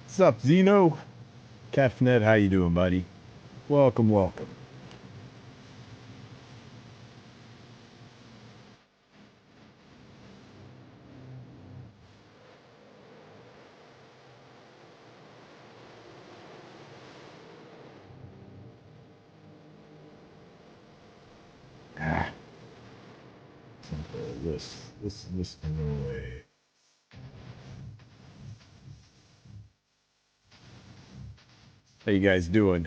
What's up, Zeno? Catfnet, how you doing, buddy? Welcome, welcome. Ah. This, no way. How you guys doing?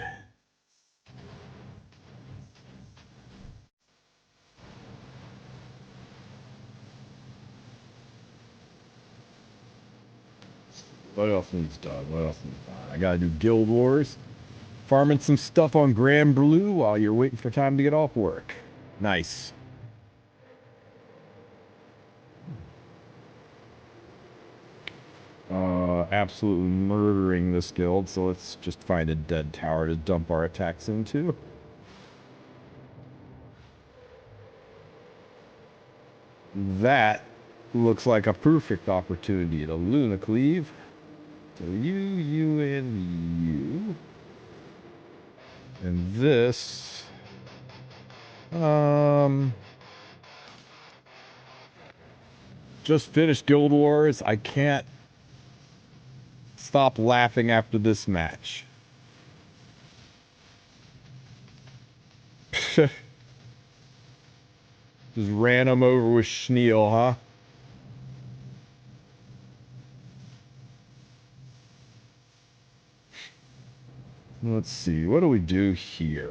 What else needs done? What else needs done? I gotta do Guild Wars. Farming some stuff on Grand Blue while you're waiting for time to get off work. Nice. Absolutely murdering this guild, so let's just find a dead tower to dump our attacks into. That looks like a perfect opportunity to Luna Cleave. So you, and you. And this... Just finished Guild Wars. I can't stop laughing after this match. Just ran him over with Schneal, huh? Let's see, what do we do here?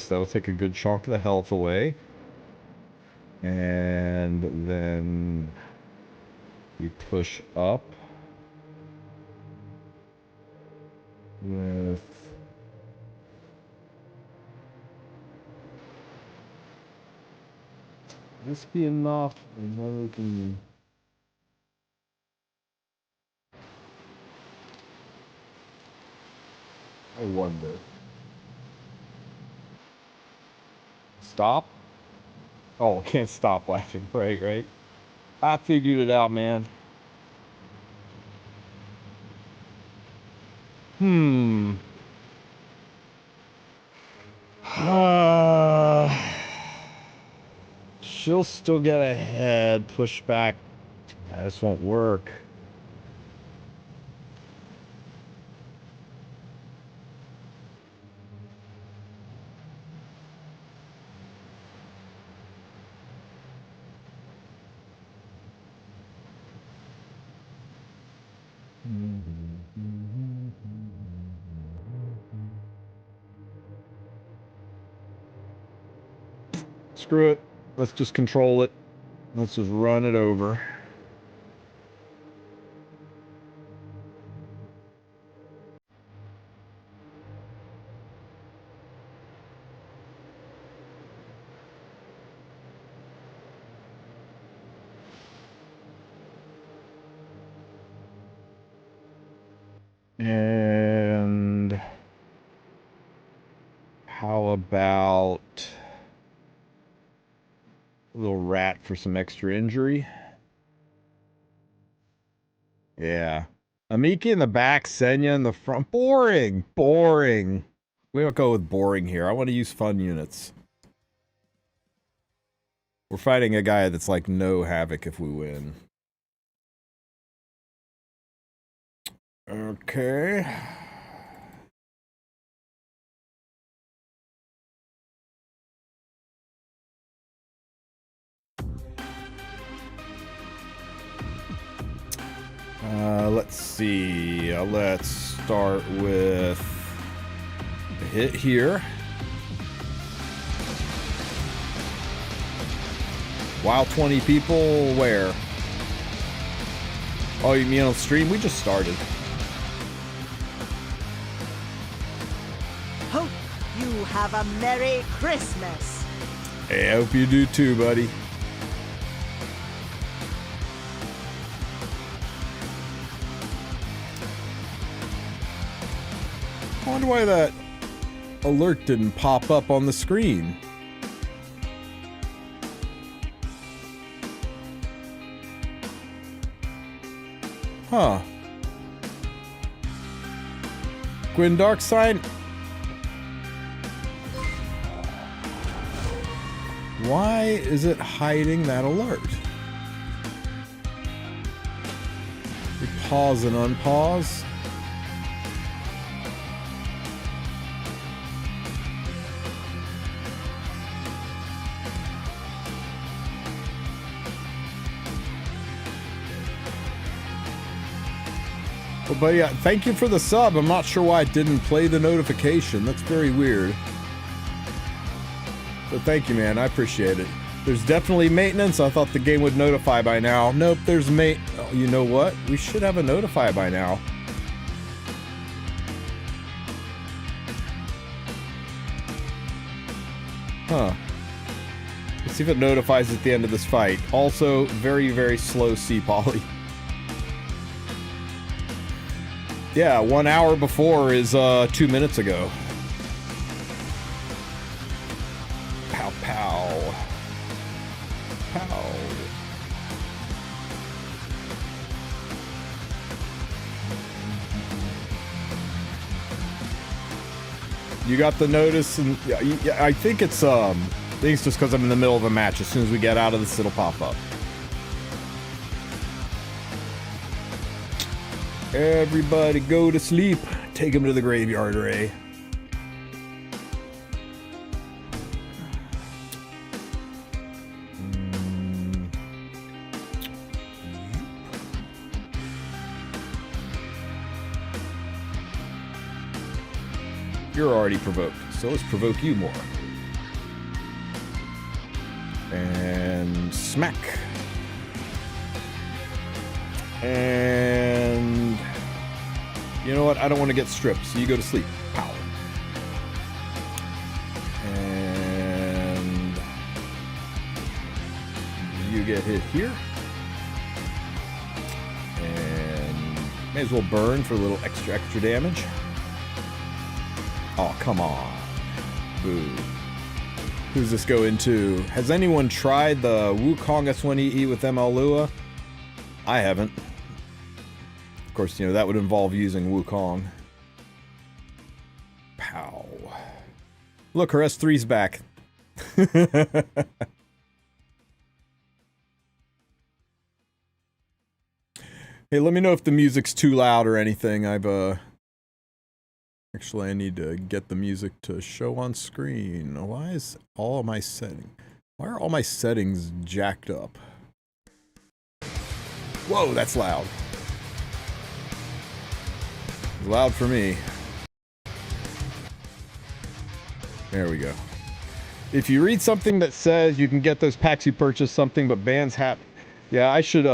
That'll take a good chunk of the health away. And then we push up with this be enough, and then we can I wonder. Stop? Oh, can't stop laughing. Right. I figured it out, man. She'll still get ahead. Push back. This won't work. Screw it. Let's just control it. Let's just run it over. And how about a little rat for some extra injury? Yeah. Amiki in the back, Senya in the front. Boring. We don't go with boring here. I want to use fun units. We're fighting a guy that's like no havoc if we win. Okay. Let's see. Let's start with a hit here. Wow, 20 people, where? Oh, you mean on stream? We just started. Hope you have a Merry Christmas. Hey, I hope you do too, buddy. I wonder why that alert didn't pop up on the screen. Huh. Gwyn Darksign? Why is it hiding that alert? We pause and unpause. Well, buddy, thank you for the sub. I'm not sure why it didn't play the notification. That's very weird. But thank you, man. I appreciate it. There's definitely maintenance. I thought the game would notify by now. Nope, there's oh, you know what? We should have a notify by now. Huh. Let's see if it notifies at the end of this fight. Also, very, very slow C-Poly. Yeah, 1 hour before is 2 minutes ago. Pow pow. Pow. You got the notice, and yeah, I think it's I think it's just because I'm in the middle of a match. As soon as we get out of this, it'll pop up. Everybody go to sleep. Take him to the graveyard, Ray. You're already provoked, so let's provoke you more. And smack. And you know what? I don't want to get stripped, so you go to sleep. Power. And you get hit here. And may as well burn for a little extra damage. Oh, come on. Boo. Who's this go into? Has anyone tried the Wukong S1EE with ML Lua? I haven't. Of course, you know, that would involve using Wukong. Pow. Look, her S3's back. Hey, let me know if the music's too loud or anything. Actually, I need to get the music to show on screen. Why is all my settings... Why are all my settings jacked up? Whoa, that's loud. It's loud for me. There we go. If you read something that says you can get those packs you purchased something, but bans have... Yeah, I should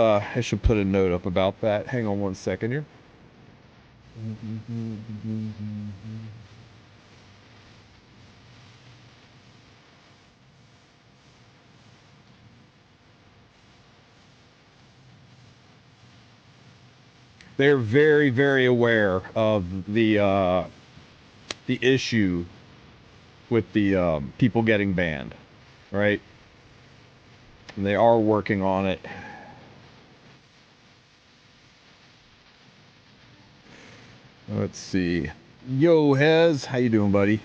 put a note up about that. Hang on 1 second here. They're very, very aware of the issue with the people getting banned, right? And they are working on it. Let's see. Yo, Hez, how you doing, buddy?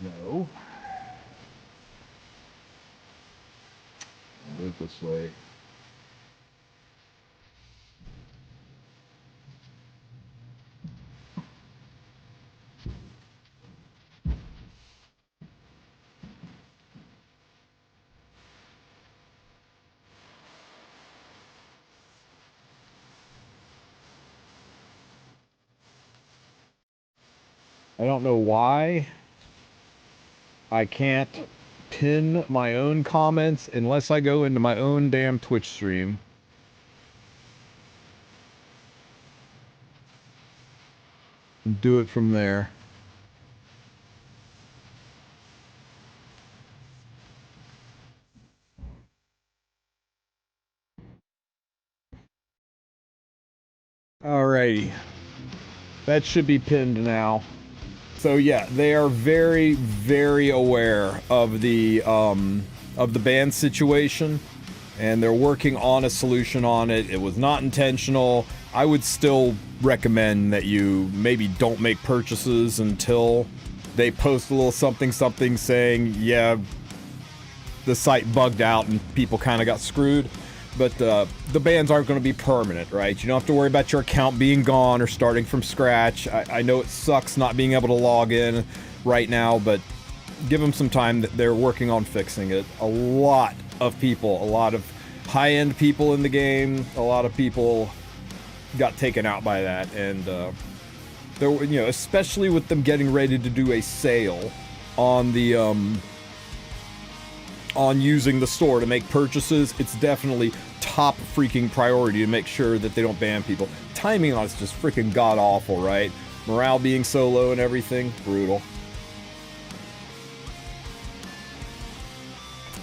No. Move this way. I don't know why I can't pin my own comments unless I go into my own damn Twitch stream. And do it from there. Alrighty. That should be pinned now. So yeah, they are very, very aware of the ban situation, and they're working on a solution on it. It was not intentional. I would still recommend that you maybe don't make purchases until they post a little something saying, yeah, the site bugged out and people kind of got screwed. But the bans aren't going to be permanent, right? You don't have to worry about your account being gone or starting from scratch. I know it sucks not being able to log in right now, but give them some time. They're working on fixing it. A lot of people, a lot of high-end people in the game, a lot of people got taken out by that, and there were, you know, especially with them getting ready to do a sale on the on using the store to make purchases. It's definitely top freaking priority to make sure that they don't ban people. Timing on it's just freaking god awful, right? Morale being so low and everything, brutal.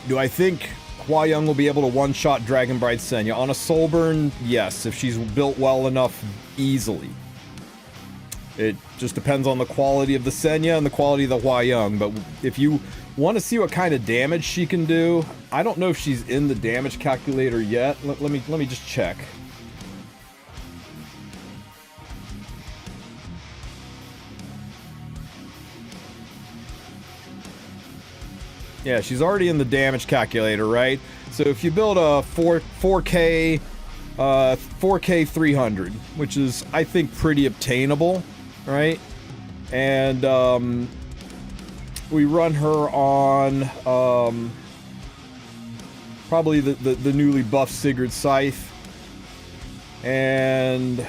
Do I think Hua Young will be able to one-shot Dragon Bride Senya? On a soul burn, yes, if she's built well enough, easily. It just depends on the quality of the Senya and the quality of the Hua Young, but if you want to see what kind of damage she can do, I don't know if she's in the damage calculator yet. Let me just check. Yeah, she's already in the damage calculator, right? So if you build a 4K 300, which is, I think, pretty obtainable, right? And we run her on probably the newly buffed Sigurd Scythe, and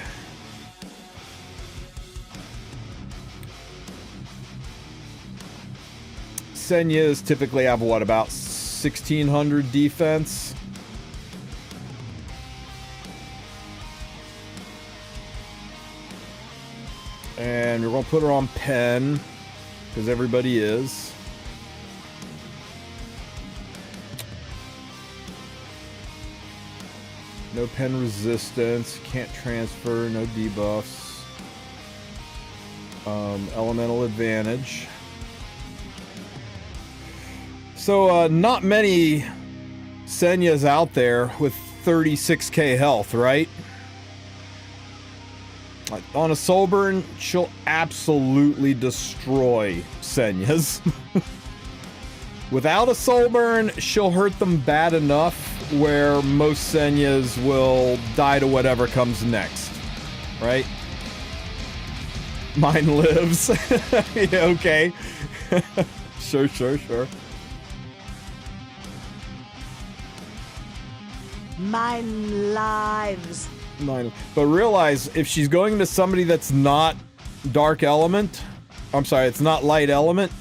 Senya's typically have, what, about 1600 defense? And we're going to put her on pen, because everybody is. No pen resistance, can't transfer, no debuffs. Elemental advantage. So, not many Senyas out there with 36k health, right? On a soul burn, she'll absolutely destroy Senyas. Without a soul burn, she'll hurt them bad enough where most Senyas will die to whatever comes next, right? Mine lives. Yeah, okay. Sure. Mine lives. But realize, if she's going to somebody that's not dark element, I'm sorry, it's not light element,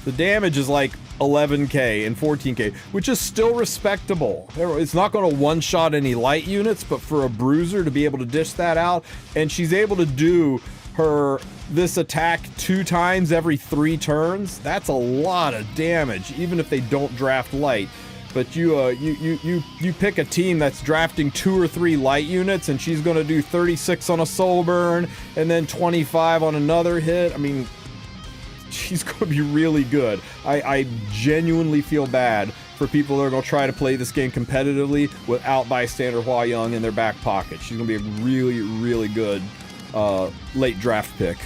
the damage is like 11k and 14k, which is still respectable. It's not going to one-shot any light units, but for a bruiser to be able to dish that out, and she's able to do this attack 2 times every 3 turns, that's a lot of damage, even if they don't draft light. But you pick a team that's drafting 2 or 3 light units, and she's going to do 36 on a soul burn, and then 25 on another hit. I mean, she's going to be really good. I genuinely feel bad for people that are going to try to play this game competitively without bystander Hua Young in their back pocket. She's going to be a really, really good late draft pick.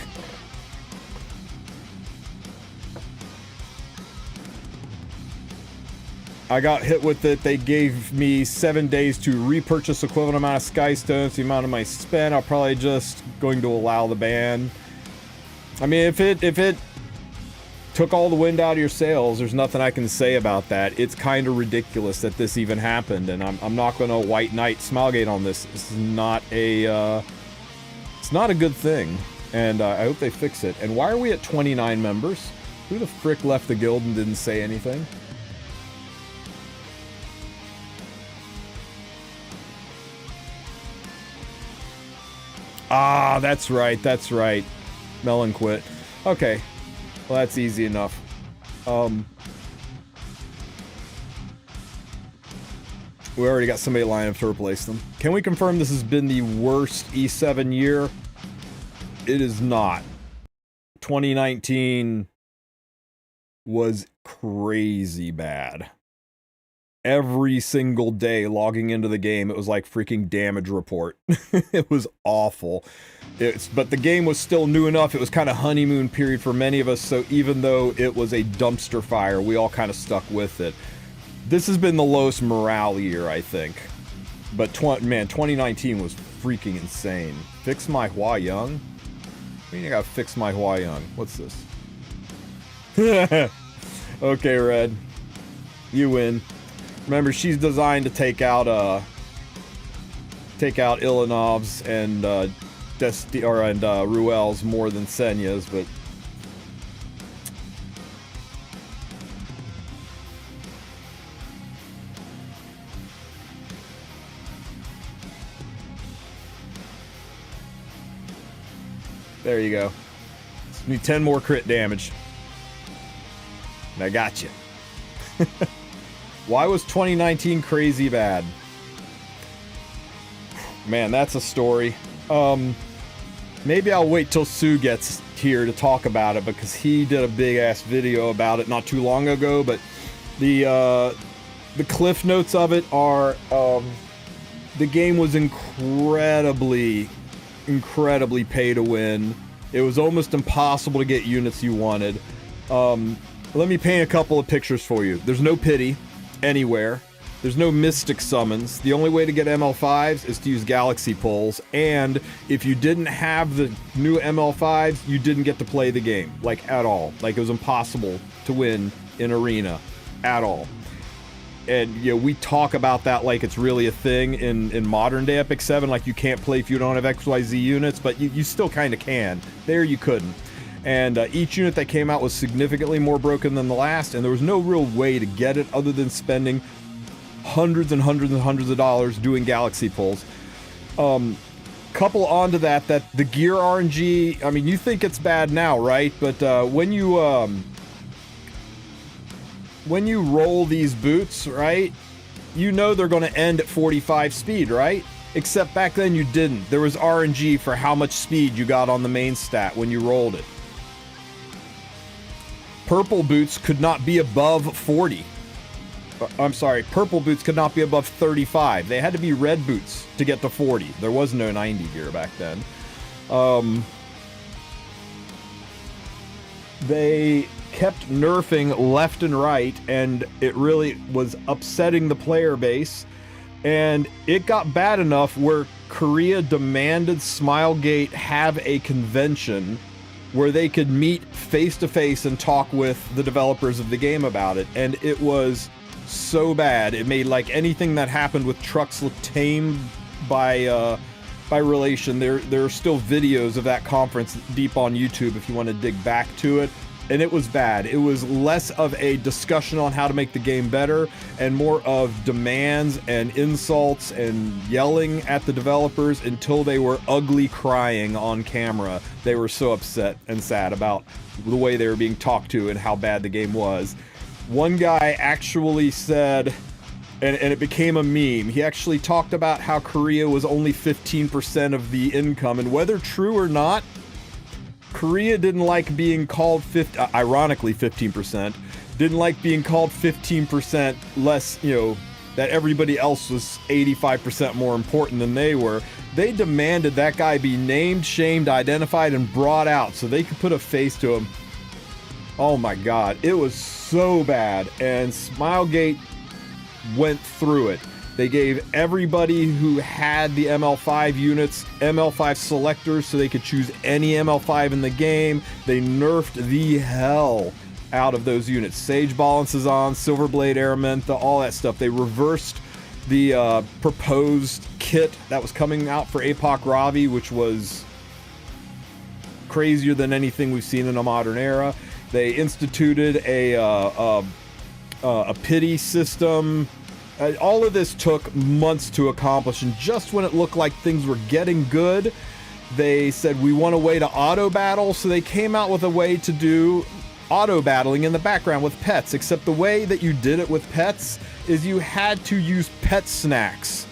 I got hit with it. They gave me 7 days to repurchase equivalent amount of Sky Stones, the amount of my spend. I'll probably just going to allow the ban. I mean, if it took all the wind out of your sails, there's nothing I can say about that. It's kind of ridiculous that this even happened, and I'm not going to white knight Smilegate on this. This is not a it's not a good thing, and I hope they fix it. And why are we at 29 members? Who the frick left the guild and didn't say anything? Ah, that's right, that's right. Melon quit. Okay. Well, that's easy enough. We already got somebody lined up to replace them. Can we confirm this has been the worst E7 year? It is not. 2019 was crazy bad. Every single day logging into the game, it was like freaking damage report. It was awful. But the game was still new enough. It was kind of honeymoon period for many of us, so even though it was a dumpster fire, we all kind of stuck with it. This has been the lowest morale year, I think. But man, 2019 was freaking insane. Fix my Hua Young? I mean, I gotta fix my Hua Young. What's this? Okay, Red. You win. Remember, she's designed to take out Ilanov's and Ruel's more than Senya's, but there you go. Just need 10 more crit damage. And I got you. Why was 2019 crazy bad? Man, that's a story. Maybe I'll wait till Sue gets here to talk about it, because he did a big ass video about it not too long ago. But the cliff notes of it are the game was incredibly pay to win. It was almost impossible to get units you wanted. Let me paint a couple of pictures for you. There's no pity anywhere. There's no mystic summons. The only way to get ML5s is to use galaxy pulls, and if you didn't have the new ML5s, you didn't get to play the game, like, at all. Like, it was impossible to win in Arena at all. And, you know, we talk about that like it's really a thing in modern day Epic 7, like you can't play if you don't have XYZ units, but you still kind of can. There you couldn't. And each unit that came out was significantly more broken than the last, and there was no real way to get it other than spending hundreds and hundreds and hundreds of dollars doing galaxy pulls. Couple onto that the gear RNG, I mean, you think it's bad now, right? But when you roll these boots, right, you know they're going to end at 45 speed, right? Except back then you didn't. There was RNG for how much speed you got on the main stat when you rolled it. Purple boots could not be above 40. I'm sorry, purple boots could not be above 35. They had to be red boots to get to 40. There was no 90 gear back then. They kept nerfing left and right, and it really was upsetting the player base. And it got bad enough where Korea demanded Smilegate have a convention where they could meet face to face and talk with the developers of the game about it. And it was so bad, it made like anything that happened with trucks look tame by relation. There are still videos of that conference deep on YouTube if you want to dig back to it. And it was bad. It was less of a discussion on how to make the game better and more of demands and insults and yelling at the developers until they were ugly crying on camera. They were so upset and sad about the way they were being talked to and how bad the game was. One guy actually said, and it became a meme, he actually talked about how Korea was only 15% of the income, and whether true or not, Korea didn't like being called ironically 15%, didn't like being called 15% less, you know, that everybody else was 85% more important than they were. They demanded that guy be named, shamed, identified, and brought out so they could put a face to him. Oh my god, it was so bad. And Smilegate went through it. They gave everybody who had the ML5 units ML5 selectors so they could choose any ML5 in the game. They nerfed the hell out of those units. Sage Balances on, Silverblade Aramintha, all that stuff. They reversed the proposed kit that was coming out for APOC Ravi, which was crazier than anything we've seen in a modern era. They instituted a pity system. All of this took months to accomplish, and just when it looked like things were getting good, they said, we want a way to auto battle, so they came out with a way to do auto battling in the background with pets, except the way that you did it with pets is you had to use pet snacks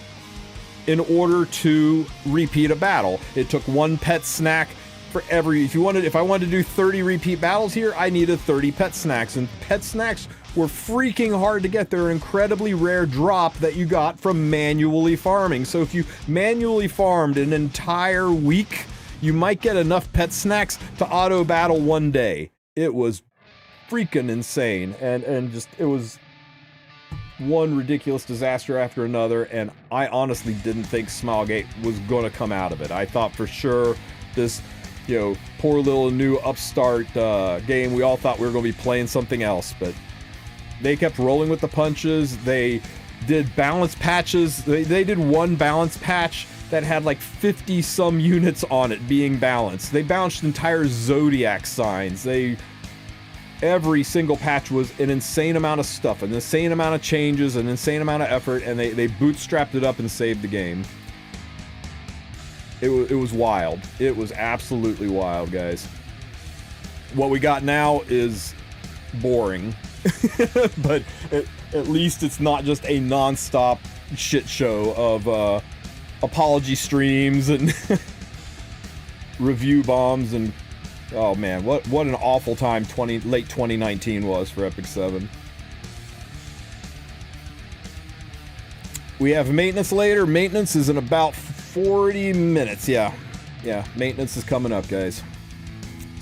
in order to repeat a battle. It took one pet snack for every, if I wanted to do 30 repeat battles here, I needed 30 pet snacks, and pet snacks were freaking hard to get. They're an incredibly rare drop that you got from manually farming. So if you manually farmed an entire week, you might get enough pet snacks to auto battle one day. It was freaking insane, and just, it was one ridiculous disaster after another, and I honestly didn't think Smilegate was going to come out of it. I thought for sure this, poor little new upstart game, we all thought we were going to be playing something else, but they kept rolling with the punches. They did balance patches. They did one balance patch that had like 50 some units on it being balanced. They balanced entire zodiac signs. Every single patch was an insane amount of stuff, an insane amount of changes, an insane amount of effort, and they bootstrapped it up and saved the game. It was wild. It was absolutely wild, guys. What we got now is boring. But at least it's not just a non-stop shit show of apology streams and review bombs, and oh man, what an awful time late 2019 was for Epic 7. We have maintenance later. Maintenance is in about 40 minutes. Yeah, maintenance is coming up, guys.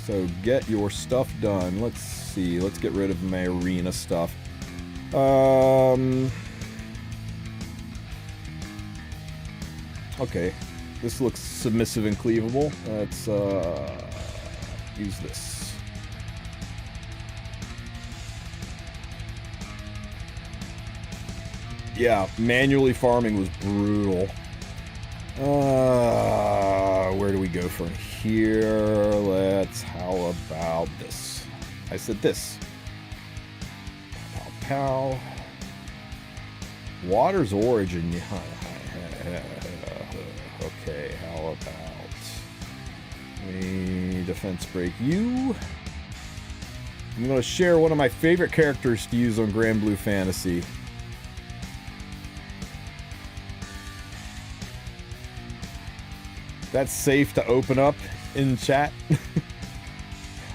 So get your stuff done. Let's see. Let's get rid of my arena stuff. Okay. This looks submissive and cleavable. Let's use this. Yeah, manually farming was brutal. Where do we go from here? How about this? I said this. Pow, pow. Water's origin. Okay, how about we defense break you? I'm going to share one of my favorite characters to use on Grand Blue Fantasy. That's safe to open up in chat.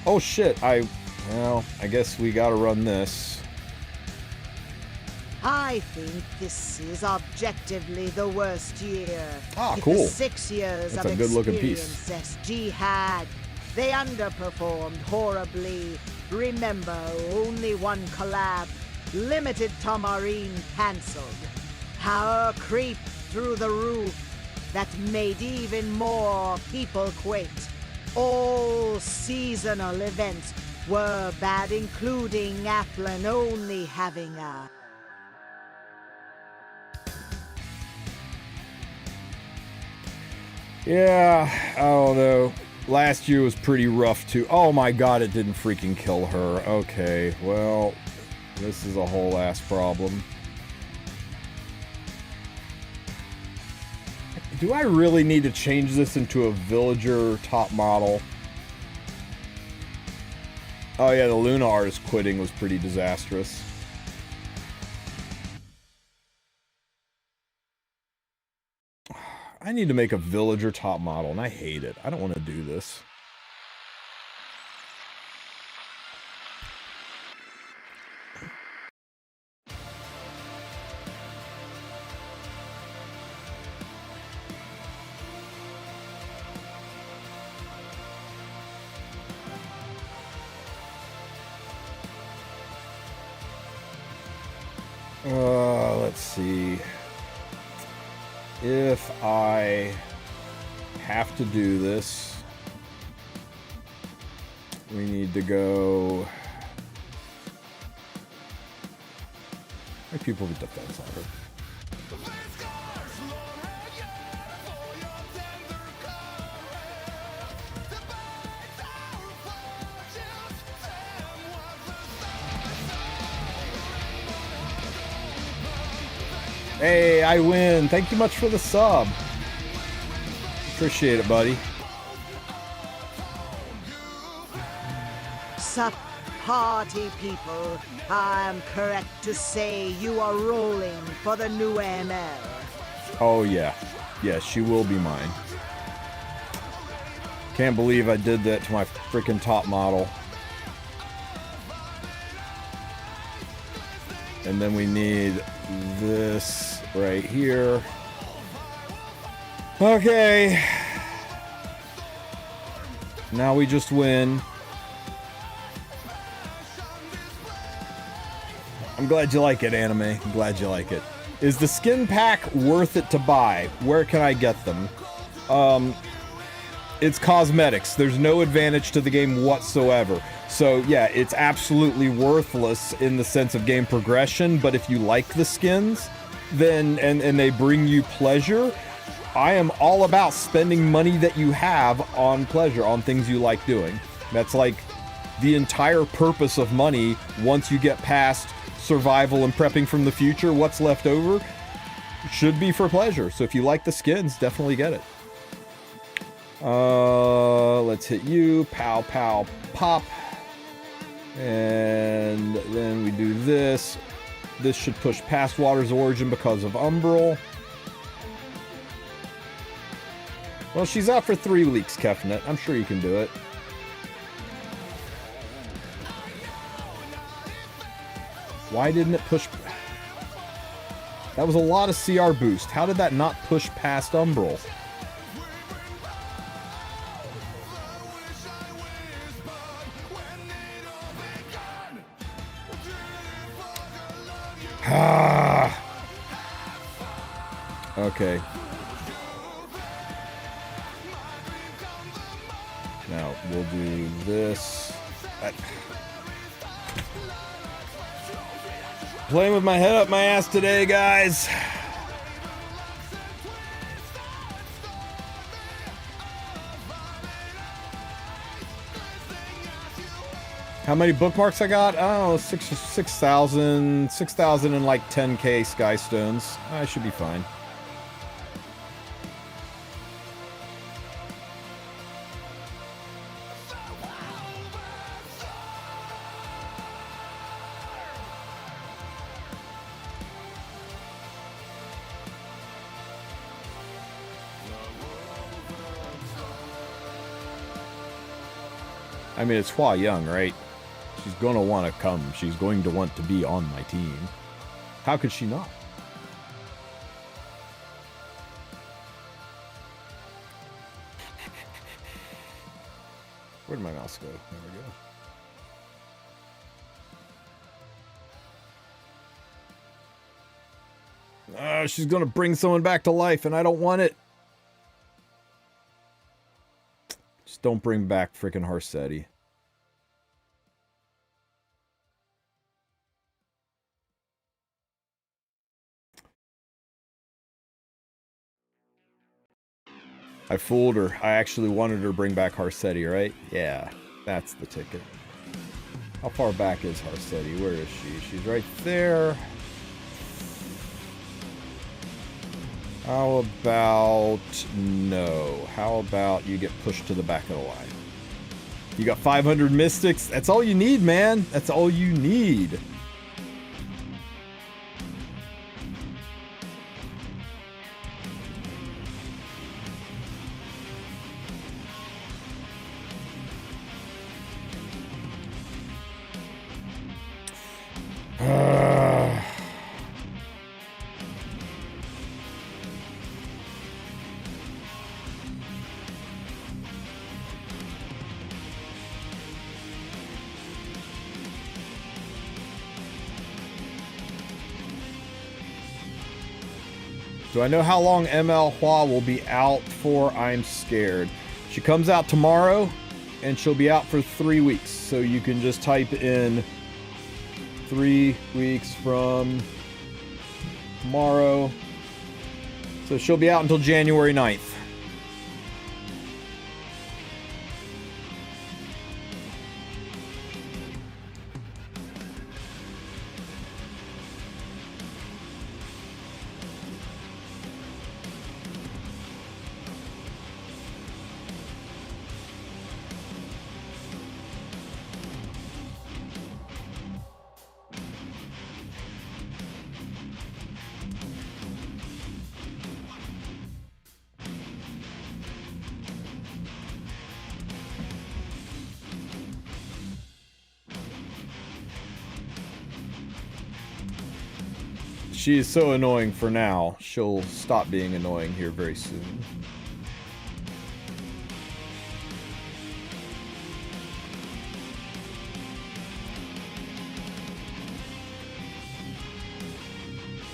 Oh shit, I guess we gotta run this. I think this is objectively the worst year. Ah, cool. The 6 years That's of a good looking experience piece. SG had. They underperformed horribly. Remember, only one collab. Limited Tamarine cancelled. Power creep through the roof. That made even more people quit. All seasonal events were bad, including Applin only having a... Yeah, I don't know. Last year was pretty rough too. Oh my god, it didn't freaking kill her. Okay, well, this is a whole ass problem. Do I really need to change this into a villager top model? Oh yeah, the Luna artist quitting was pretty disastrous. I need to make a villager top model, and I hate it. I don't want to do this. Let's see. If I have to do this, we need to go. How many people with defense on her? Hey, I win. Thank you much for the sub. Appreciate it, buddy. Sup, party people. I am correct to say you are rolling for the new ML. Oh, yeah. Yeah, she will be mine. Can't believe I did that to my freaking top model. And then we need this right here. Okay. Now we just win. I'm glad you like it, anime. I'm glad you like it. Is the skin pack worth it to buy? Where can I get them? It's cosmetics. There's no advantage to the game whatsoever. So yeah, it's absolutely worthless in the sense of game progression, but if you like the skins, then and they bring you pleasure, I am all about spending money that you have on pleasure, on things you like doing. That's like the entire purpose of money. Once you get past survival and prepping from the future, what's left over should be for pleasure. So if you like the skins, definitely get it. Let's hit you. Pow, pow, pop. And then we do this. This should push past Water's Origin because of Umbral. Well, she's out for 3 weeks, Kefnet. I'm sure you can do it. Why didn't it push? That was a lot of CR boost. How did that not push past Umbral? Okay. Now we'll do this. Playing with my head up my ass today, guys. How many bookmarks I got? Oh, 6,000 and like 10k sky stones. I should be fine. I mean, it's Hua Young, right? She's gonna want to come. She's going to want to be on my team. How could she not? Where'd my mouse go? There we go. She's gonna bring someone back to life, and I don't want it. Just don't bring back frickin' Harsetti. I fooled her. I actually wanted her to bring back Harsetti, right? Yeah, that's the ticket. How far back is Harsetti? Where is she? She's right there. How about no? How about you get pushed to the back of the line? You got 500 mystics. That's all you need, man. That's all you need. Do I know how long ML Hua will be out for? I'm scared. She comes out tomorrow, and she'll be out for 3 weeks. So you can just type in 3 weeks from tomorrow. So she'll be out until January 9th. She is so annoying for now. She'll stop being annoying here very soon.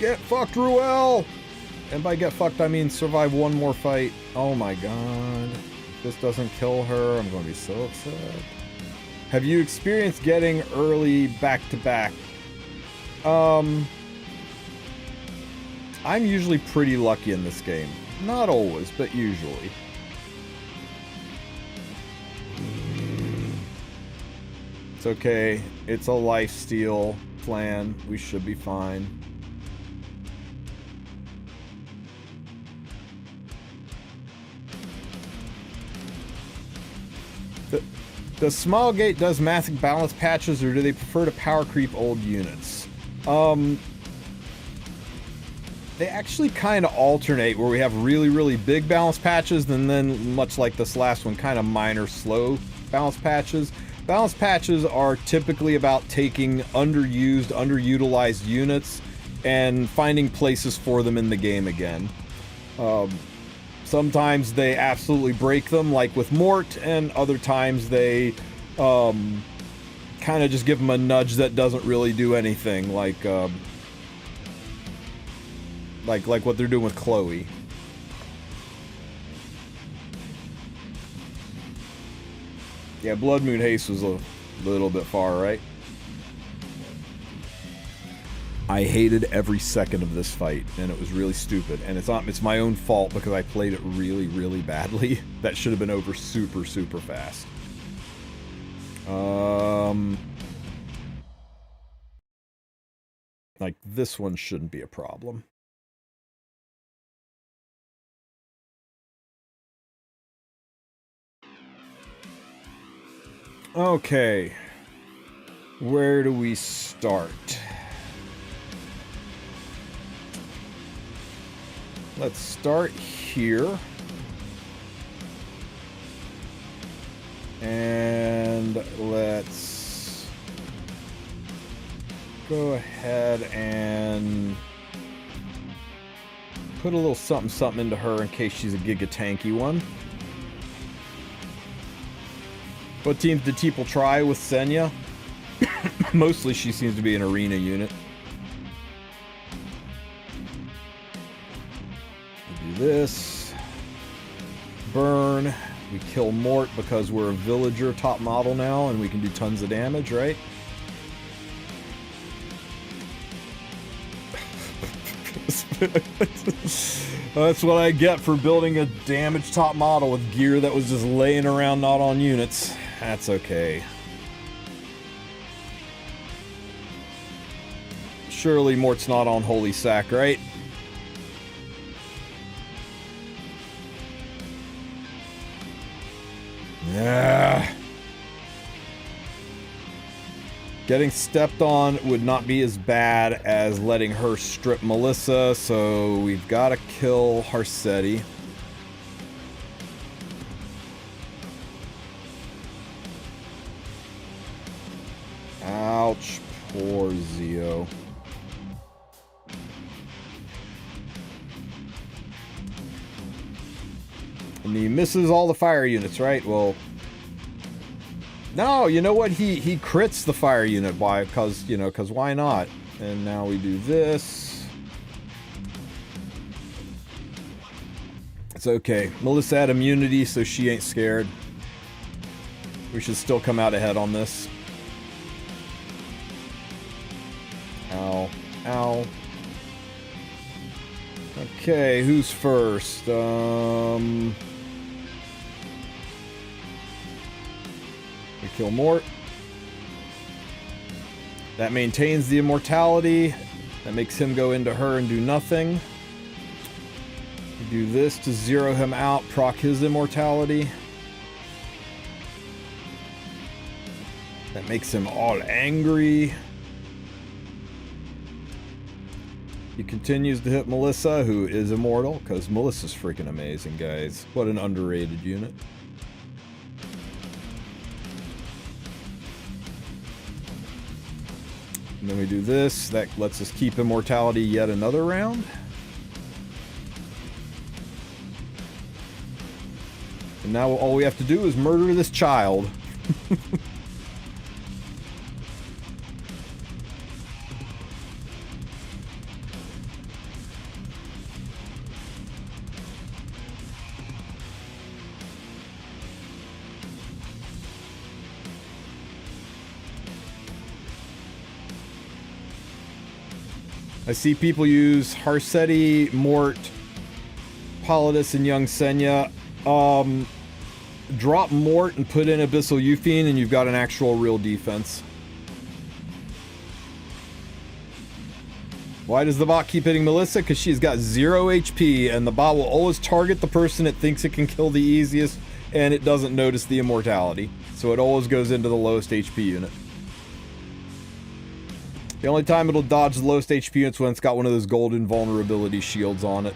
Get fucked, Ruel! And by get fucked, I mean survive one more fight. Oh my god. If this doesn't kill her, I'm going to be so upset. Have you experienced getting early back-to-back? I'm usually pretty lucky in this game. Not always, but usually. It's okay. It's a lifesteal plan. We should be fine. Does Smilegate does massive balance patches, or do they prefer to power creep old units? They actually kind of alternate, where we have really, really big balance patches, and then, much like this last one, kind of minor, slow balance patches. Balance patches are typically about taking underused, underutilized units and finding places for them in the game again. Sometimes they absolutely break them, like with Mort, and other times they kind of just give them a nudge that doesn't really do anything, like what they're doing with Chloe. Yeah, Blood Moon Haste was a little bit far, right? I hated every second of this fight, and it was really stupid. And it's my own fault because I played it really, really badly. That should have been over super, super fast. Like, this one shouldn't be a problem. Okay. Where do we start? Let's start here. And let's go ahead and put a little something into her in case she's a giga tanky one. What teams did people try with Senya? Mostly she seems to be an arena unit. We do this. Burn. We kill Mort because we're a villager top model now and we can do tons of damage, right? That's what I get for building a damaged top model with gear that was just laying around not on units. That's okay. Surely Mort's not on Holy Sack, right? Yeah. Getting stepped on would not be as bad as letting her strip Melissa, so we've got to kill Harsetti. Ouch, poor Zio. And he misses all the fire units, right? Well, no, you know what? He crits the fire unit by, because why not? And now we do this. It's okay. Melissa had immunity, so she ain't scared. We should still come out ahead on this. Ow. Ow. Okay, who's first? We kill Mort. That maintains the immortality. That makes him go into her and do nothing. We do this to zero him out, proc his immortality. That makes him all angry. He continues to hit Melissa, who is immortal, because Melissa's freaking amazing, guys. What an underrated unit. And then we do this. That lets us keep immortality yet another round. And now all we have to do is murder this child. I see people use Harsetti, Mort, Politis, and Young Senya. Drop Mort and put in Abyssal Euphine and you've got an actual real defense. Why does the bot keep hitting Melissa? Because she's got 0 HP and the bot will always target the person it thinks it can kill the easiest and it doesn't notice the immortality. So it always goes into the lowest HP unit. The only time it'll dodge the lowest HP units when it's got one of those golden vulnerability shields on it.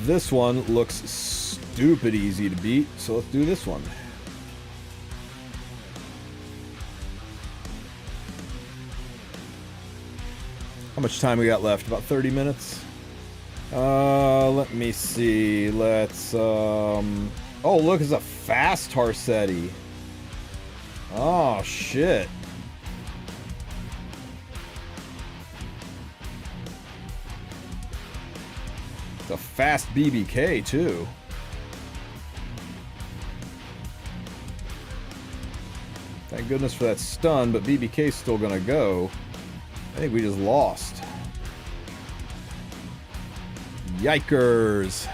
This one looks stupid easy to beat, so let's do this one. How much time we got left? About 30 minutes? Let me see. Let's, oh, look, it's a fast Harsetti. Oh, shit. It's a fast BBK, too. Thank goodness for that stun, but BBK's still gonna go. I think we just lost. Yikers.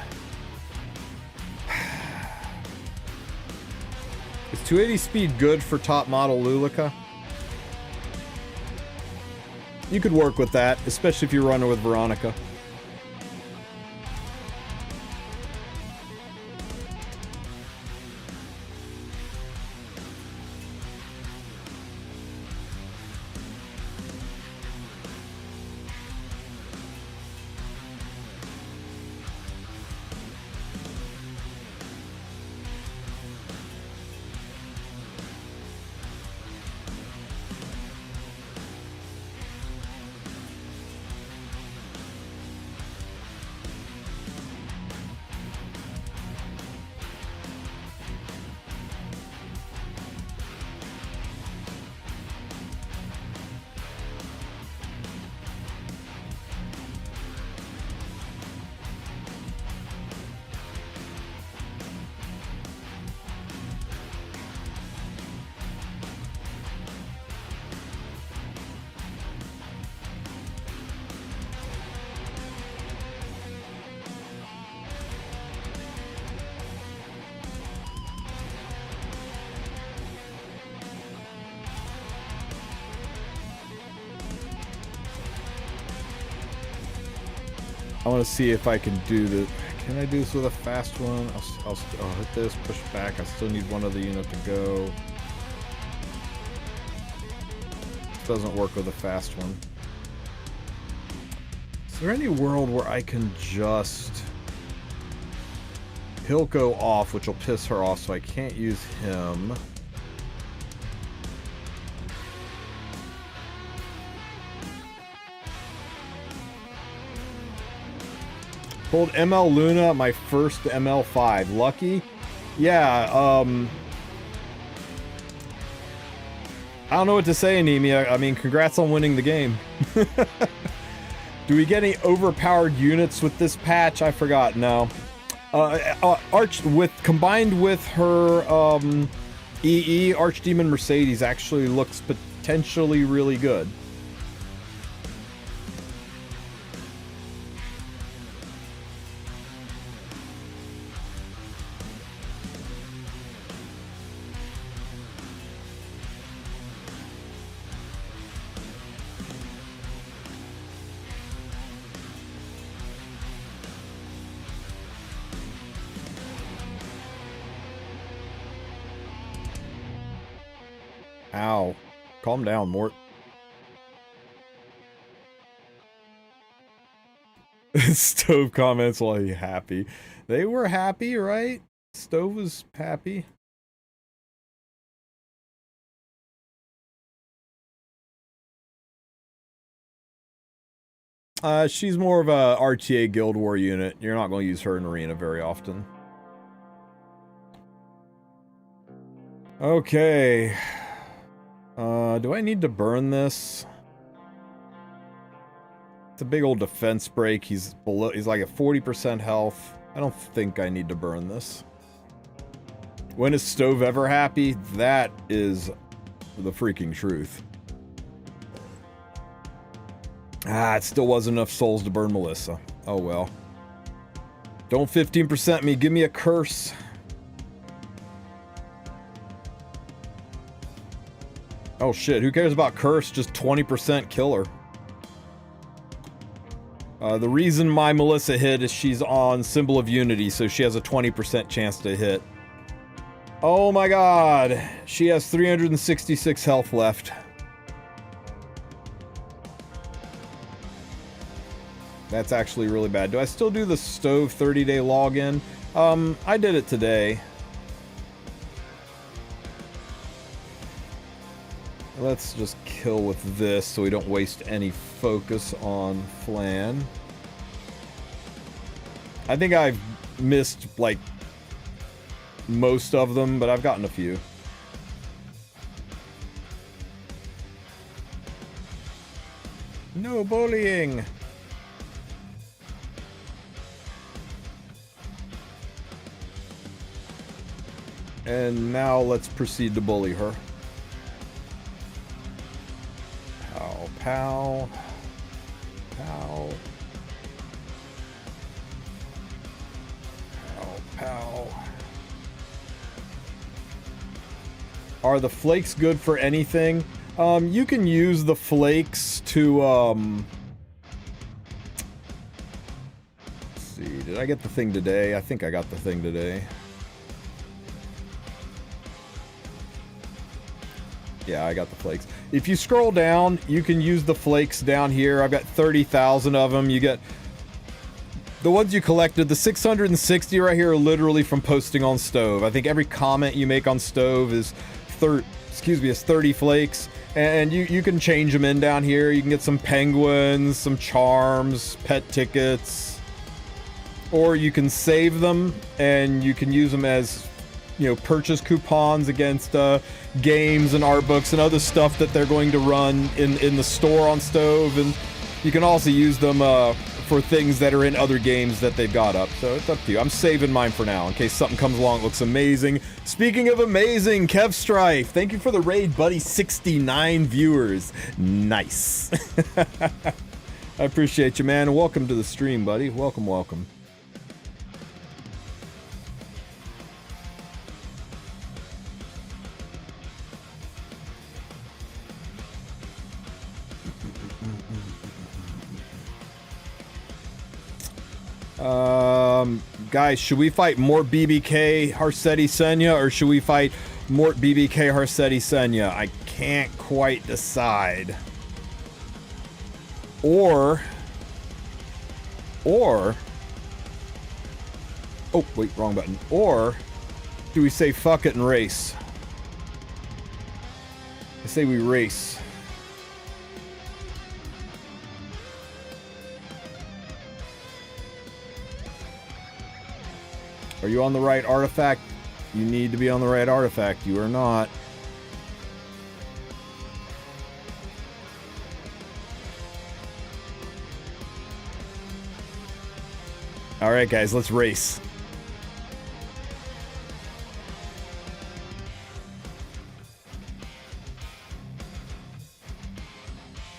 Is 280 speed good for top model Lulica? You could work with that, especially if you're running with Veronica. I want to see if I can do this. Can I do this with a fast one? I'll hit this, push back. I still need one other unit to go. Doesn't work with a fast one. Is there any world where I can just... He'll go off, which will piss her off, so I can't use him. Pulled ML Luna, my first ML5. Lucky? Yeah, I don't know what to say, Anemia. I mean, congrats on winning the game. Do we get any overpowered units with this patch? I forgot. No. Combined with her EE, Archdemon Mercedes actually looks potentially really good. Ow. Calm down, Mort. Stove comments while he's happy. They were happy, right? Stove was happy. She's more of a RTA Guild War unit. You're not going to use her in Arena very often. Okay. Do I need to burn this? It's a big old defense break. He's like at 40% health. I don't think I need to burn this. When is Stove ever happy? That is the freaking truth. Ah, it still wasn't enough souls to burn Melissa. Oh well. Don't 15% me, give me a curse. Oh shit, who cares about curse? Just 20% killer. The reason my Melissa hit is she's on Symbol of Unity, so she has a 20% chance to hit. Oh my god, she has 366 health left. That's actually really bad. Do I still do the Stove 30-day login? I did it today. Let's just kill with this so we don't waste any focus on Flan. I think I've missed, like, most of them, but I've gotten a few. No bullying! And now let's proceed to bully her. Pow, pow. Pow. Pow, pow. Are the flakes good for anything? You can use the flakes to, let's see, did I get the thing today? I think I got the thing today. Yeah, I got the flakes. If you scroll down, you can use the flakes down here. I've got 30,000 of them. You get the ones you collected. The 660 right here are literally from posting on Stove. I think every comment you make on Stove is 30 flakes. And you can change them in down here. You can get some penguins, some charms, pet tickets. Or you can save them and you can use them as, you know, purchase coupons against games and art books and other stuff that they're going to run in the store on Stove. And you can also use them for things that are in other games that they've got up. So it's up to you. I'm saving mine for now in case something comes along that looks amazing. Speaking of amazing, Kev Strife, thank you for the raid, buddy. 69 viewers. Nice. I appreciate you, man. Welcome to the stream, buddy. Welcome, welcome. Guys, should we fight Mort BBK Harsetti Senya or should we fight Mort BBK Harsetti Senya? I can't quite decide. Or oh wait, wrong button. Or do we say fuck it and race? I say we race. Are you on the right artifact? You need to be on the right artifact. You are not. Alright guys, let's race.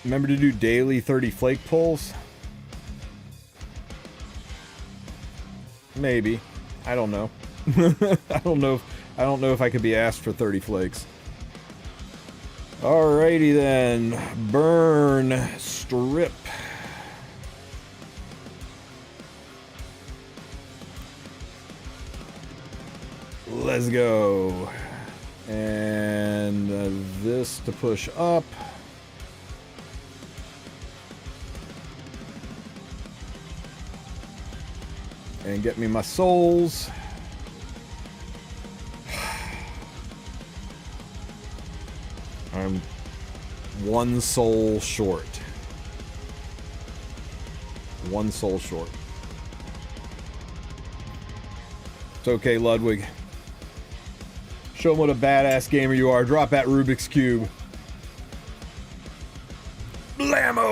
Remember to do daily 30 flake pulls? Maybe. I don't know. I don't know if I could be asked for 30 flakes. Alrighty then. Burn. Strip. Let's go. And this to push up. And get me my souls. I'm one soul short. One soul short. It's okay, Ludwig. Show them what a badass gamer you are. Drop that Rubik's Cube. Blammo!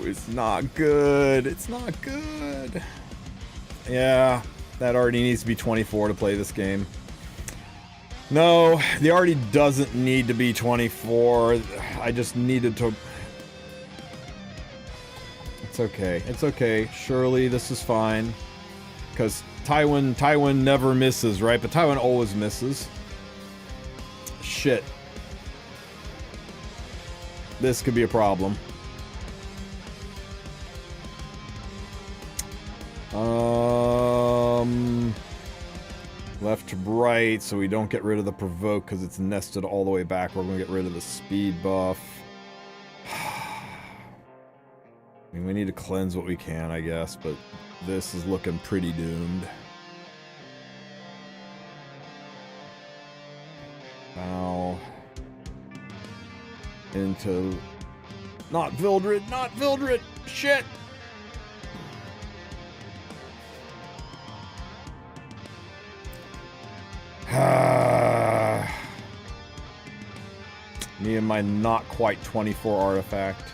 It's not good. It's not good. Yeah, that already needs to be 24 to play this game. No, the already doesn't need to be 24. I just needed to... It's okay. It's okay. Surely this is fine. Because Tywin never misses, right? But Tywin always misses. Shit. This could be a problem. Left to right, so we don't get rid of the provoke because it's nested all the way back. We're going to get rid of the speed buff. I mean, we need to cleanse what we can, I guess, but this is looking pretty doomed. Now into... Not Vildred! Not Vildred! Shit! Me and my not quite 24 artifact.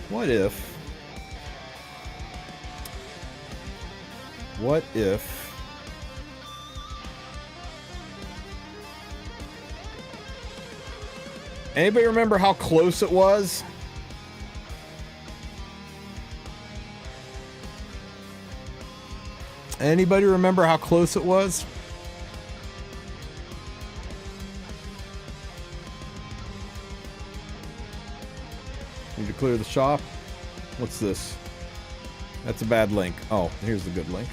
What if... What if... Anybody remember how close it was? Anybody remember how close it was? Need to clear the shop. What's this? That's a bad link. Oh, here's the good link.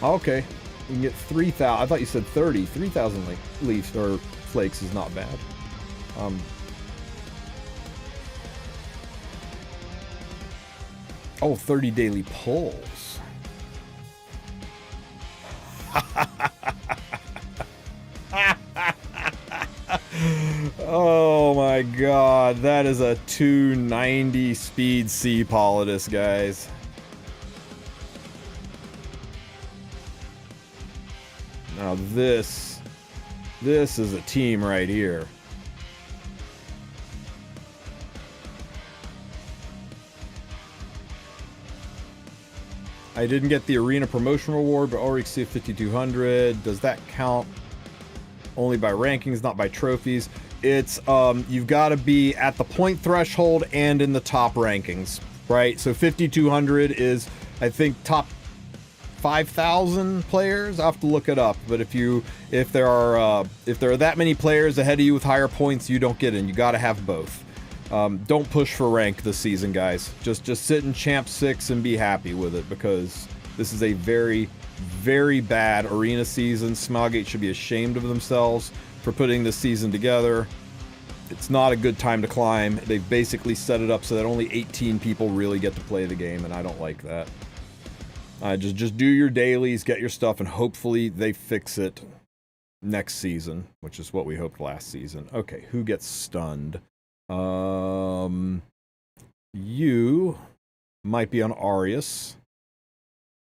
Okay. You can get 3,000. I thought you said 30. 3,000 leaves or flakes is not bad. Oh, 30 daily pulls. Oh my god, that is a 290 speed sea Politis, guys. Now this is a team right here. I didn't get the arena promotion reward, but already received 5,200. Does that count only by rankings, not by trophies? It's, you've got to be at the point threshold and in the top rankings, right? So 5,200 is, I think, top 5,000 players. I'll have to look it up. But if there are that many players ahead of you with higher points, you don't get in. You got to have both. Don't push for rank this season, guys. Just sit in Champ 6 and be happy with it, because this is a very, very bad arena season. Smilegate should be ashamed of themselves for putting this season together. It's not a good time to climb. They've basically set it up so that only 18 people really get to play the game, and I don't like that. Just do your dailies, get your stuff, and hopefully they fix it next season, which is what we hoped last season. Okay, who gets stunned? You might be on Arius,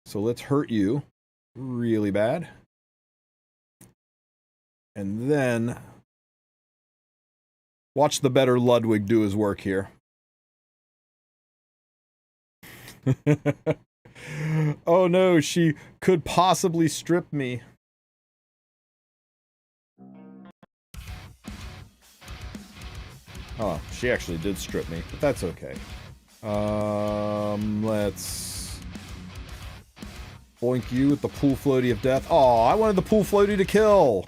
so let's hurt you really bad. And then watch the better Ludwig do his work here. Oh no, she could possibly strip me. Oh, she actually did strip me, but that's okay. Let's boink you with the pool floaty of death. Oh, I wanted the pool floaty to kill.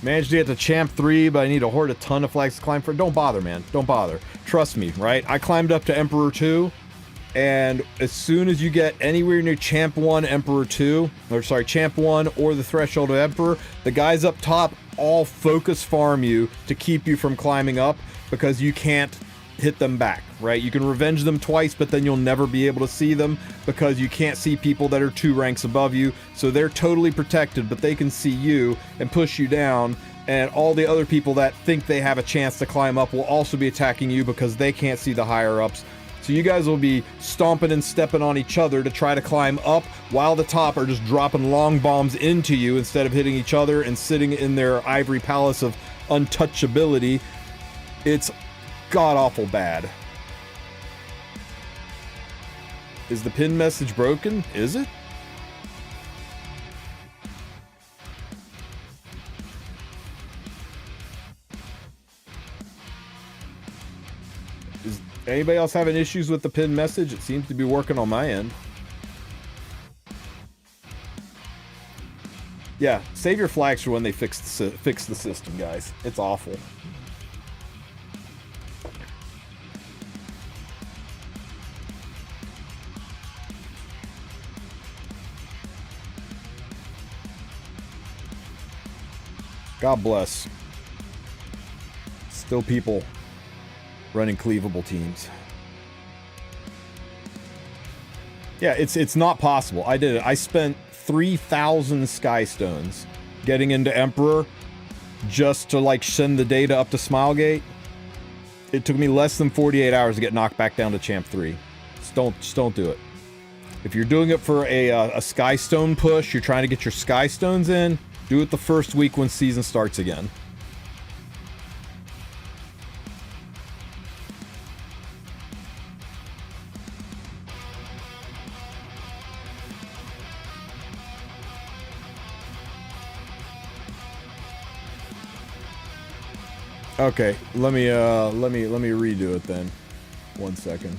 Managed to get to champ 3, but I need to hoard a ton of flags to climb for. Don't bother, man. Don't bother. Trust me, right? I climbed up to Emperor 2, and as soon as you get anywhere near champ 1, Emperor 2, or sorry, champ 1 or the threshold of Emperor, the guys up top all focus farm you to keep you from climbing up because you can't hit them back, right? You can revenge them twice, but then you'll never be able to see them because you can't see people that are 2 ranks above you. So they're totally protected, but they can see you and push you down. And all the other people that think they have a chance to climb up will also be attacking you because they can't see the higher ups. So you guys will be stomping and stepping on each other to try to climb up while the top are just dropping long bombs into you instead of hitting each other and sitting in their ivory palace of untouchability. It's god-awful bad. Is the pin message broken? Is it? Is anybody else having issues with the pin message? It seems to be working on my end. Yeah, save your flags for when they fix the system, guys. It's awful. God bless. Still people running cleavable teams. Yeah, it's not possible. I did it. I spent 3,000 sky stones getting into Emperor just to like send the data up to Smilegate. It took me less than 48 hours to get knocked back down to champ 3. Just don't do it. If you're doing it for a sky stone push, you're trying to get your sky stones in, do it the first week when season starts again. Okay, let me redo it then. 1 second.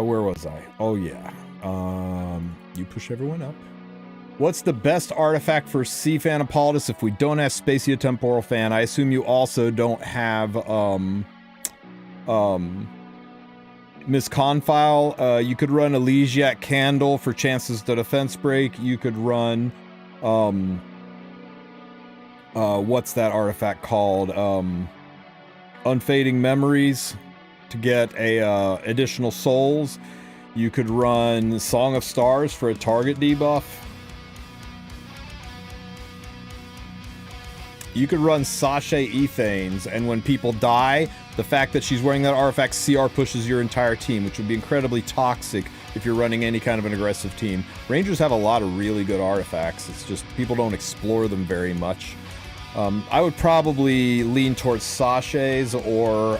Where was I? Oh yeah. You push everyone up. What's the best artifact for Sea Fan Apollotus if we don't have Spatiotemporal Fan? I assume you also don't have Miss Confile. You could run Elysiac Candle for chances to defense break. You could run what's that artifact called? Unfading Memories to get a additional souls. You could run Song of Stars for a target debuff. You could run Sachet Ethanes, and when people die, the fact that she's wearing that artifact CR pushes your entire team, which would be incredibly toxic if you're running any kind of an aggressive team. Rangers have a lot of really good artifacts. It's just people don't explore them very much. I would probably lean towards Sachets or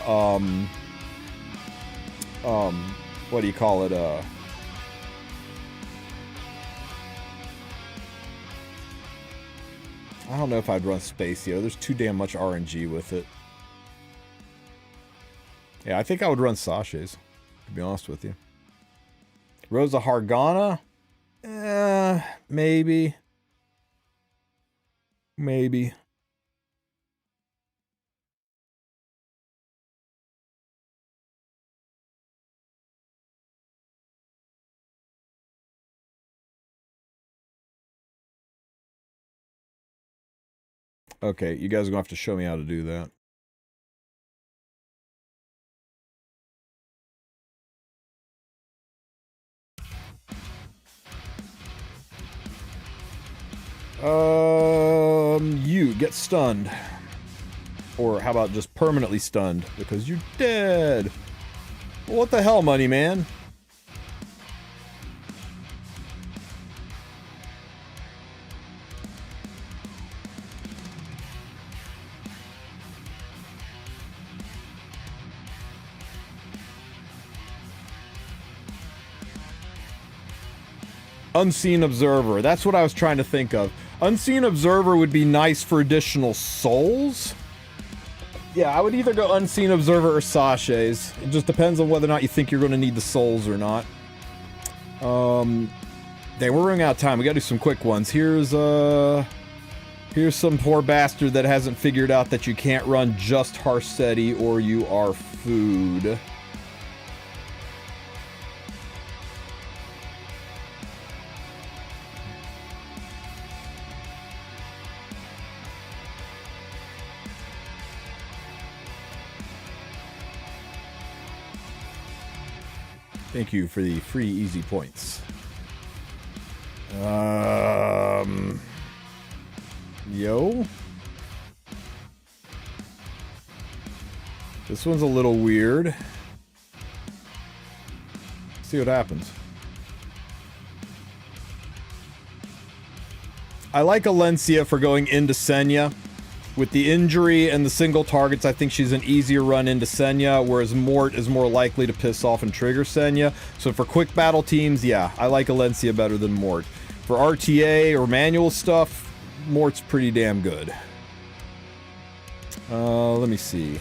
what do you call it? I don't know if I'd run Spacio. There's too damn much RNG with it. Yeah, I think I would run Sasha's, to be honest with you. Rosa Hargana? Maybe. Maybe. Okay, you guys are going to have to show me how to do that. You get stunned. Or how about just permanently stunned? Because you're dead. Well, what the hell, money man? Unseen Observer. That's what I was trying to think of. Unseen Observer would be nice for additional souls. Yeah, I would either go Unseen Observer or Sasha's. It just depends on whether or not you think you're going to need the souls or not. Dang, we're running out of time. We gotta do some quick ones. Here's some poor bastard that hasn't figured out that you can't run just Harsetti or you are food. Thank you for the free easy points. Yo. This one's a little weird. See what happens. I like Alencia for going into Senya. With the injury and the single targets, I think she's an easier run into Senya, whereas Mort is more likely to piss off and trigger Senya. So for quick battle teams, yeah, I like Alencia better than Mort. For RTA or manual stuff, Mort's pretty damn good. Let me see.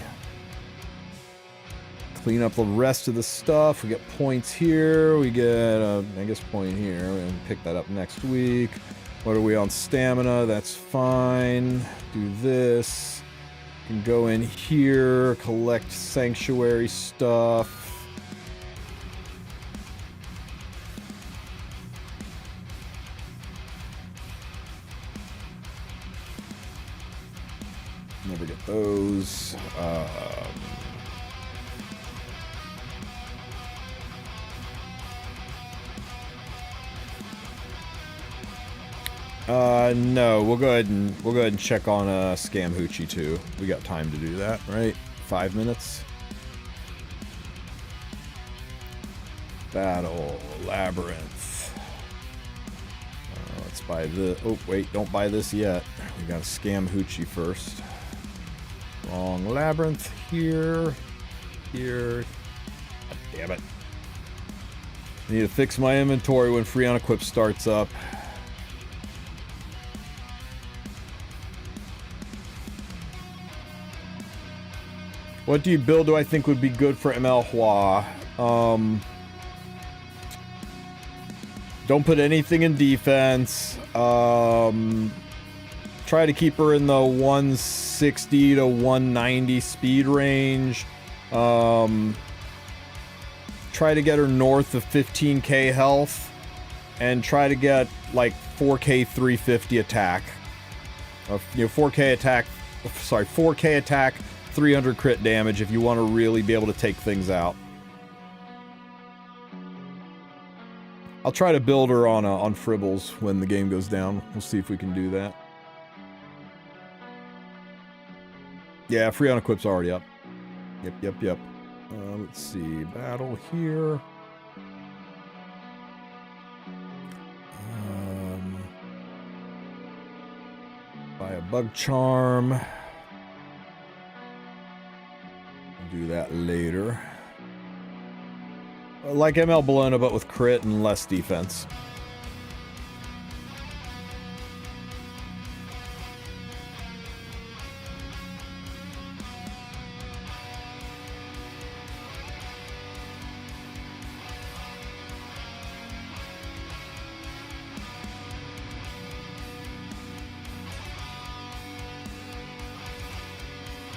Clean up the rest of the stuff. We get points here. We get, I guess, point here. We're gonna pick that up next week. What are we on stamina? That's fine. Do this. Can go in here, collect sanctuary stuff. Never get those. No, we'll go ahead and check on Scam Hoochie too. We got time to do that, right? 5 minutes. Battle Labyrinth. Let's buy the. Oh wait, don't buy this yet. We gotta Scam Hoochie first. Wrong Labyrinth here. Here. God damn it. I need to fix my inventory when Free on Equip starts up. What do you build do I think would be good for ML Hua? Don't put anything in defense. Try to keep her in the 160 to 190 speed range. Try to get her north of 15k health. And try to get like 4k 350 attack. 4k attack. Sorry, 4k attack. 300 crit damage if you want to really be able to take things out. I'll try to build her on Fribbles when the game goes down. We'll see if we can do that. Yeah, Free on Equip's already up. Yep. Let's see. Battle here. Buy a Bug Charm. Do that later. Like ML Bologna, but with crit and less defense.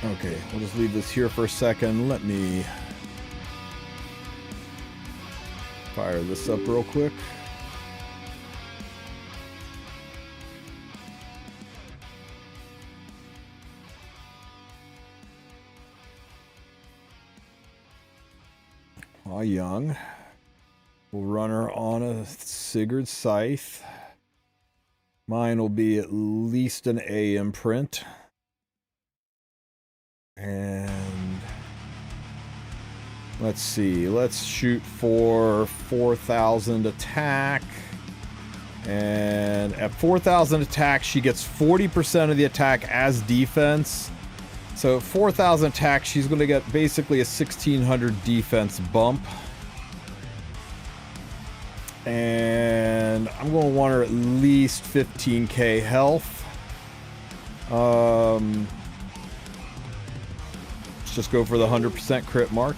Okay, we'll just leave this here for a second. Let me fire this up real quick. Young. We'll run her on a Sigurd Scythe. Mine will be at least an A imprint. And let's see. Let's shoot for 4,000 attack. And at 4,000 attack, she gets 40% of the attack as defense. So 4,000 attack, she's going to get basically a 1,600 defense bump. And I'm going to want her at least 15k health. Let's just go for the 100% crit mark.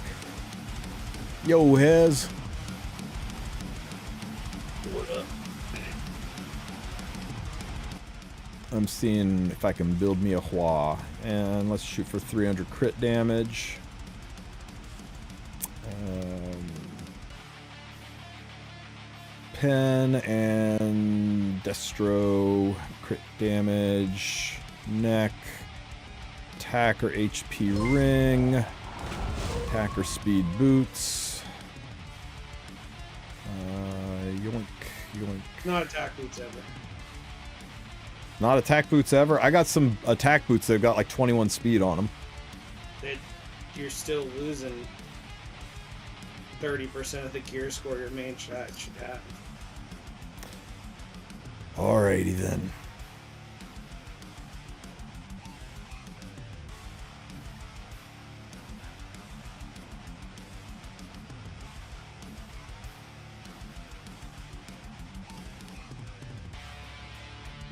Yo, Hez. What up? I'm seeing if I can build me a Hua. And let's shoot for 300 crit damage. Pen and Destro, crit damage, neck, attacker HP ring, attacker speed boots. Yoink, yoink. Not attack boots ever. Not attack boots ever? I got some attack boots that have got like 21 speed on them. You're still losing 30% of the gear score your main shot should have. Alrighty then.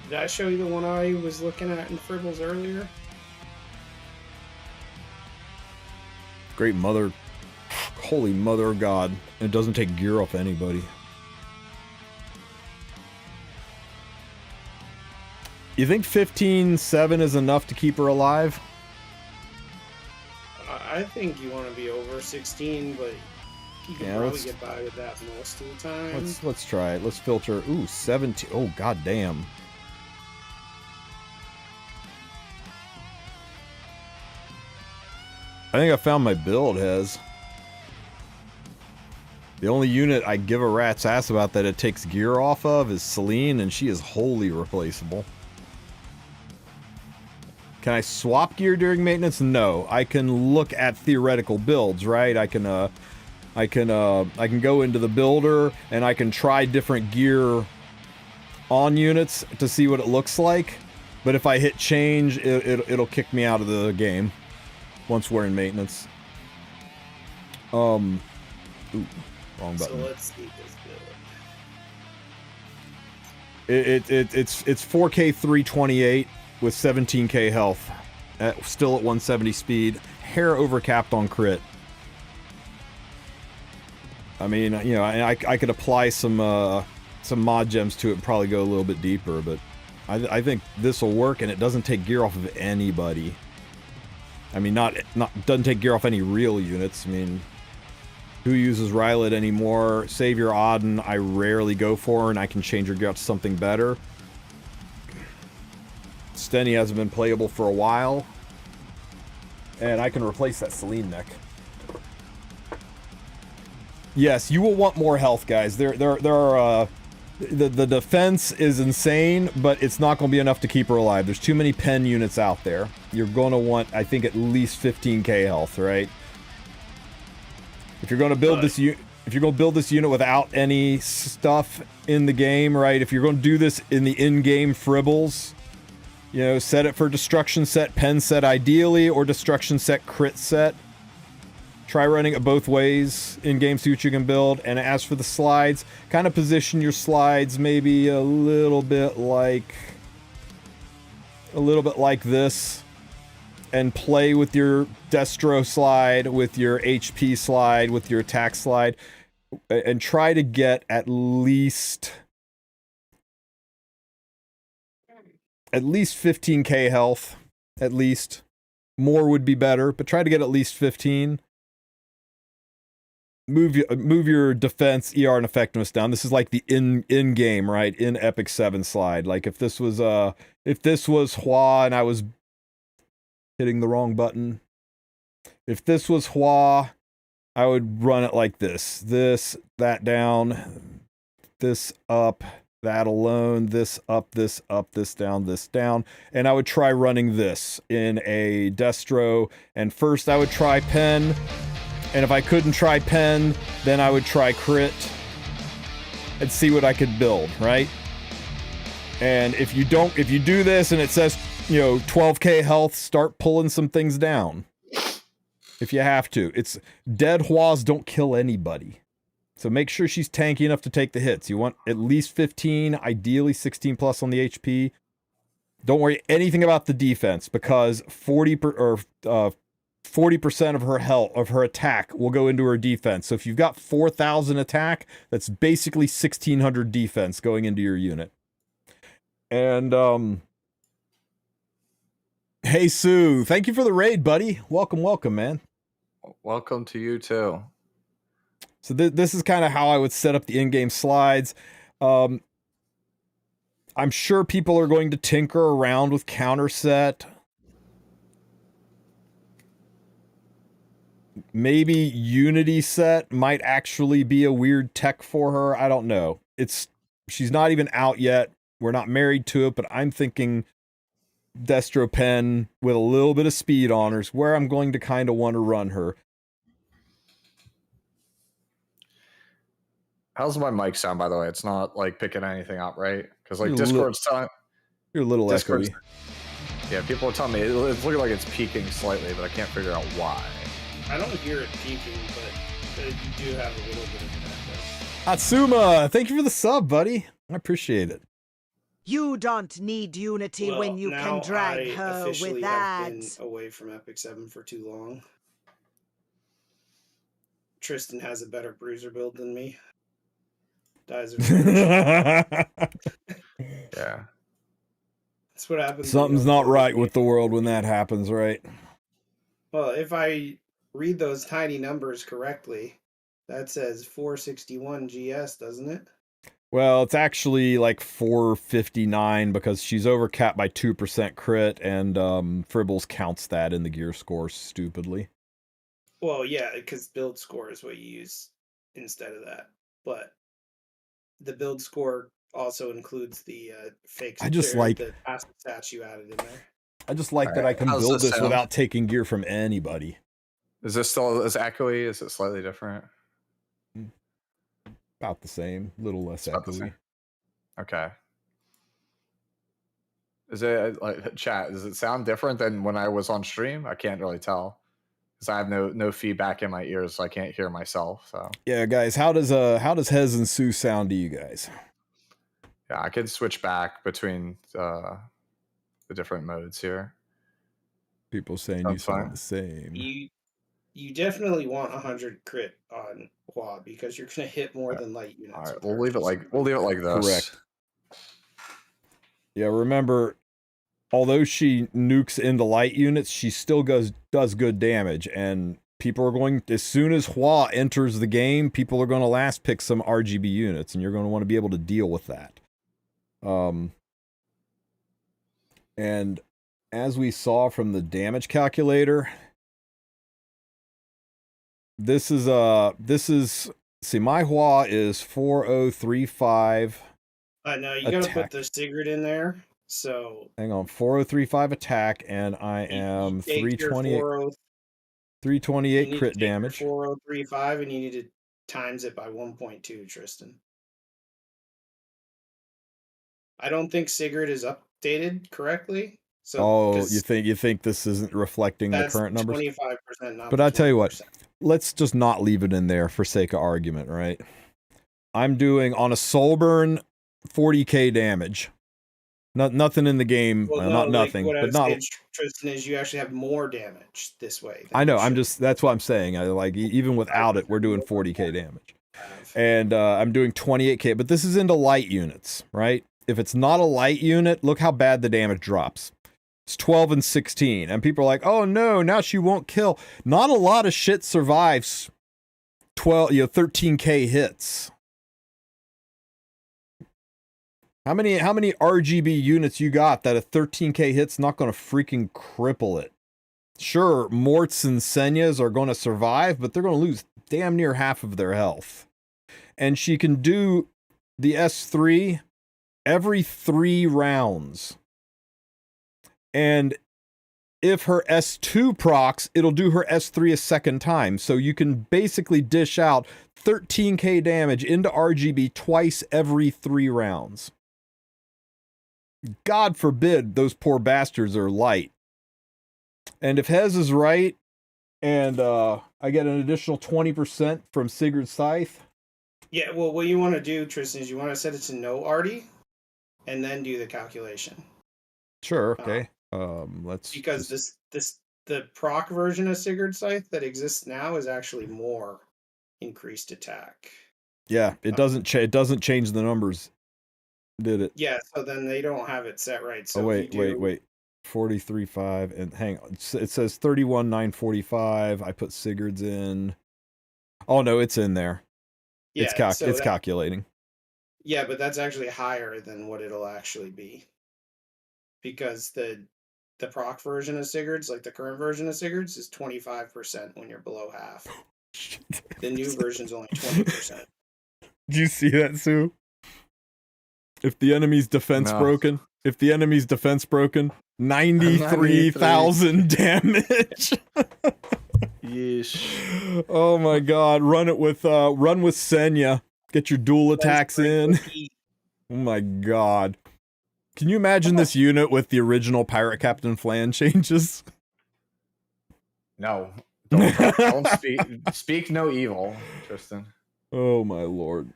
Did I show you the one I was looking at in Fribbles earlier? Great mother. Holy mother of God. It doesn't take gear off anybody. You think 15-7 is enough to keep her alive? I think you want to be over 16, but you can probably get by with that most of the time. Let's try it. Let's filter. Ooh, 17. Oh, god damn. I think I found my build, Hez. The only unit I give a rat's ass about that it takes gear off of is Celine, and she is wholly replaceable. Can I swap gear during maintenance? No. I can look at theoretical builds, right? I can go into the builder and I can try different gear on units to see what it looks like. But if I hit change, it'll kick me out of the game once we're in maintenance. Ooh, wrong button. So let's see this build. It's 4K 328 with 17k health, still at 170 speed, hair overcapped on crit. I mean, you know, I could apply some mod gems to it and probably go a little bit deeper, but I think this will work, and it doesn't take gear off of anybody. I mean, doesn't take gear off any real units. I mean, who uses Rylet anymore? Savior Auden, I rarely go for, and I can change her gear out to something better. Stenny hasn't been playable for a while, and I can replace that Celine neck. Yes, you will want more health, guys. There are the defense is insane, but it's not going to be enough to keep her alive. There's too many pen units out there. You're going to want, I think, at least 15k health, right? If you're going to build this unit without any stuff in the game, right? If you're going to do this in the in-game fribbles, you know, set it for destruction set, pen set ideally, or destruction set, crit set. Try running it both ways in game, see what you can build. And as for the slides, kind of position your slides maybe a little bit like this, and play with your Destro slide, with your HP slide, with your attack slide, and try to get at least 15k health, at least. More would be better, but try to get at least 15. Move your defense, ER, and effectiveness down. This is like the in game, right? In Epic 7 slide. Like if this was Hua and I was hitting the wrong button. If this was Hua, I would run it like this. This, that down, this up, that alone, this up, this down, this down. And I would try running this in a Destro. And first I would try pen. And if I couldn't try pen, then I would try crit and see what I could build, right? And if you do this and it says, 12k health, start pulling some things down. If you have to. It's dead Huas don't kill anybody. So make sure she's tanky enough to take the hits. You want at least 15, ideally 16 plus on the HP. Don't worry anything about the defense because 40% of her health, of her attack, will go into her defense. So if you've got 4,000 attack, that's basically 1,600 defense going into your unit. And, hey, Sue, thank you for the raid, buddy. Welcome, man. Welcome to you, too. So this is kind of how I would set up the in-game slides. I'm sure people are going to tinker around with counter set. Maybe Unity set might actually be a weird tech for her. I don't know. She's not even out yet. We're not married to it, but I'm thinking Destro Pen with a little bit of speed on her is where I'm going to kind of want to run her. How's my mic sound, by the way? It's not like picking anything up, right? Because like Discord's telling... You're a little echoey. Yeah, people are telling me it's looking like it's peaking slightly, but I can't figure out why. I don't hear it peaking, but you do have a little bit of an echo. Hatsuma, thank you for the sub, buddy. I appreciate it. You don't need Unity when you can drag her with that. I've been away from Epic 7 for too long. Tristen has a better bruiser build than me. Dies of Yeah. That's what happens. Something's not right with the world when that happens, right? Well, if I read those tiny numbers correctly, that says 461 GS, doesn't it? Well, it's actually like 459 because she's overcapped by 2% crit, and Fribbles counts that in the gear score stupidly. Well, yeah, because build score is what you use instead of that. But the build score also includes the fake. The passive stats you added in there. I just like that I can build this without taking gear from anybody. Is this still as echoey? Is it slightly different? About the same, a little less echoey. Okay. Is it like chat? Does it sound different than when I was on stream? I can't really tell because I have no feedback in my ears, so I can't hear myself. So yeah, guys, how does Hez and Sue sound to you guys? Yeah, I can switch back between the different modes here. People saying you sound the same. You definitely want 100 crit on Hua because you're gonna hit more than light units. All right, we'll leave it like this. Correct. Yeah, remember, although she nukes into light units, she still does good damage, and people are going, as soon as Hua enters the game, people are going to last pick some RGB units, and you're going to want to be able to deal with that. And as we saw from the damage calculator, this is see, my Hua is 4035. No, you gotta put the Sigrid in there. So hang on, 4035 attack, and I am 328 crit damage. 4035, and you need to times it by 1.2, Tristen. I don't think Sigrid is updated correctly. So you think this isn't reflecting the current numbers? 25%, but I tell you what, let's just not leave it in there for sake of argument, right? I'm doing on a soul burn 40k damage. Nothing in the game, not nothing, but not. Tristen, is you actually have more damage this way. I know. That's what I'm saying. I like even without it, we're doing 40k damage, and I'm doing 28k. But this is into light units, right? If it's not a light unit, look how bad the damage drops. It's 12 and 16. And people are like, oh no, now she won't kill. Not a lot of shit survives 13k hits. How many RGB units you got that a 13k hit's not gonna freaking cripple it? Sure, Morts and Senyas are gonna survive, but they're gonna lose damn near half of their health. And she can do the S3 every 3 rounds. And if her S2 procs, it'll do her S3 a second time. So you can basically dish out 13k damage into RGB twice every 3 rounds. God forbid those poor bastards are light. And if Hez is right, and I get an additional 20% from Sigurd's Scythe. Yeah, well, what you want to do, Tristen, is you want to set it to no arty, and then do the calculation. Sure, okay. Let's because the proc version of Sigurd's Scythe that exists now is actually more increased attack. Yeah, it doesn't change the numbers, did it? Yeah, so then they don't have it set right. So wait. 43.5 and hang on. It says 31,945. I put Sigurd's in. Oh no, it's in there. Yeah, it's calculating. Yeah, but that's actually higher than what it'll actually be. Because the proc version of Sigurd's, like the current version of Sigurd's, is 25% when you're below half. The new version's only 20%. Do you see that, Sue? If the enemy's defense broken, 93,000 damage. Yeesh. Oh my god, run with Senya. Get your dual attacks in. Oh my god. Can you imagine this unit with the original Pirate Captain Flan changes? No. Don't speak no evil, Tristen. Oh my lord.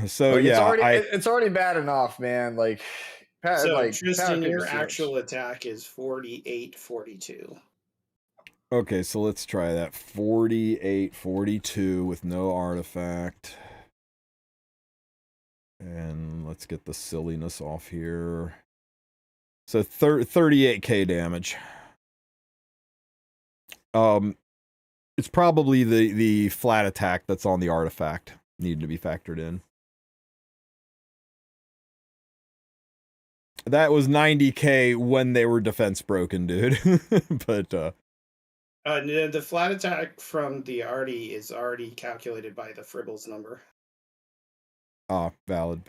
So like, yeah, it's already bad enough, man. Like, Tristen, your actual attack is 48-42. Okay, so let's try that. 48-42 with no artifact. And let's get the silliness off here. So 38k damage. It's probably the flat attack that's on the artifact needed to be factored in. That was 90k when they were defense broken, dude. But the flat attack from the arty is already calculated by the Fribbles number. Ah, valid.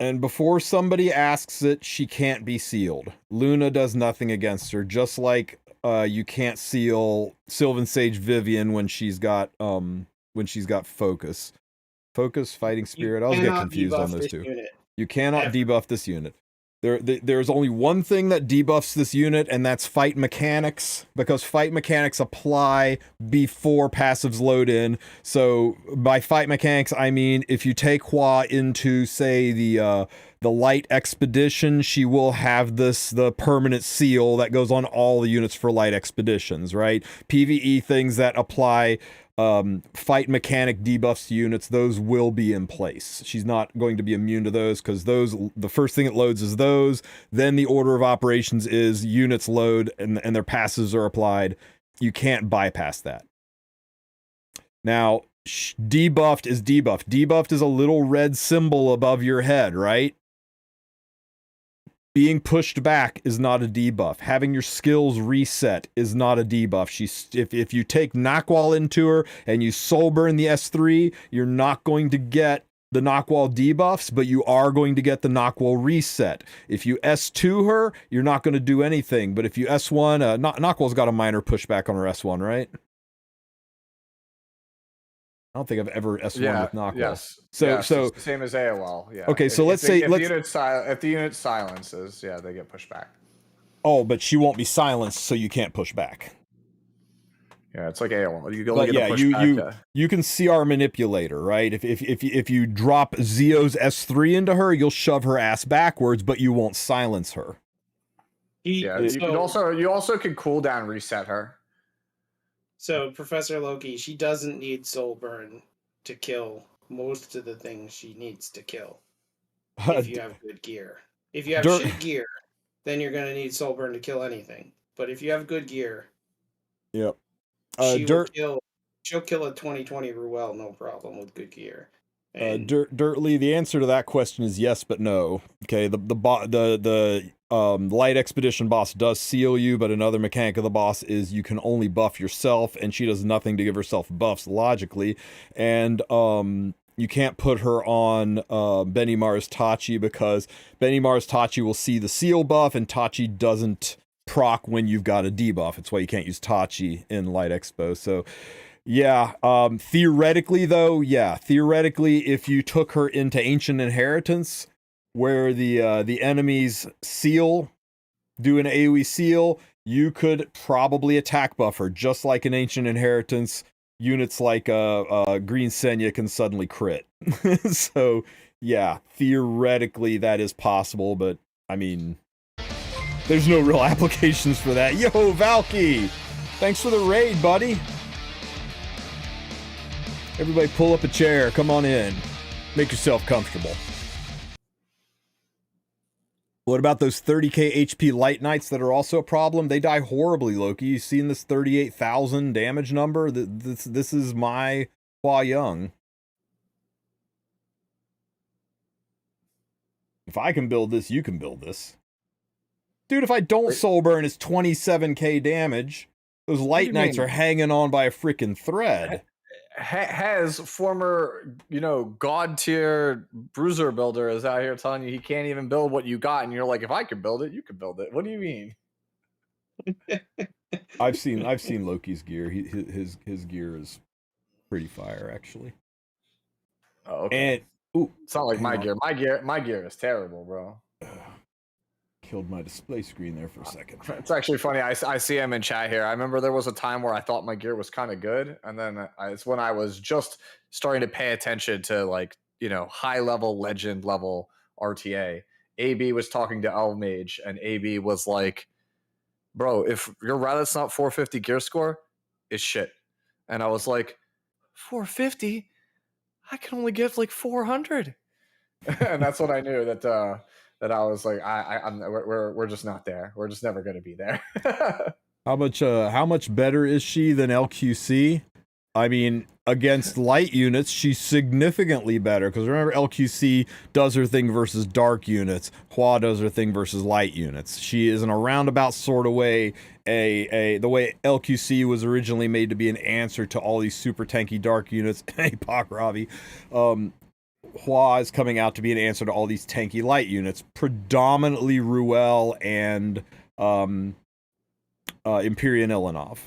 And before somebody asks it, she can't be sealed. Luna does nothing against her, just like you can't seal Sylvan Sage Vivian when she's got focus. Focus, fighting spirit. I was getting confused on those two. You cannot debuff this unit. There's only one thing that debuffs this unit, and that's fight mechanics, because fight mechanics apply before passives load in. So by fight mechanics, I mean if you take Hua into, say, the light expedition, she will have the permanent seal that goes on all the units for light expeditions, right? PvE things that apply fight mechanic debuffs to units, those will be in place. She's not going to be immune to those, because the first thing it loads is those, then the order of operations is units load and their passives are applied. You can't bypass that. Now, debuffed is debuffed. Debuffed is a little red symbol above your head, right? Being pushed back is not a debuff. Having your skills reset is not a debuff. If you take Knockwall into her and you soul burn the S3, you're not going to get the Knockwall debuffs, but you are going to get the Knockwall reset. If you S2 her, you're not going to do anything. But if you S1, Knockwall's got a minor pushback on her S1, right? I don't think I've ever S1 with Knockwall. Yes. So it's the same as AOL. Yeah. Okay, so let's say if the unit silences, they get pushed back. Oh, but she won't be silenced, so you can't push back. Yeah, it's like AOL. You can CR manipulator, right? If you drop Zio's S3 into her, you'll shove her ass backwards, but you won't silence her. You also can cooldown reset her. So, Professor Loki, she doesn't need soul burn to kill most of the things she needs to kill. if you have good gear. If you have shit gear, then you're gonna need Soulburn to kill anything. But if you have good gear, yep. She'll kill a 2020 Ruel, no problem, with good gear. And Dirtly, the answer to that question is yes, but no. Okay, the light expedition boss does seal you, but another mechanic of the boss is you can only buff yourself, and she does nothing to give herself buffs logically, and you can't put her on Benny Mars Tachi because Benny Mars Tachi will see the seal buff, and Tachi doesn't proc when you've got a debuff. It's why you can't use Tachi in Light Expo. So yeah, theoretically though, if you took her into Ancient Inheritance, where the enemies seal, do an AoE seal, you could probably attack buff her, just like in Ancient Inheritance. Units like Green Senya can suddenly crit. So yeah, theoretically that is possible, but I mean, there's no real applications for that. Yo, Valky, thanks for the raid, buddy. Everybody pull up a chair. Come on in. Make yourself comfortable. What about those 30k HP Light Knights that are also a problem? They die horribly, Loki. You seen this 38,000 damage number? This is my Hua Young. If I can build this, you can build this. Dude, if I don't soul burn, it's 27k damage. Those Light Knights are hanging on by a freaking thread. Has former, god tier bruiser builder is out here telling you he can't even build what you got, and you're like, if I could build it, you could build it. What do you mean? I've seen Loki's gear. His gear is pretty fire, actually. Oh, okay. And it's not like my gear. My gear is terrible, bro. Killed my display screen there for a second. It's actually funny. I see him in chat here. I remember there was a time where I thought my gear was kind of good, and then it's when I was just starting to pay attention to high level, legend level RTA. AB was talking to Elmage, and AB was like, "Bro, if your Radit's not 450 gear score, it's shit." And I was like, 450? I can only get like 400. And that's when I knew that I was like, we're just not there. We're just never going to be there. How much better is she than LQC? I mean, against light units, she's significantly better. Because remember, LQC does her thing versus dark units. Hua does her thing versus light units. She is in a roundabout sort of way, the way LQC was originally made to be an answer to all these super tanky dark units. Hey, Ravi. Hua is coming out to be an answer to all these tanky light units, predominantly Ruel and Empyrean Ilanov.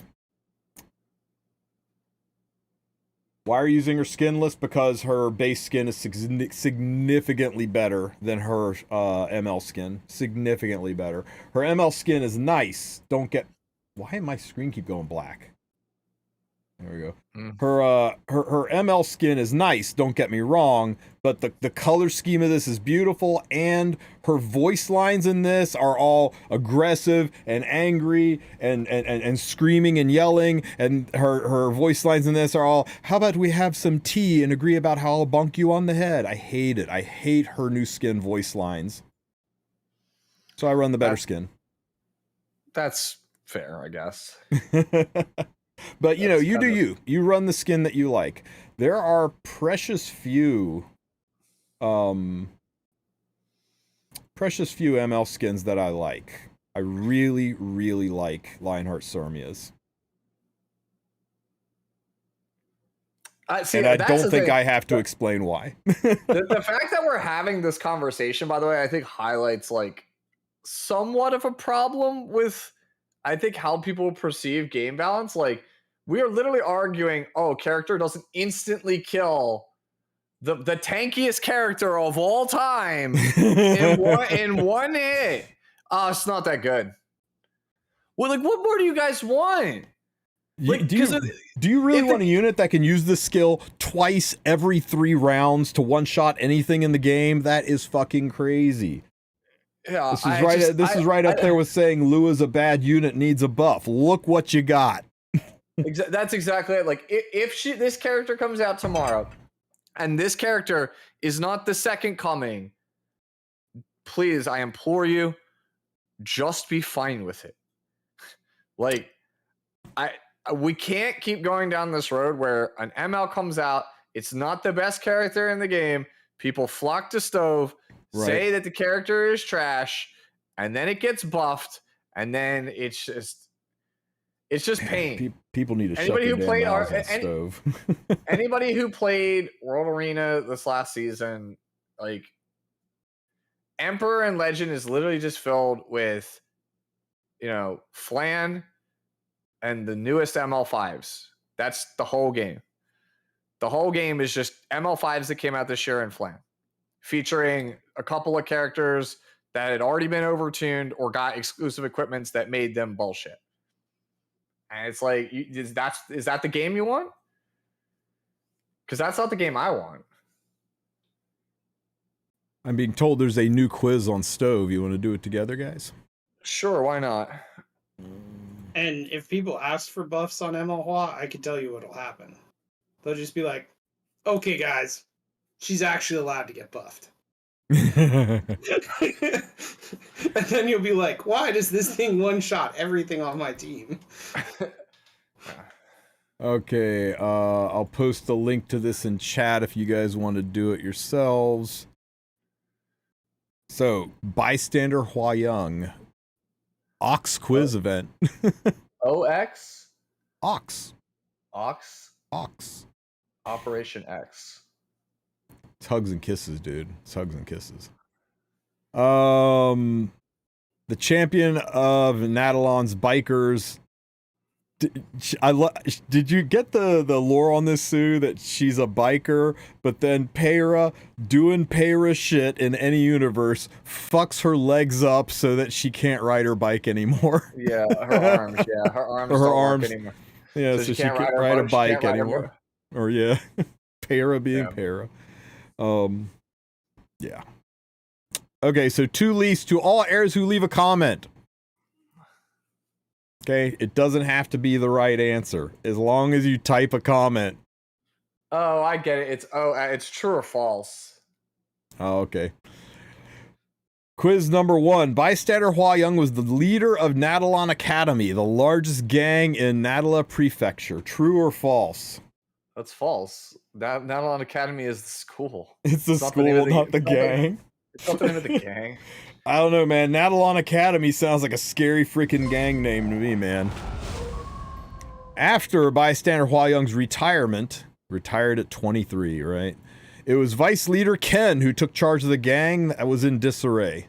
Why are you using her skinless? Because her base skin is significantly better than her ML skin. Significantly better. Her ML skin is nice. Why did my screen keep going black? There we go. Her ML skin is nice, don't get me wrong, but the color scheme of this is beautiful, and her voice lines in this are all aggressive and angry and screaming and yelling, and her voice lines in this are all, how about we have some tea and agree about how I'll bunk you on the head. I hate it. I hate her new skin voice lines. So I run the better skin. That's fair, I guess. But you run the skin that you like. There are precious few ML skins that I like. I really, really like Lionheart Sormia's. And I don't think I have to explain why. the fact that we're having this conversation, by the way, I think highlights somewhat of a problem with, I think, how people perceive game balance. We are literally arguing, character doesn't instantly kill the tankiest character of all time in one hit. It's not that good. Well, what more do you guys want? Do you really want a unit that can use this skill twice every 3 rounds to one-shot anything in the game? That is fucking crazy. Yeah, this is right up there with saying Lua's a bad unit, needs a buff. Look what you got. That's exactly it. If this character comes out tomorrow, and this character is not the second coming please, I implore you, just be fine with it. Like, we can't keep going down this road where an ML comes out, it's not the best character in the game, people flock to Stove, say that the character is trash, and then it gets buffed, and then it's just pain. People need to shut their damn mouths on Stove. Anybody who played World Arena this last season, like, Emperor and Legend is literally just filled with, Flan and the newest ML5s. That's the whole game. The whole game is just ML5s that came out this year in Flan, featuring a couple of characters that had already been overtuned or got exclusive equipments that made them bullshit. And it's like, is that the game you want? Because that's not the game I want. I'm being told there's a new quiz on Stove. You want to do it together, guys? Sure, why not? And if people ask for buffs on MLHua, I can tell you what'll happen. They'll just be like, okay, guys, she's actually allowed to get buffed. And then you'll be like, why does this thing one-shot everything on my team? Okay, I'll post the link to this in chat if you guys want to do it yourselves. So, Bystander Hua Young. Ox quiz event. OX? Ox. Ox? Ox. Operation X. It's hugs and kisses, dude. It's hugs and kisses. The champion of Nadalon's bikers. Did you get the lore on this, Sue, that she's a biker, but then Peyra, doing Peyra shit in any universe, fucks her legs up so that she can't ride her bike anymore? Yeah, her arms. Yeah, her arms don't work anymore. Yeah, so she can't ride a bike anymore. Or yeah, Peyra being Peyra. Yeah. Okay, so 2 leases to all heirs who leave a comment. Okay, it doesn't have to be the right answer as long as you type a comment. Oh, I get it. It's true or false. Oh, okay. Quiz number 1. Bystander Hua Young was the leader of Nadalon Academy, the largest gang in Nadala Prefecture. True or false? That's false. Nadalon Academy is the school. It's the school, not the gang. It's not the name of the gang. I don't know, man. Nadalon Academy sounds like a scary freaking gang name to me, man. After Bystander Hua Young's retirement, retired at 23, right? It was Vice Leader Ken who took charge of the gang that was in disarray.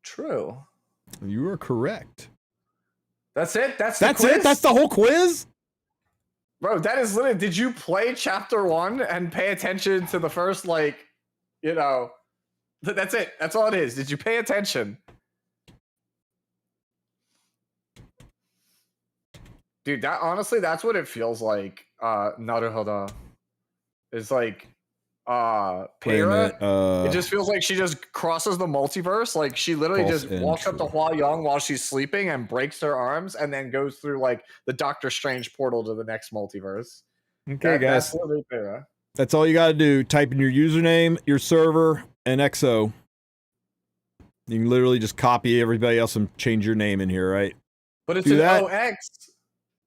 True. You are correct. That's it? That's it? That's the whole quiz? Bro, that is literally, did you play chapter 1 and pay attention to the first, that's it. That's all it is. Did you pay attention? Dude, that's what it feels like. Naruhodo. It's like Peyra. It just feels like she just crosses the multiverse. Like she literally just walks up to Hua Young while she's sleeping and breaks her arms and then goes through like the Doctor Strange portal to the next multiverse. Okay, guys. That's literally Peyra. That's all you gotta do. Type in your username, your server, and XO. You can literally just copy everybody else and change your name in here, right? But it's an OX.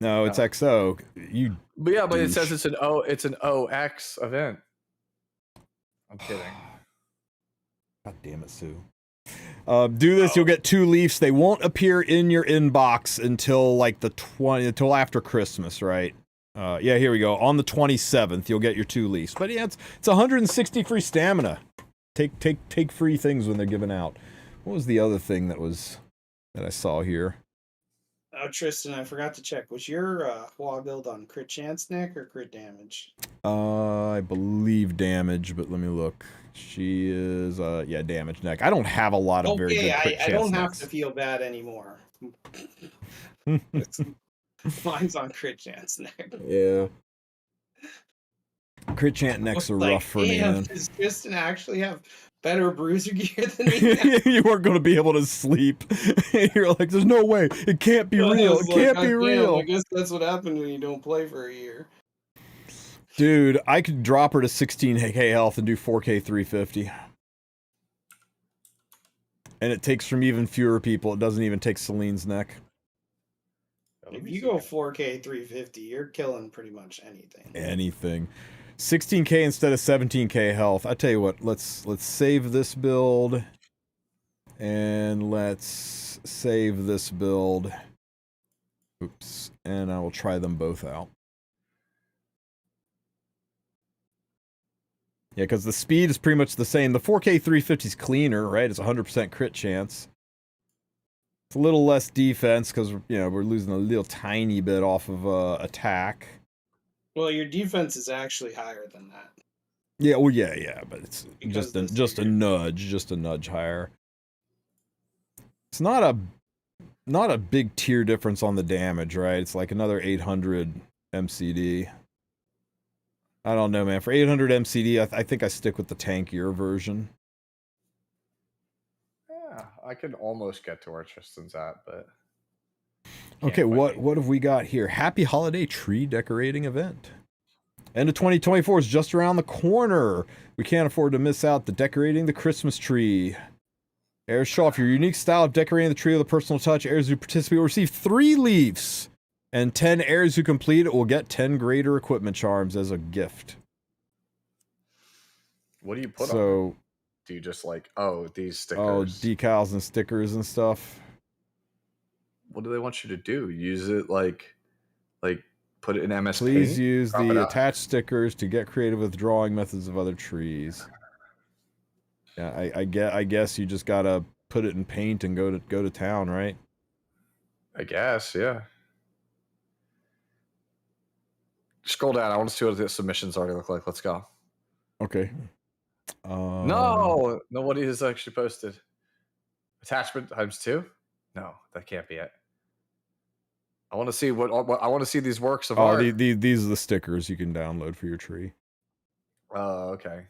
No, it's XO. But it says it's an OX event. I'm kidding. God damn it, Sue. Do this, you'll get 2 leafs. They won't appear in your inbox until like until after Christmas, right? Yeah, here we go. On the 27th, you'll get your 2 leafs. But yeah, it's 160 free stamina. Take free things when they're given out. What was the other thing that I saw here? Oh, Tristen, I forgot to check. Was your Hua build on crit chance, Nick, or crit damage? I believe damage, but let me look. She is, damage neck. I don't have a lot of very good crit chance. I don't have necks. to feel bad anymore. Mine's on crit chance neck. Yeah. Crit chance necks are rough for me, man. Does Tristen actually have better bruiser gear than me? You weren't going to be able to sleep. You're like, there's no way. It can't be real. It can't be real. I guess that's what happened when you don't play for a year. Dude, I could drop her to 16k health and do 4k 350. And it takes from even fewer people. It doesn't even take Celine's neck. If you go 4K 350, you're killing pretty much anything. Anything. 16k instead of 17k health. I tell you what, let's save this build. And let's save this build. Oops. And I will try them both out. Yeah, because the speed is pretty much the same. The 4K 350 is cleaner, right? It's 100% crit chance. It's a little less defense because, you know, we're losing a little tiny bit off of attack. Well, your defense is actually higher than that. Yeah, well, yeah, but it's Because just a nudge higher. It's not a big tier difference on the damage, right? It's like another 800 MCD. I don't know, man. For 800 MCD, I think I stick with the tankier version. Yeah, I could almost get to where Tristen's at, but... Okay, what have we got here? Happy Holiday Tree Decorating Event. End of 2024 is just around the corner. We can't afford to miss out the decorating the Christmas tree. Heirs show off your unique style of decorating the tree with a personal touch. Heirs who participate will receive 3 leaves. And 10 heirs who complete it will get 10 greater equipment charms as a gift. What do you put on it? Do you just like, oh, these stickers? Oh, decals and stickers and stuff. What do they want you to do? Use it like put it in MS Please Paint? use the attached stickers to get creative with drawing methods of other trees. Yeah, I guess you just gotta put it in paint and go to town, right? I guess, yeah. Scroll down. I want to see what the submissions already look like. Let's go. Okay. No, nobody has actually posted. Attachment ×2? No, that can't be it. I want to see what I want to see these works of art. These are the stickers you can download for your tree. Oh, okay.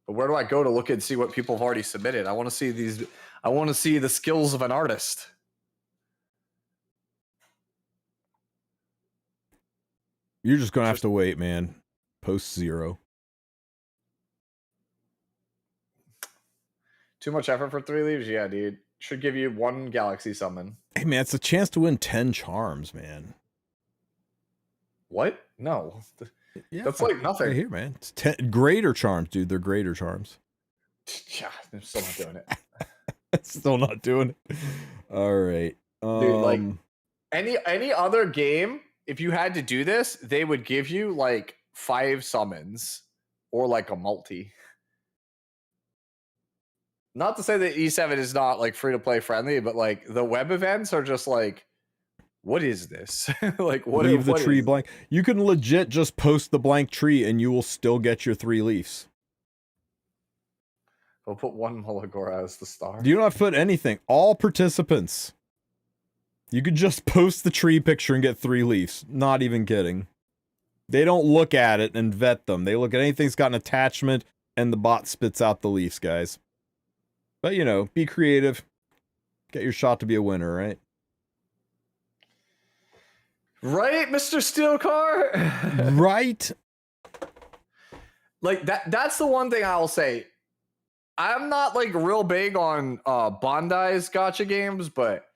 But where do I go to look and see what people have already submitted? I want to see these. I want to see the skills of an artist. You're just gonna have to wait, man. Post 0. Too much effort for 3 leaves? Yeah, dude. Should give you 1 galaxy summon. Hey, man, it's a chance to win 10 charms, man. What? No. Yeah, that's like nothing. Right here, man. It's 10 greater charms, dude. They're greater charms. Yeah, I'm still not doing it. Still not doing it. All right. Dude, like any other game, if you had to do this, they would give you like 5 summons or like a multi. Not to say that E7 is not like free to play friendly, but like the web events are just like, what is this? Like, what? Leave the what tree blank. You can legit just post the blank tree, and you will still get your 3 leaves. We'll put 1 Mulligora as the star. Do you not put anything? All participants. You could just post the tree picture and get 3 leaves. Not even kidding. They don't look at it and vet them. They look at anything that's got an attachment, and the bot spits out the leaves, guys. But, you know, be creative. Get your shot to be a winner, right? Right, Mr. Steelcar? Right? Like, that's the one thing I'll say. I'm not, like, real big on Bondi's gacha games, but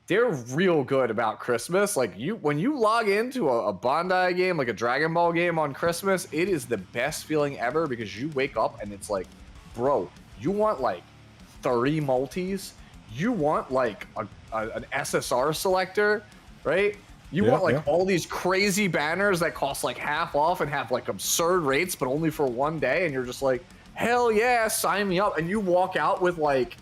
they're real good about Christmas. Like, when you log into a Bondi game, like a Dragon Ball game on Christmas, it is the best feeling ever because you wake up and it's like, bro, you want, like, 30 multis, you want like an SSR selector, right? You want like all these crazy banners that cost like half off and have like absurd rates, but only for 1 day, and you're just like, hell yeah, sign me up. And you walk out with like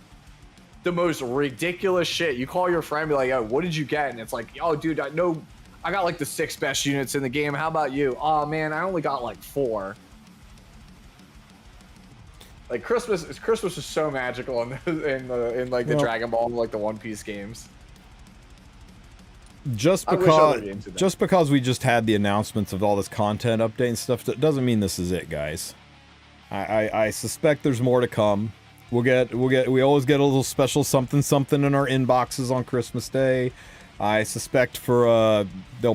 the most ridiculous shit. You call your friend, be like, yo, what did you get? And it's like, oh, dude, I got like the 6 best units in the game. How about you? Oh man, I only got like 4. Like Christmas is so magical in the Dragon Ball, like the One Piece games. Just because we just had the announcements of all this content update and stuff, that doesn't mean this is it, guys. I suspect there's more to come. We always get a little special something in our inboxes on Christmas Day. I suspect they'll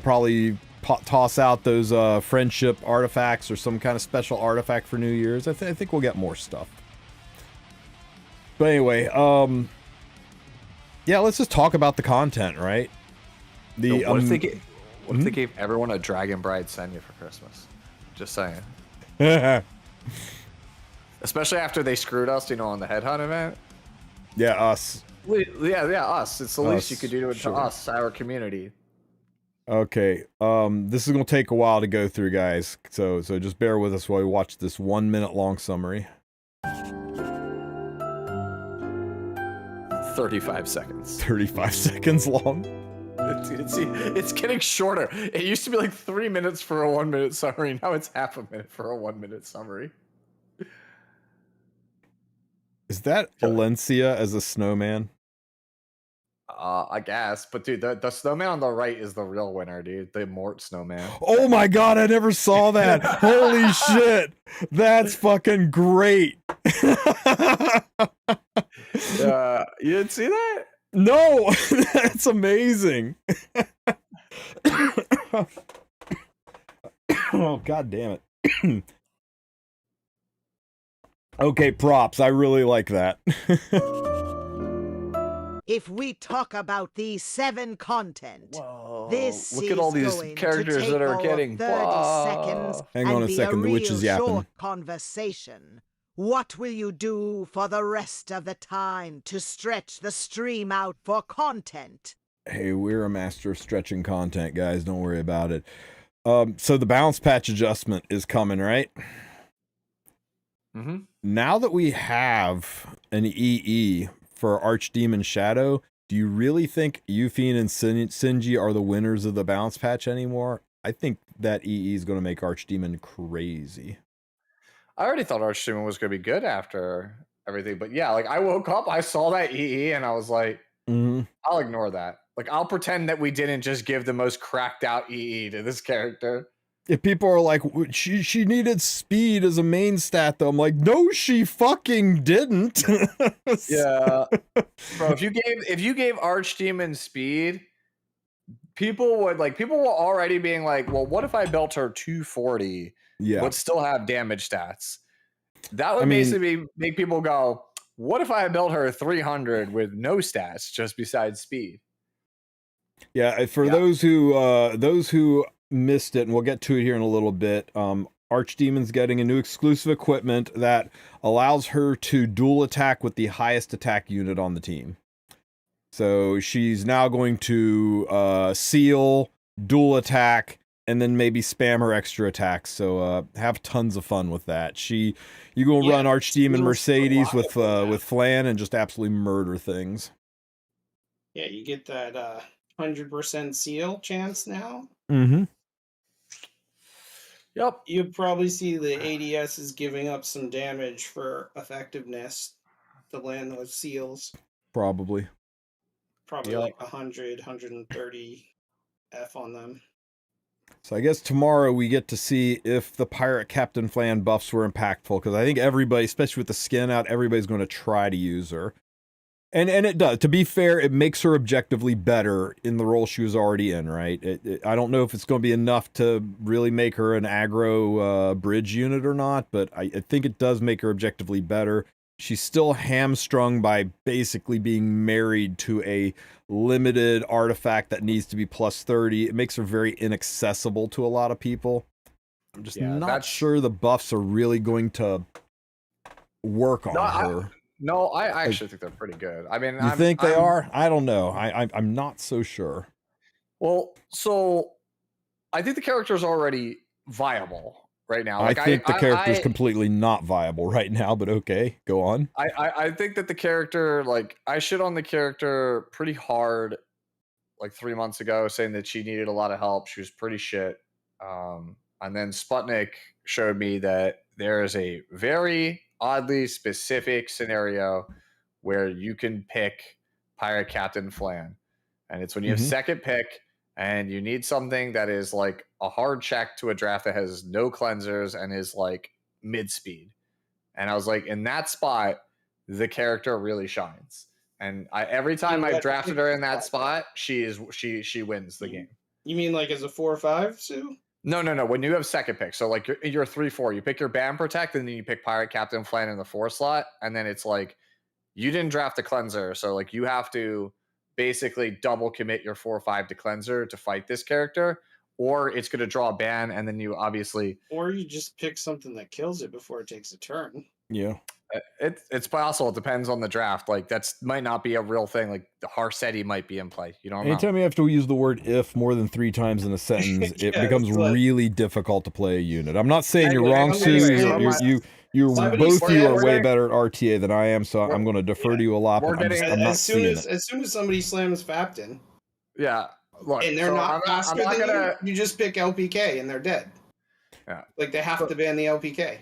probably toss out those friendship artifacts or some kind of special artifact for New Year's. I think we'll get more stuff. But anyway, Yeah, let's just talk about the content, right? What if they gave everyone a Dragon Bride Senya for Christmas? Just saying. Especially after they screwed us, on the Headhunt event. Yeah, us. Yeah, us. It's the least you could do to us, our community. Okay, this is gonna take a while to go through, guys. So just bear with us while we watch this 1 minute long summary. 35 seconds. 35 seconds long. It's getting shorter. It used to be like 3 minutes for a 1 minute summary. Now it's half a minute for a 1 minute summary. Is that Valencia as a snowman? I guess, but dude, the snowman on the right is the real winner, dude. The Mort snowman. Oh my god, I never saw that. Holy shit. That's fucking great. You didn't see that? No, that's amazing. Oh, god damn it. Okay, props. I really like that. If we talk about the 7 content, Whoa, this look at all these characters that are getting 30 seconds. Hang on a second, the witch is yapping. Short conversation. What will you do for the rest of the time to stretch the stream out for content? Hey, we're a master of stretching content, guys. Don't worry about it. So the balance patch adjustment is coming, right? Mm-hmm. Now that we have an EE for Archdemon Shadow, do you really think Yufine and Sinji are the winners of the balance patch anymore? I think that EE is going to make Archdemon crazy. I already thought Archdemon was going to be good after everything, but yeah, like I woke up, I saw that EE, and I was like, I'll ignore that. Like, I'll pretend that we didn't just give the most cracked out EE to this character. If people are like, she needed speed as a main stat, though, I'm like, no, she fucking didn't. Yeah, bro. If you gave Archdemon speed, people were already being like, well, what if I built her 240, but still have damage stats? That would basically make people go, what if I built her 300 with no stats just besides speed? Yeah, for those who missed it, and we'll get to it here in a little bit, Archdemon's getting a new exclusive equipment that allows her to dual attack with the highest attack unit on the team. So she's now going to seal, dual attack, and then maybe spam her extra attacks. So have tons of fun with that. You go run Archdemon Mercedes with Flan and just absolutely murder things. Yeah, you get that 100% seal chance now. Mm-hmm. Yep. You probably see the ADS is giving up some damage for effectiveness to land those seals. Probably like 100, 130 F on them. So I guess tomorrow we get to see if the Pirate Captain Flan buffs were impactful, because I think everybody, especially with the skin out, everybody's going to try to use her. And it does. To be fair, it makes her objectively better in the role she was already in, right? I don't know if it's going to be enough to really make her an aggro bridge unit or not, but I think it does make her objectively better. She's still hamstrung by basically being married to a limited artifact that needs to be plus 30. It makes her very inaccessible to a lot of people. I'm just not sure the buffs are really going to work on her. I actually think they're pretty good. I mean, you think they are? I don't know. I'm not so sure. Well, so I think the character is already viable right now. Like, I think the character's completely not viable right now, but okay, go on. I think that the character, like, I shit on the character pretty hard like 3 months ago, saying that she needed a lot of help. She was pretty shit. And then Sputnik showed me that there is a very oddly specific scenario where you can pick Pirate Captain Flan. And it's when you have second pick and you need something that is like a hard check to a draft that has no cleansers and is like mid speed. And I was like, in that spot, the character really shines. And every time I've drafted her in that spot, she wins the game. You mean like as a 4 or 5, Sue? No. When you have second pick, so like you're 3-4, you pick your Bam Protect, and then you pick Pirate Captain Flan in the 4 slot, and then it's like you didn't draft the cleanser, so like you have to basically double commit your 4/5 to cleanser to fight this character, or it's going to draw a ban, and then you obviously, or you just pick something that kills it before it takes a turn. Yeah. It's possible. It depends on the draft. Like that's might not be a real thing. Like the Harsetti might be in play. You don't know. Anytime you have to use the word "if" more than 3 times in a sentence, it becomes really difficult to play a unit. I'm not saying you're wrong, Sue. Both you are way better at RTA than I am, so I'm going to defer to you a lot. But I'm not seeing it. As soon as somebody slams Fapton, yeah, look, and they're not faster than you, you just pick LPK and they're dead. Yeah, like they have to ban the LPK.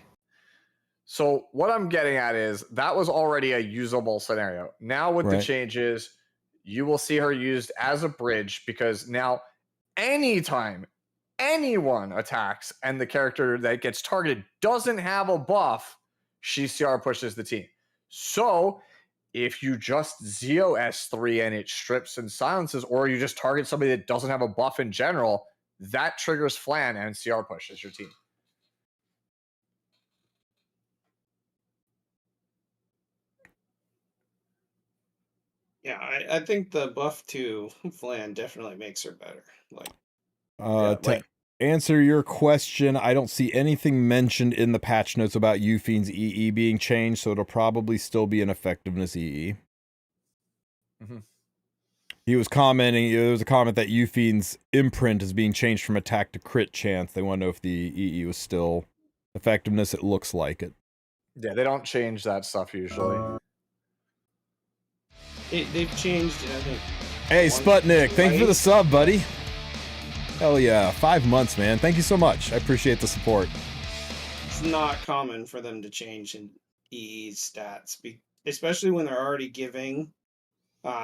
So what I'm getting at is that was already a usable scenario. Now with the changes, you will see her used as a bridge, because now anytime anyone attacks and the character that gets targeted doesn't have a buff, she CR pushes the team. So if you just Zeo S3 and it strips and silences, or you just target somebody that doesn't have a buff in general, that triggers Flan and CR pushes your team. Yeah, I think the buff to Flan definitely makes her better. To answer your question, I don't see anything mentioned in the patch notes about Eufiend's EE being changed, so it'll probably still be an effectiveness EE. Mm-hmm. He was commenting, there was a comment that Eufiend's imprint is being changed from attack to crit chance. They want to know if the EE was still effectiveness. It looks like it. Yeah, they don't change that stuff usually. They've changed it, I think. Hey, Sputnik, thank you for the sub, buddy. Hell yeah, 5 months, man. Thank you so much. I appreciate the support. It's not common for them to change in EE stats, especially when they're already giving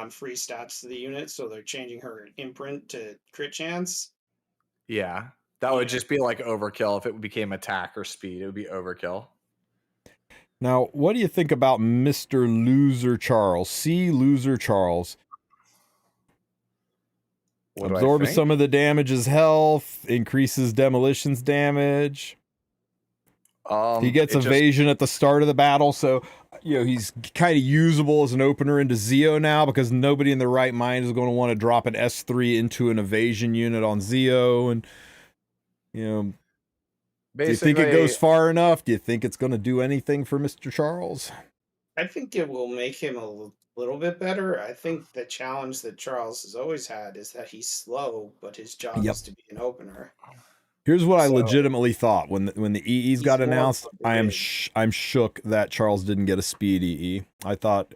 free stats to the unit, so they're changing her imprint to crit chance. Yeah, that would just be like overkill if it became attack or speed. It would be overkill. Now, what do you think about Mr. Loser Charles? C. Loser Charles. Absorbs some of the damage's health, increases demolitions damage. He gets evasion at the start of the battle, so he's kind of usable as an opener into Zeo now, because nobody in their right mind is going to want to drop an S3 into an evasion unit on Zeo, and do you think it goes far enough? Do you think it's going to do anything for Mr. Charles? I think it will make him a little bit better. I think the challenge that Charles has always had is that he's slow, but his job is to be an opener. Here's what I legitimately thought when the EEs got announced. I'm shook that Charles didn't get a speed EE. I thought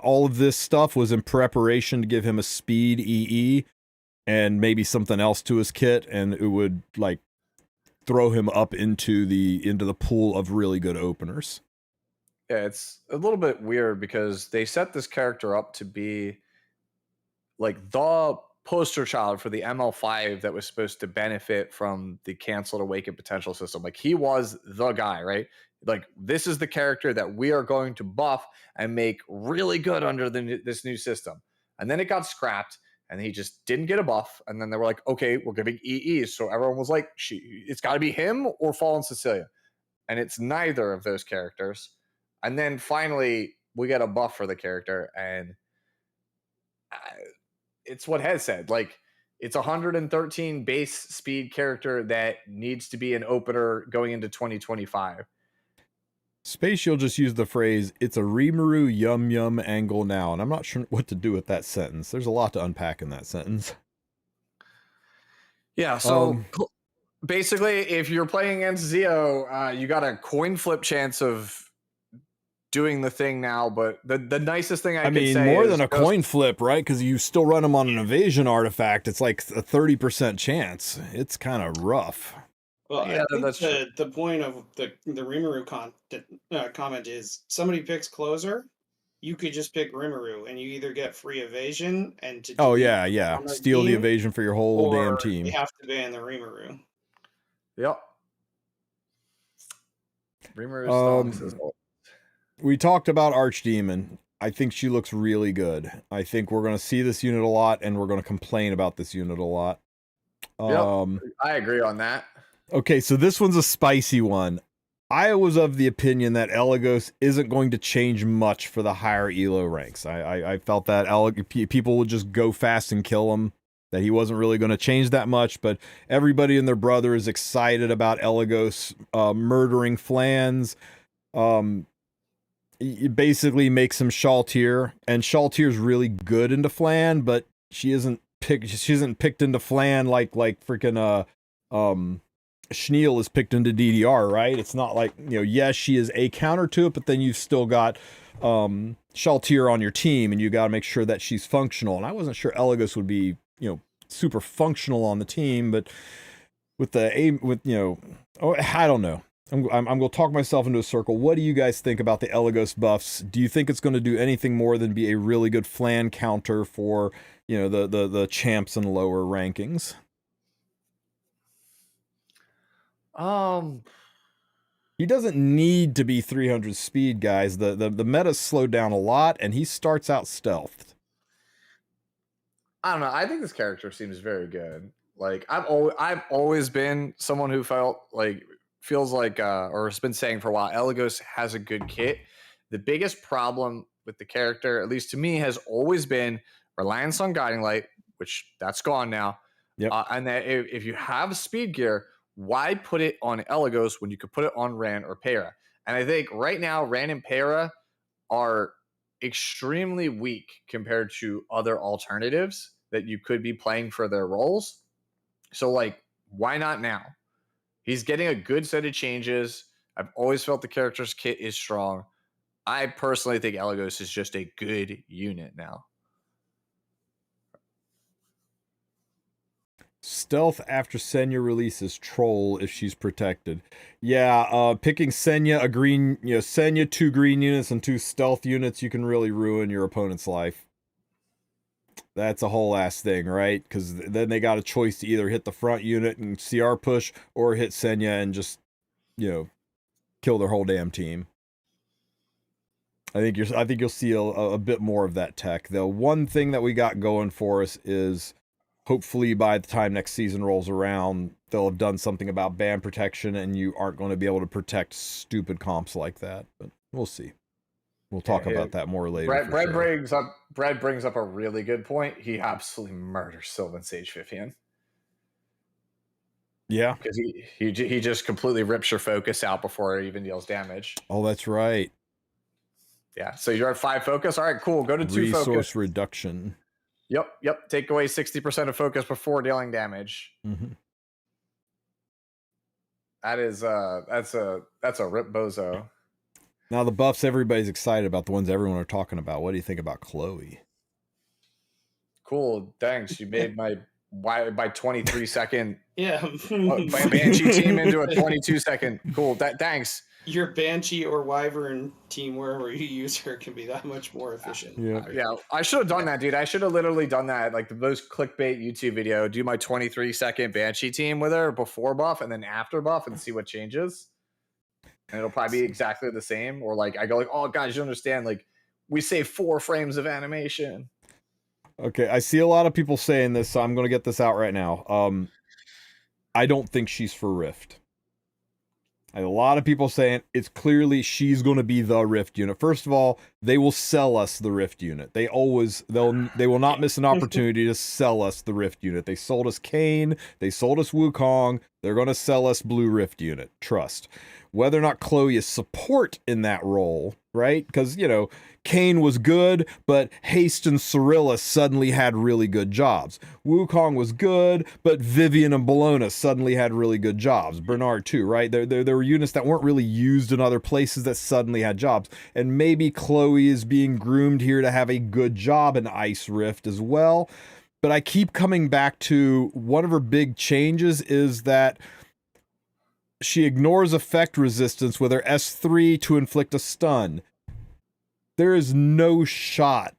all of this stuff was in preparation to give him a speed EE and maybe something else to his kit, and it would throw him up into the pool of really good openers. Yeah, it's a little bit weird because they set this character up to be like the poster child for the ML5 that was supposed to benefit from the canceled awakened potential system. Like he was the guy, right? Like this is the character that we are going to buff and make really good under this new system. And then it got scrapped and he just didn't get a buff. And then they were like, okay, we're giving EEs. So everyone was like, it's got to be him or Fallen Cecilia. And it's neither of those characters. And then finally we get a buff for the character, and it's what Hez said. Like it's 113 base speed character that needs to be an opener going into 2025. Spatial just used the phrase, it's a Rimuru yum yum angle now, and I'm not sure what to do with that sentence. There's a lot to unpack in that sentence. Yeah, so basically, if you're playing against Zeo, you got a coin flip chance of doing the thing now, but the nicest thing I could say more than a coin flip, right? Because you still run them on an evasion artifact. It's like a 30% chance. It's kind of rough. Well, yeah, I think the point of the Rimuru comment is somebody picks closer, you could just pick Rimuru and you either get free evasion and to steal the evasion for your whole damn team. You have to ban the Rimuru. Yep. Rimuru we talked about Archdemon. I think she looks really good. I think we're going to see this unit a lot, and we're going to complain about this unit a lot. I agree on that. Okay, so this one's a spicy one. I was of the opinion that Elagos isn't going to change much for the higher Elo ranks. I felt that people would just go fast and kill him, that he wasn't really going to change that much, but everybody and their brother is excited about Elagos murdering Flans. It basically makes him Shaltir, and Shaltir's really good into Flan, but she isn't picked into Flan like freaking Schneal is picked into DDR, right? It's not like, yes, she is a counter to it, but then you've still got Shaltir on your team, and you got to make sure that she's functional. And I wasn't sure Elagos would be, super functional on the team, but with I don't know. I'm going to talk myself into a circle. What do you guys think about the Elagos buffs? Do you think it's going to do anything more than be a really good Flan counter for, the champs and lower rankings? He doesn't need to be 300 speed, guys. The meta's slowed down a lot, and he starts out stealthed. I don't know. I think this character seems very good. Like I've always been someone who feels like or has been saying for a while, Elagos has a good kit. The biggest problem with the character, at least to me, has always been reliance on Guiding Light, which that's gone now. Yep. And that if you have speed gear, why put it on Elagos when you could put it on Ran or Para? And I think right now Ran and Para are extremely weak compared to other alternatives that you could be playing for their roles. So why not now? He's getting a good set of changes. I've always felt the character's kit is strong. I personally think Elagos is just a good unit now. Stealth after Senya releases troll if she's protected. Yeah, picking Senya, Senya 2 green units and 2 stealth units, you can really ruin your opponent's life. That's a whole ass thing, right? Because then they got a choice to either hit the front unit and CR push or hit Senya and just, kill their whole damn team. I think you'll see a bit more of that tech. The one thing that we got going for us is hopefully by the time next season rolls around, they'll have done something about ban protection and you aren't going to be able to protect stupid comps like that. But we'll see. We'll talk about that more later. Brad brings up a really good point. He absolutely murders Sylvan Sage Vivian. Yeah. Because he just completely rips your focus out before it even deals damage. Oh, that's right. Yeah. So you're at 5 focus. All right, cool. Go to 2 resource focus. Reduction. Yep. Take away 60% of focus before dealing damage. Mm-hmm. That's a rip bozo. Now the buffs everybody's excited about, the ones everyone are talking about. What do you think about Chloe? Cool. Thanks. You made my 23 second Banshee team into a 22 second. Cool. Thanks. Your Banshee or Wyvern team, wherever you use her, can be that much more efficient. Yeah. I should have done that, dude. I should have literally done that. Like the most clickbait YouTube video, do my 23 second Banshee team with her before buff and then after buff and see what changes. And it'll probably be exactly the same. Or I go oh guys, you understand, we save 4 frames of animation. Okay, I see a lot of people saying this, so I'm going to get this out right now. I don't think she's for Rift. A lot of people saying it's clearly she's going to be the Rift unit. First of all, they will sell us the Rift unit. They will not miss an opportunity to sell us the Rift unit. They sold us Kayn. They sold us Wukong. They're going to sell us Blue Rift unit. Trust. Whether or not Chloe is support in that role, right? Because, Kayn was good, but Haste and Cirilla suddenly had really good jobs. Wukong was good, but Vivian and Bellona suddenly had really good jobs. Bernard too, right? There were units that weren't really used in other places that suddenly had jobs. And maybe Chloe is being groomed here to have a good job in Ice Rift as well. But I keep coming back to one of her big changes is that she ignores effect resistance with her S3 to inflict a stun. There is no shot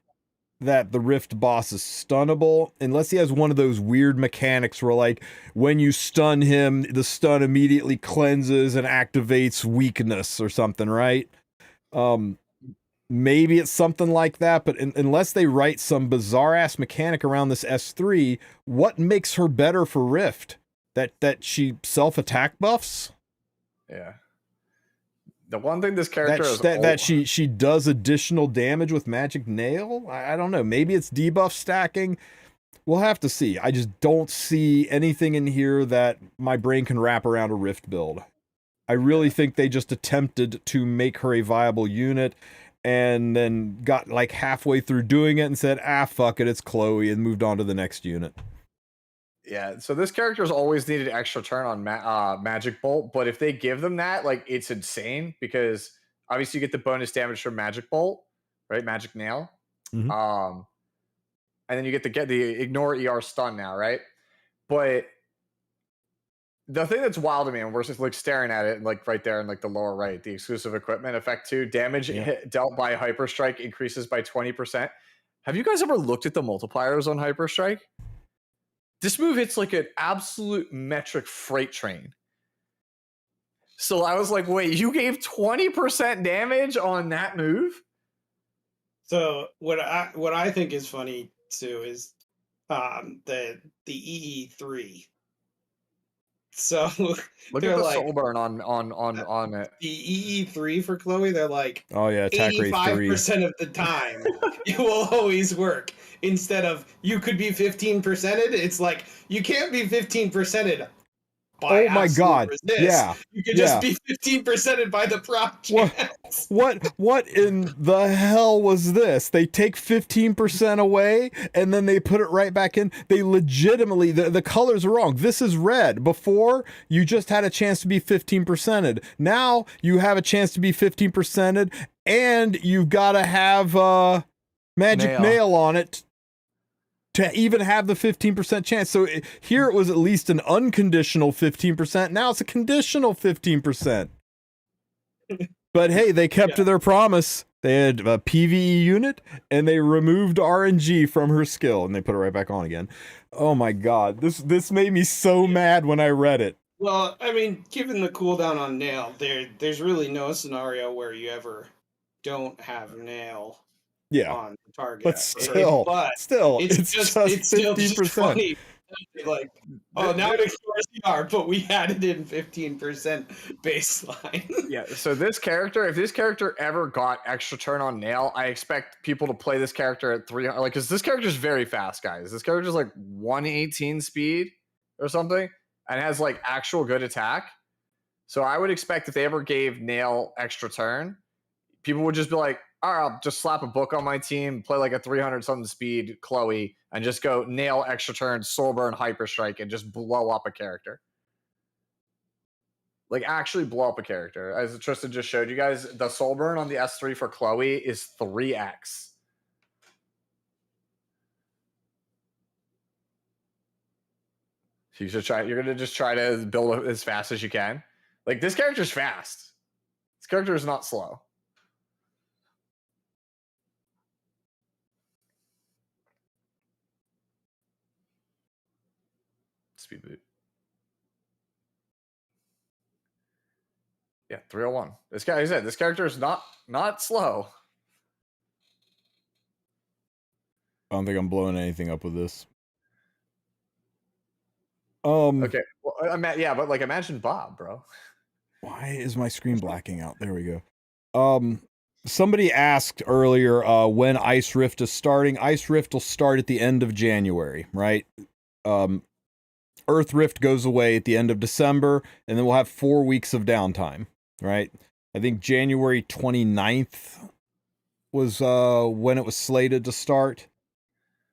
that the Rift boss is stunnable unless he has one of those weird mechanics where when you stun him, the stun immediately cleanses and activates weakness or something, right? Maybe it's something like that, but unless they write some bizarre ass mechanic around this S3, what makes her better for Rift? That she self-attack buffs? Yeah. The one thing this character that she does additional damage with magic nail. I don't know. Maybe it's debuff stacking. We'll have to see. I just don't see anything in here that my brain can wrap around a Rift build. I really think they just attempted to make her a viable unit and then got like halfway through doing it and said, fuck it, it's Chloe, and moved on to the next unit. Yeah, so this character's always needed extra turn on Magic Bolt, but if they give them that, like, it's insane because obviously you get the bonus damage from Magic Bolt, right? Magic Nail. Mm-hmm. And then you get the ignore ER stun now, right? But the thing that's wild to me, and we're just like staring at it, like right there in like the lower right, the exclusive equipment effect 2, damage dealt by Hyper Strike increases by 20%. Have you guys ever looked at the multipliers on Hyper Strike? This move hits like an absolute metric freight train. So I was like, wait, you gave 20% damage on that move? So what I think is funny too is the EE3. So look at the soul burn on it. The EE3 for Chloe, they're like, oh yeah, attack rate 85% of the time it will always work. Instead of you could be 15%ed, it's like you can't be 15%ed. Oh my god! Resist. Yeah, you could just be 15%ed by the project. What in the hell was this? They take 15% away and then they put it right back in. They legitimately, the colors are wrong. This is red. Before, you just had a chance to be 15%ed. Now you have a chance to be 15%ed, and you've got to have magic nail on it to even have the 15% chance. So here it was at least an unconditional 15%. Now it's a conditional 15%. But hey, they kept to their promise. They had a PvE unit, and they removed RNG from her skill, and they put it right back on again. Oh my god, this made me so mad when I read it. Well, I mean, given the cooldown on Nail, there's really no scenario where you ever don't have Nail on the target. But still, it's just 15%. Funny. Like, oh, now it ignores CR, but we had it in 15% baseline. Yeah, so this character, if this character ever got extra turn on Nail, I expect people to play this character at 300, like, because this character is very fast, guys. This character is like 118 speed or something, and has like actual good attack. So I would expect if they ever gave Nail extra turn, people would just be like, all right, I'll just slap a book on my team, play like a 300 something speed Chloe, and just go Nail extra turn, soul burn, hyper strike, and just blow up a character. Like, actually blow up a character. As Tristen just showed you guys, the soul burn on the S3 for Chloe is 3x. So you're gonna just try to build as fast as you can. Like, this character's fast. This character is not slow. Speed boot. Yeah, 301. This guy, I said, this character is not slow. I don't think I'm blowing anything up with this. Okay. Well, yeah, but like, imagine Bob, bro. Why is my screen blacking out? There we go. Somebody asked earlier when Ice Rift is starting. Ice Rift will start at the end of January, right? Earth Rift goes away at the end of December, and then we'll have 4 weeks of downtime, right? I think January 29th was when it was slated to start.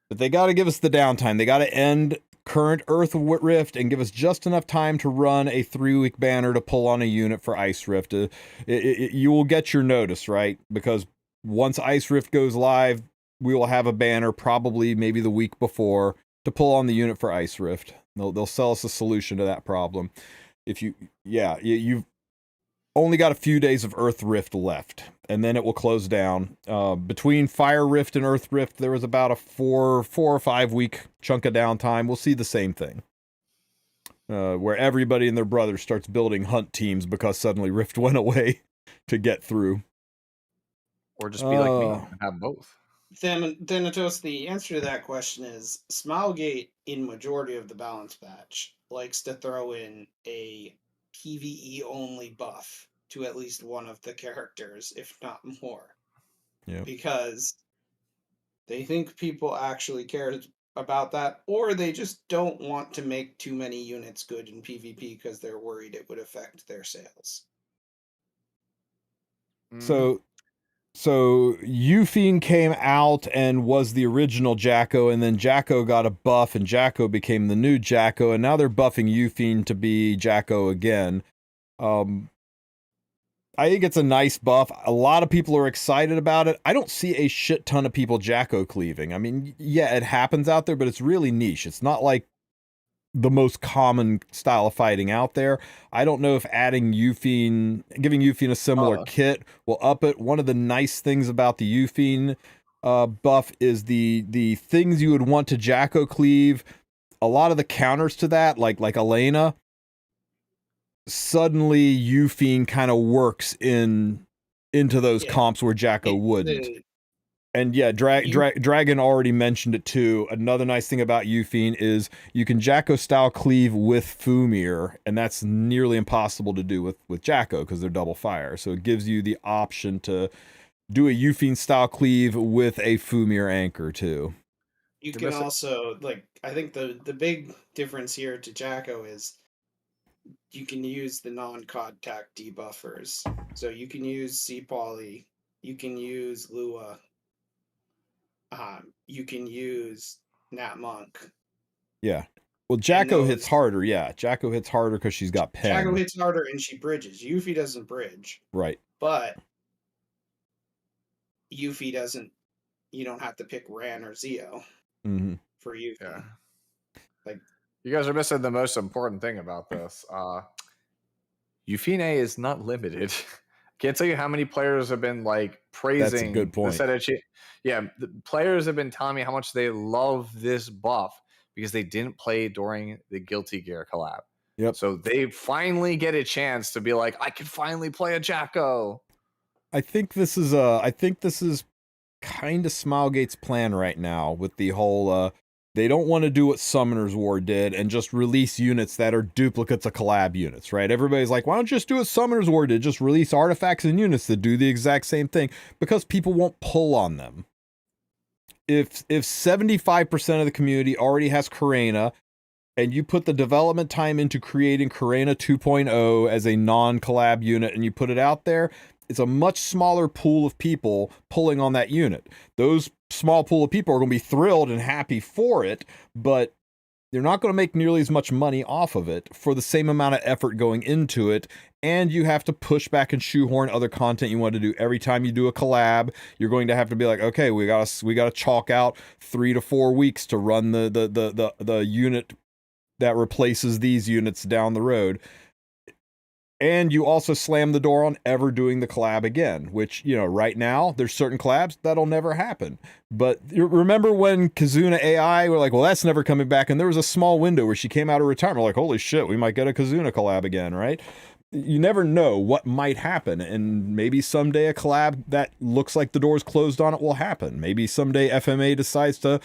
But they got to give us the downtime. They got to end current Earth Rift and give us just enough time to run a 3-week banner to pull on a unit for Ice Rift. You will get your notice, right? Because once Ice Rift goes live, we will have a banner probably maybe the week before to pull on the unit for Ice Rift. They'll sell us a solution to that problem. You've only got a few days of Earth Rift left, and then it will close down. Between Fire Rift and Earth Rift, there was about a 4 or 5 week chunk of downtime. We'll see the same thing, where everybody and their brother starts building hunt teams because suddenly Rift went away to get through. Or just be like me and have both. Thanatos, the answer to that question is Smilegate, in majority of the balance patch, likes to throw in a PvE only buff to at least one of the characters, if not more. Yeah. Because they think people actually care about that, or they just don't want to make too many units good in PvP because they're worried it would affect their sales. So Euphine came out and was the original Jacko, and then Jacko got a buff, and Jacko became the new Jacko, and now they're buffing Euphine to be Jacko again. I think it's a nice buff. A lot of people are excited about it. I don't see a shit ton of people Jacko cleaving. I mean, yeah, it happens out there, but it's really niche. It's not like the most common style of fighting out there. I don't know if adding Euphine, giving Euphine a similar kit will up it. One of the nice things about the Euphine buff is the things you would want to Jacko cleave. A lot of the counters to that, like Elena, suddenly Euphine kind of works into those comps where Jacko wouldn't. And yeah, Dragon already mentioned it too. Another nice thing about Euphine is you can Jacko style cleave with Fumir, and that's nearly impossible to do with Jacko because they're double fire. So it gives you the option to do a Euphine style cleave with a Fumir anchor too. You can also, like, I think the big difference here to Jacko is you can use the non-contact debuffers. So you can use C-Poly, you can use Lua, you can use Nat Monk. Yeah. Well, Jacko hits harder. Yeah, Jacko hits harder because she's got pen. Jacko hits harder and she bridges. Yuffie doesn't bridge. Right. But Yuffie doesn't. You don't have to pick Ran or Zio for Yuffie. Yeah. Like, you guys are missing the most important thing about this. Euphine is not limited. Can't tell you how many players have been like praising. That's a good point. The players have been telling me how much they love this buff because they didn't play during the Guilty Gear collab. Yep. So they finally get a chance to be like, I can finally play a Jacko. I think this is kind of Smilegate's plan right now with the whole they don't want to do what Summoner's War did and just release units that are duplicates of collab units, right? Everybody's like, why don't you just do what Summoner's War did? Just release artifacts and units that do the exact same thing, because people won't pull on them. If 75% of the community already has Karena, and you put the development time into creating Karena 2.0 as a non-collab unit and you put it out there, it's a much smaller pool of people pulling on that unit. Those small pool of people are going to be thrilled and happy for it, but they're not going to make nearly as much money off of it for the same amount of effort going into it. And you have to push back and shoehorn other content you want to do. Every time you do a collab, you're going to have to be like, okay, we got to chalk out 3 to 4 weeks to run the unit that replaces these units down the road. And you also slam the door on ever doing the collab again, which, you know, right now there's certain collabs that'll never happen. But remember when Kazuna AI were like, well, that's never coming back. And there was a small window where she came out of retirement, like, holy shit, we might get a Kazuna collab again, right? You never know what might happen. And maybe someday a collab that looks like the door's closed on it will happen. Maybe someday FMA decides to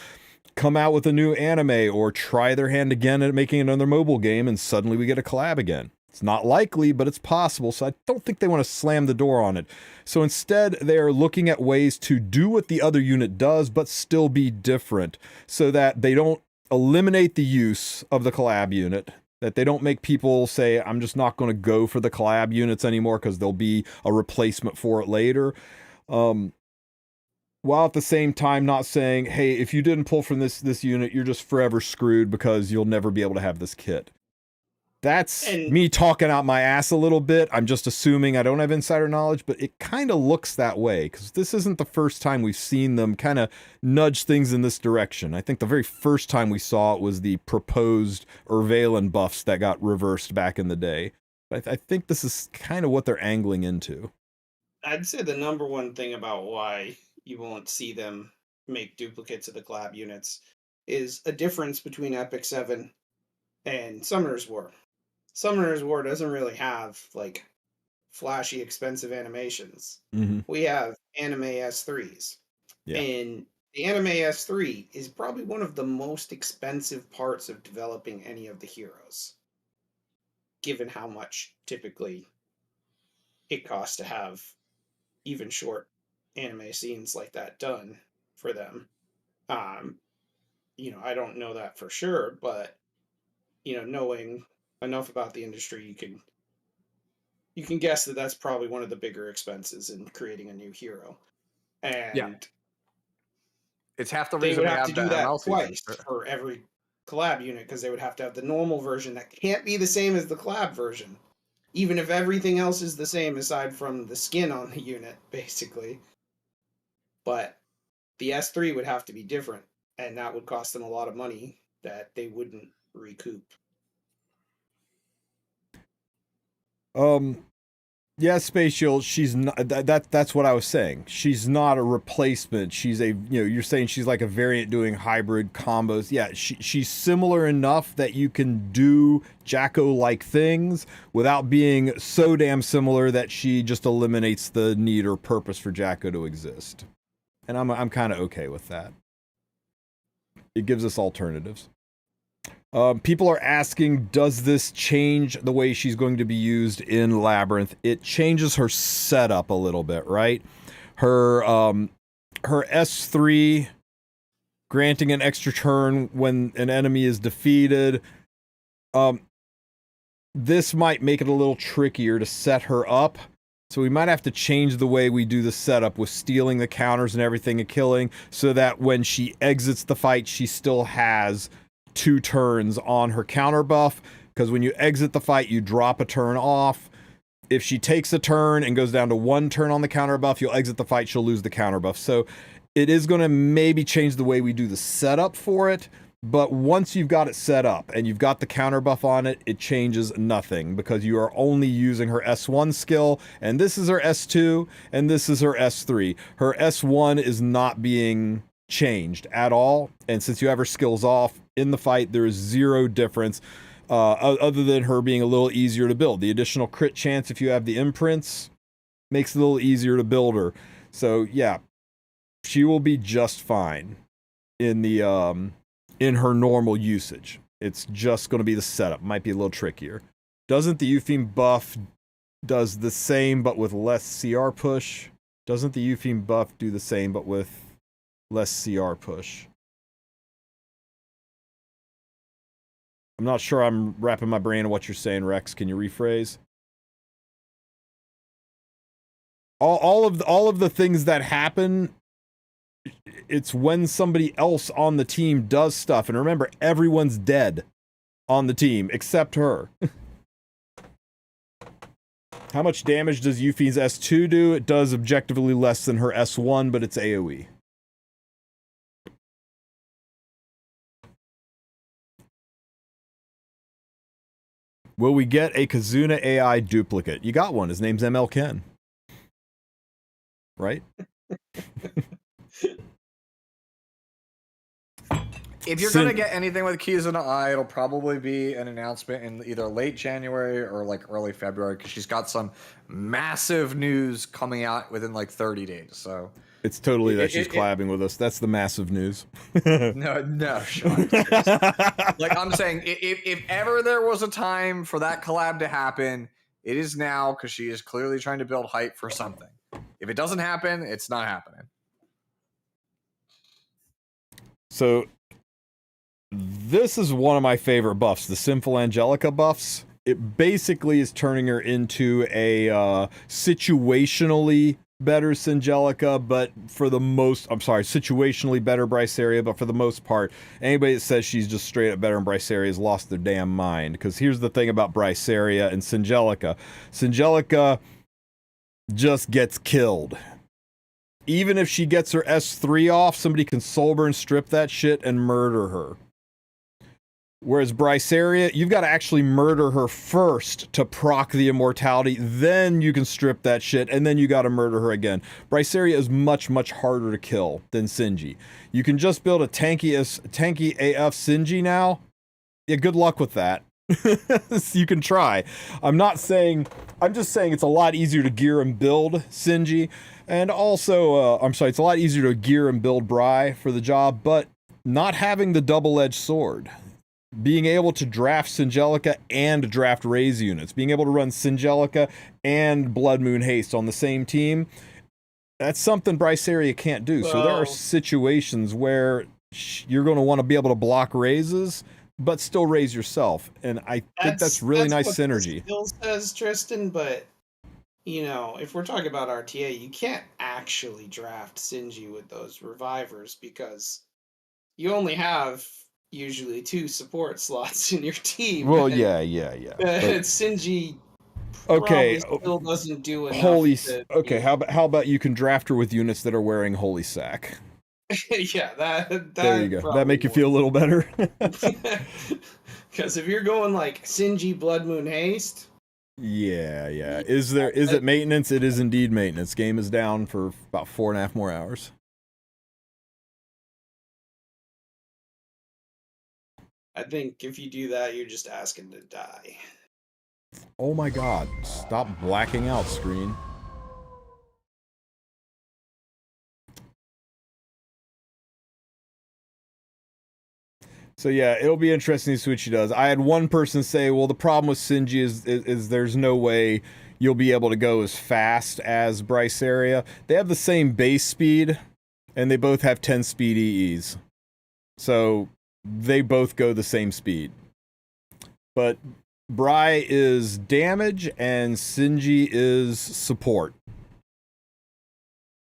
come out with a new anime or try their hand again at making another mobile game, and suddenly we get a collab again. It's not likely, but it's possible, so I don't think they want to slam the door on it. So instead, they're looking at ways to do what the other unit does, but still be different, so that they don't eliminate the use of the collab unit, that they don't make people say, I'm just not going to go for the collab units anymore because there'll be a replacement for it later. While at the same time not saying, hey, if you didn't pull from this unit, you're just forever screwed because you'll never be able to have this kit. That's me talking out my ass a little bit. I'm just assuming, I don't have insider knowledge, but it kind of looks that way, because this isn't the first time we've seen them kind of nudge things in this direction. I think the very first time we saw it was the proposed Urvalen buffs that got reversed back in the day. I think this is kind of what they're angling into. I'd say the number one thing about why you won't see them make duplicates of the collab units is a difference between Epic 7 and Summoner's War. Summoner's War doesn't really have, like, flashy, expensive animations. We have anime S3s. Yeah. And the anime S3 is probably one of the most expensive parts of developing any of the heroes, given how much typically it costs to have even short anime scenes like that done for them. I don't know that for sure, but knowing enough about the industry, you can guess that that's probably one of the bigger expenses in creating a new hero. Yeah. And It's half the they reason would we have to have the do that ML season. twice for every collab unit, because they would have to have the normal version that can't be the same as the collab version, even if everything else is the same aside from the skin on the unit, basically. But the S3 would have to be different, and that would cost them a lot of money that they wouldn't recoup. Yeah, Spatial, she's not that's what I was saying. She's not a replacement. She's a, you're saying she's like a variant doing hybrid combos. Yeah, she's similar enough that you can do Jacko-like things without being so damn similar that she just eliminates the need or purpose for Jacko to exist. And I'm kind of okay with that. It gives us alternatives. People are asking, does this change the way she's going to be used in Labyrinth? It changes her setup a little bit, right? Her S3 granting an extra turn when an enemy is defeated. This might make it a little trickier to set her up. So we might have to change the way we do the setup with stealing the counters and everything and killing, so that when she exits the fight, she still has 2 turns on her counter buff, because when you exit the fight, you drop a turn off. If she takes a turn and goes down to 1 turn on the counter buff, you'll exit the fight, she'll lose the counter buff. So it is going to maybe change the way we do the setup for it, but once you've got it set up and you've got the counter buff on it, it changes nothing, because you are only using her S1 skill, and this is her S2, and this is her S3. Her S1 is not being changed at all, and since you have her skills off in the fight, there is 0 difference other than her being a little easier to build. The additional crit chance if you have the imprints makes it a little easier to build her. So yeah, she will be just fine in the in her normal usage. It's just going to be the setup, might be a little trickier. Doesn't the Eupheme buff does the same but with less CR push? Doesn't the Eupheme buff do the same but with less CR push? I'm not sure I'm wrapping my brain on what you're saying, Rex. Can you rephrase? All of the things that happen, it's when somebody else on the team does stuff. And remember, everyone's dead on the team except her. How much damage does Eupheme's S2 do? It does objectively less than her S1, but it's AoE. Will we get a Kazuna AI duplicate? You got one. His name's ML Ken. Right? If you're gonna get anything with Kizuna Ai, it'll probably be an announcement in either late January or like early February, because she's got some massive news coming out within like 30 days. So it's totally that she's collabing with us. That's the massive news. No, Sean. Like I'm saying, if ever there was a time for that collab to happen, it is now, because she is clearly trying to build hype for something. If it doesn't happen, it's not happening. So this is one of my favorite buffs, the Sinful Angelica buffs. It basically is turning her into a situationally better Singelica, but for the most, situationally better Bryceria, but for the most part, anybody that says she's just straight up better than Bryceria has lost their damn mind. Because here's the thing about Bryceria and Singelica. Singelica just gets killed. Even if she gets her S3 off, somebody can Soulburn and strip that shit and murder her. Whereas Bryceria, you've got to actually murder her first to proc the immortality, then you can strip that shit, and then you got to murder her again. Bryceria is much, much harder to kill than Sinji. You can just build a tanky AF Sinji now. Yeah, good luck with that. You can try. I'm just saying it's a lot easier to gear and build Sinji, and also, it's a lot easier to gear and build Bry for the job, but not having the double-edged sword. being able to draft Singelica and draft Raise units, being able to run Singelica and Blood Moon Haste on the same team, that's something Bryceria can't do. So there are situations where you're going to want to be able to block raises, but still raise yourself. And I think that's really nice synergy. Skill says, Tristen, but you know, if we're talking about RTA, you can't actually draft Sinji with those revivers because you only have usually 2 support slots in your team. Well, yeah. But Sinji okay, still doesn't do enough. Okay, how about you can draft her with units that are wearing Holy Sack? Yeah, that there you go. That make you feel a little better. Because if you're going like Sinji Blood Moon Haste. Yeah. Is it maintenance? It is indeed maintenance. Game is down for about 4.5 more hours. I think if you do that, you're just asking to die. Oh my god. Stop blacking out, screen. So yeah, it'll be interesting to see what she does. I had one person say, well, the problem with Sinji is there's no way you'll be able to go as fast as Bryceria. They have the same base speed, and they both have 10 speed EEs. So they both go the same speed. But Bry is damage, and Sinji is support.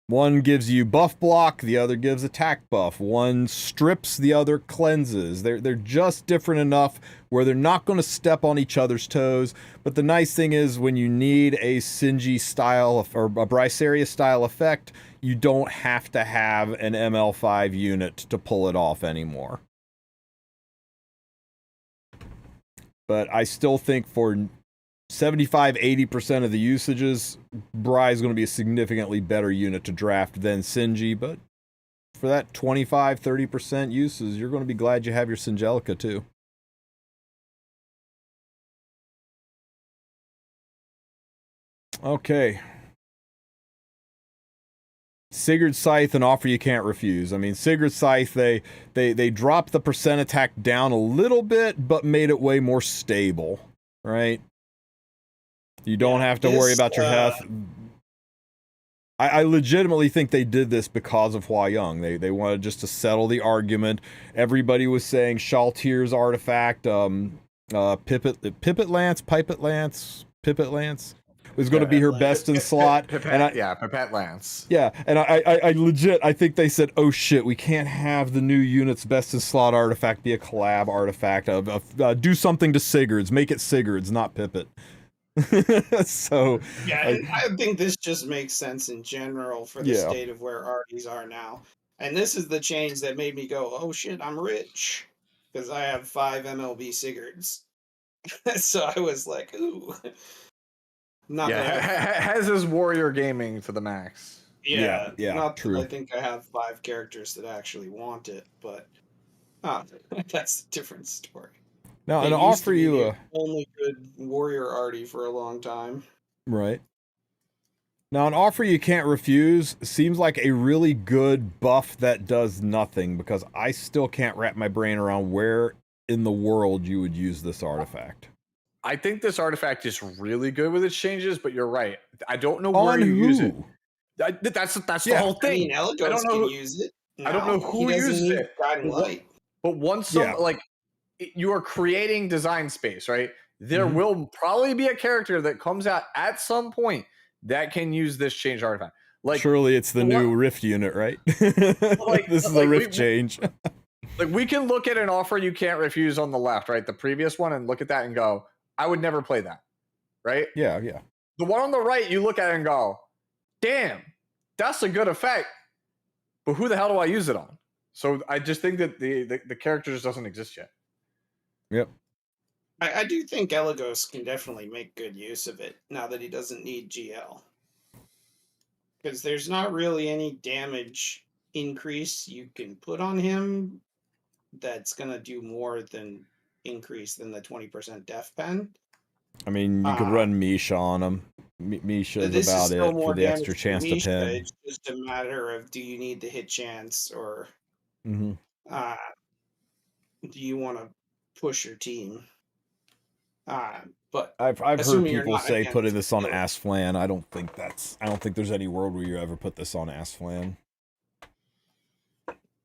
One gives you buff block, the other gives attack buff. One strips, the other cleanses. They're just different enough where they're not going to step on each other's toes. But the nice thing is when you need a Sinji style or a Bryceria style effect, you don't have to have an ML5 unit to pull it off anymore. But I still think for 75-80% of the usages, Bry is going to be a significantly better unit to draft than Sinji, but for that 25-30% uses, you're going to be glad you have your Singelica too. Okay. Sigurd's Scythe, an offer you can't refuse. I mean, Sigurd's Scythe, they dropped the percent attack down a little bit, but made it way more stable, right? You don't have to worry about your health. I legitimately think they did this because of Hua Young. They wanted just to settle the argument. Everybody was saying Shaltir's artifact, Pipit Lance was going to be her best in slot. Pipette Lance. Yeah, and I legit, I think they said, oh shit, we can't have the new unit's best in slot artifact be a collab artifact. Do something to Sigurd's. Make it Sigurd's, not Pipit. So yeah, I think this just makes sense in general for the state of where arties are now. And this is the change that made me go, oh shit, I'm rich. Because I have 5 MLB Sigurds. So I was like, ooh. Has his warrior gaming to the max. Yeah, not true. I think I have 5 characters that actually want it, but that's a different story. Now, and offer you a only good warrior arty for a long time. Right. Now, an offer you can't refuse seems like a really good buff that does nothing, because I still can't wrap my brain around where in the world you would use this artifact. I think this artifact is really good with its changes, but you're right. I don't know where you use it. That's the whole thing. I mean, Elagos can use it. I don't know who uses it. But once you are creating design space, right? There will probably be a character that comes out at some point that can use this change artifact. Like, surely it's the new Rift unit, right? This is the Rift change. Like, we can look at an offer you can't refuse on the left, right? The previous one, and look at that and go, I would never play that, right? Yeah. The one on the right, you look at it and go, damn, that's a good effect, but who the hell do I use it on? So I just think that the character just doesn't exist yet. Yep. I do think Elagos can definitely make good use of it now that he doesn't need GL. Because there's not really any damage increase you can put on him that's going to do more than increase than the 20% def pen. I mean, you could run Misha on him. Misha's about it for the extra chance to pin. It's just a matter of, do you need the hit chance, or do you want to push your team. But I've heard assuming you're people not say against putting this on it. Asflan. I don't think there's any world where you ever put this on Asflan.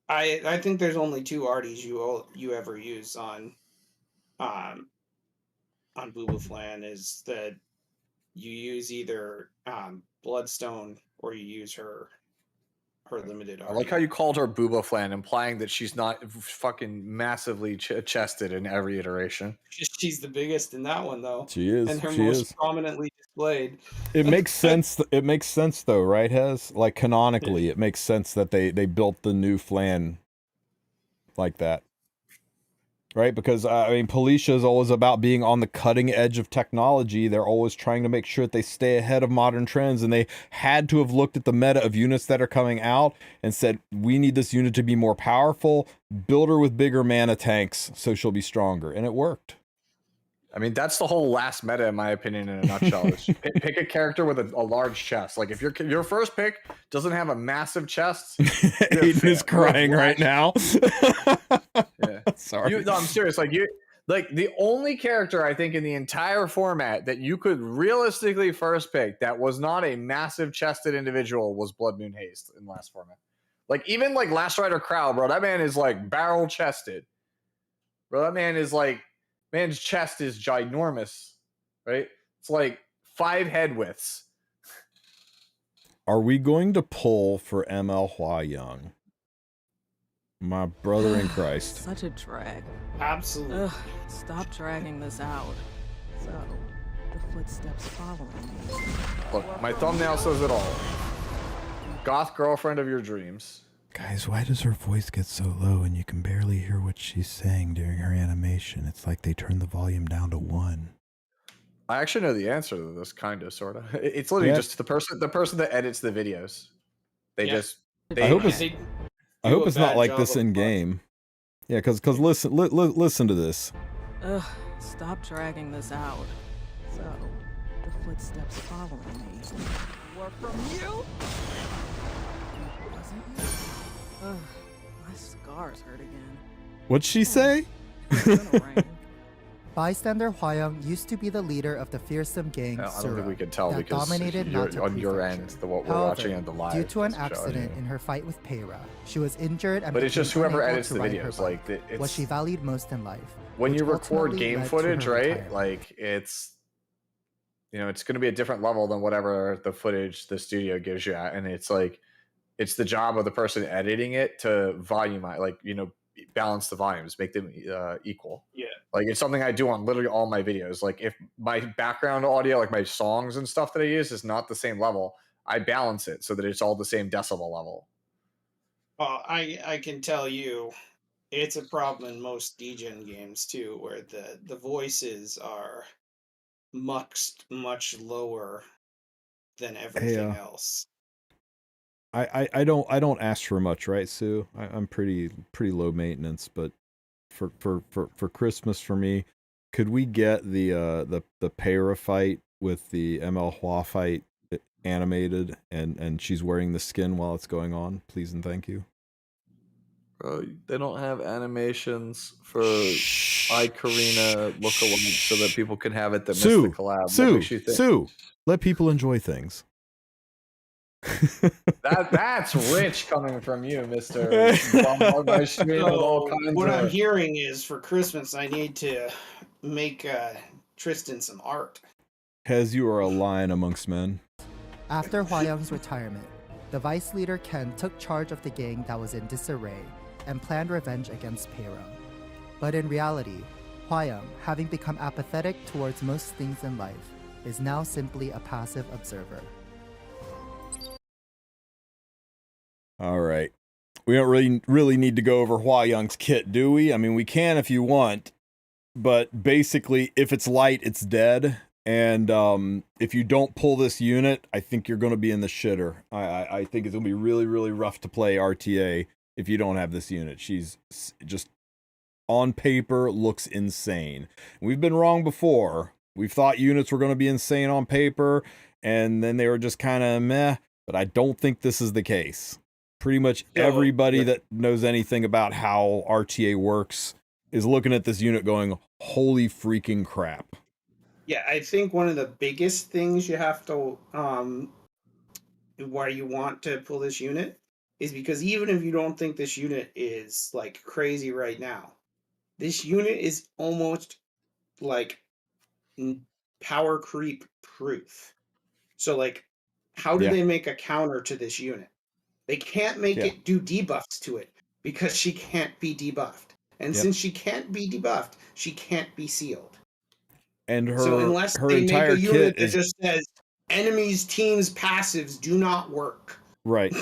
I think there's only 2 arties you ever use on Boobaflan is that you use either Bloodstone or you use her limited I like arty. how you called her Booba Flan, implying that she's not fucking massively chested in every iteration. She's the biggest in that one, though. She is. And her she most is. prominently displayed. It makes sense. It makes sense, though, right, Hez? Like, canonically, it makes sense that they built the new Flan like that. Right? Because, I mean, Policia is always about being on the cutting edge of technology. They're always trying to make sure that they stay ahead of modern trends, and they had to have looked at the meta of units that are coming out and said, we need this unit to be more powerful, build her with bigger mana tanks so she'll be stronger. And it worked. I mean, that's the whole last meta, in my opinion, in a nutshell. Is pick a character with a large chest. Like, if your first pick doesn't have a massive chest, Aiden is crying right now. Yeah. Sorry. No, I'm serious. Like, the only character I think in the entire format that you could realistically first pick that was not a massive chested individual was Blood Moon Haste in last format. Like, even like Last Rider Crow, bro, that man is like barrel chested. Bro, that man is like, man's chest is ginormous, right? It's like 5 head widths. Are we going to pull for ML Hua Young? My brother in Christ. Such a drag. Absolutely. Ugh, stop dragging this out. So, the footsteps following me. Look, my thumbnail says it all. Goth girlfriend of your dreams. Guys, why does her voice get so low and you can barely hear what she's saying during her animation? It's like they turned the volume down to 1. I actually know the answer to this, kind of, sort of. It's literally just the person that edits the videos. They I hope it's not like this in game. Yeah, because listen to this. Ugh, stop dragging this out. So, the footsteps following me. Were from you? Wasn't you? Ugh, my scars hurt again. What'd she say? Bystander Hwayoung used to be the leader of the fearsome gang I don't Sura think we can tell that because dominated Nata on your Prefecture. end, what we're However, watching on the live. due to an is showing accident you. in her fight with Peyra, she was injured and But it's became just whoever unable edits to the ride her videos. bike, Like, it's what she valued most in life. when which you record ultimately game led to footage, her right? retirement. Like, it's going to be a different level than whatever the footage the studio gives you at, and it's like it's the job of the person editing it to volumize, like, balance the volumes, make them equal. Yeah. Like, it's something I do on literally all my videos. Like, if my background audio, like my songs and stuff that I use, is not the same level, I balance it so that it's all the same decibel level. I can tell you, it's a problem in most DGen games too, where the voices are much lower than everything else. I don't ask for much, right, Sue? I'm pretty low maintenance, but for Christmas for me, could we get the Peyra fight with the ML Hua fight animated and she's wearing the skin while it's going on, please and thank you? They don't have animations for iCarina lookalike so that people can have it that missed the collab. Sue, let people enjoy things. That's rich coming from you, Mr. What I'm hearing is for Christmas I need to make Tristen some art. Hez, you are a lion amongst men. After Hwayoung's retirement, the vice leader Ken took charge of the gang that was in disarray and planned revenge against Peyra. But in reality, Hwayoung, having become apathetic towards most things in life, is now simply a passive observer. All right. We don't really need to go over Hwayoung's kit, do we? I mean, we can if you want, but basically, if it's light, it's dead. And if you don't pull this unit, I think you're going to be in the shitter. I think it's going to be really, really rough to play RTA if you don't have this unit. She's just, on paper, looks insane. We've been wrong before. We've thought units were going to be insane on paper, and then they were just kind of meh, but I don't think this is the case. Pretty much everybody that knows anything about how RTA works is looking at this unit going, holy freaking crap. Yeah, I think one of the biggest things you have to why you want to pull this unit is because even if you don't think this unit is like crazy right now, this unit is almost like power creep proof. So like, how do they make a counter to this unit? They can't make it do debuffs to it because she can't be debuffed. And since she can't be debuffed, she can't be sealed. And so unless her they entire make a unit kit that is just says enemies teams passives do not work, right.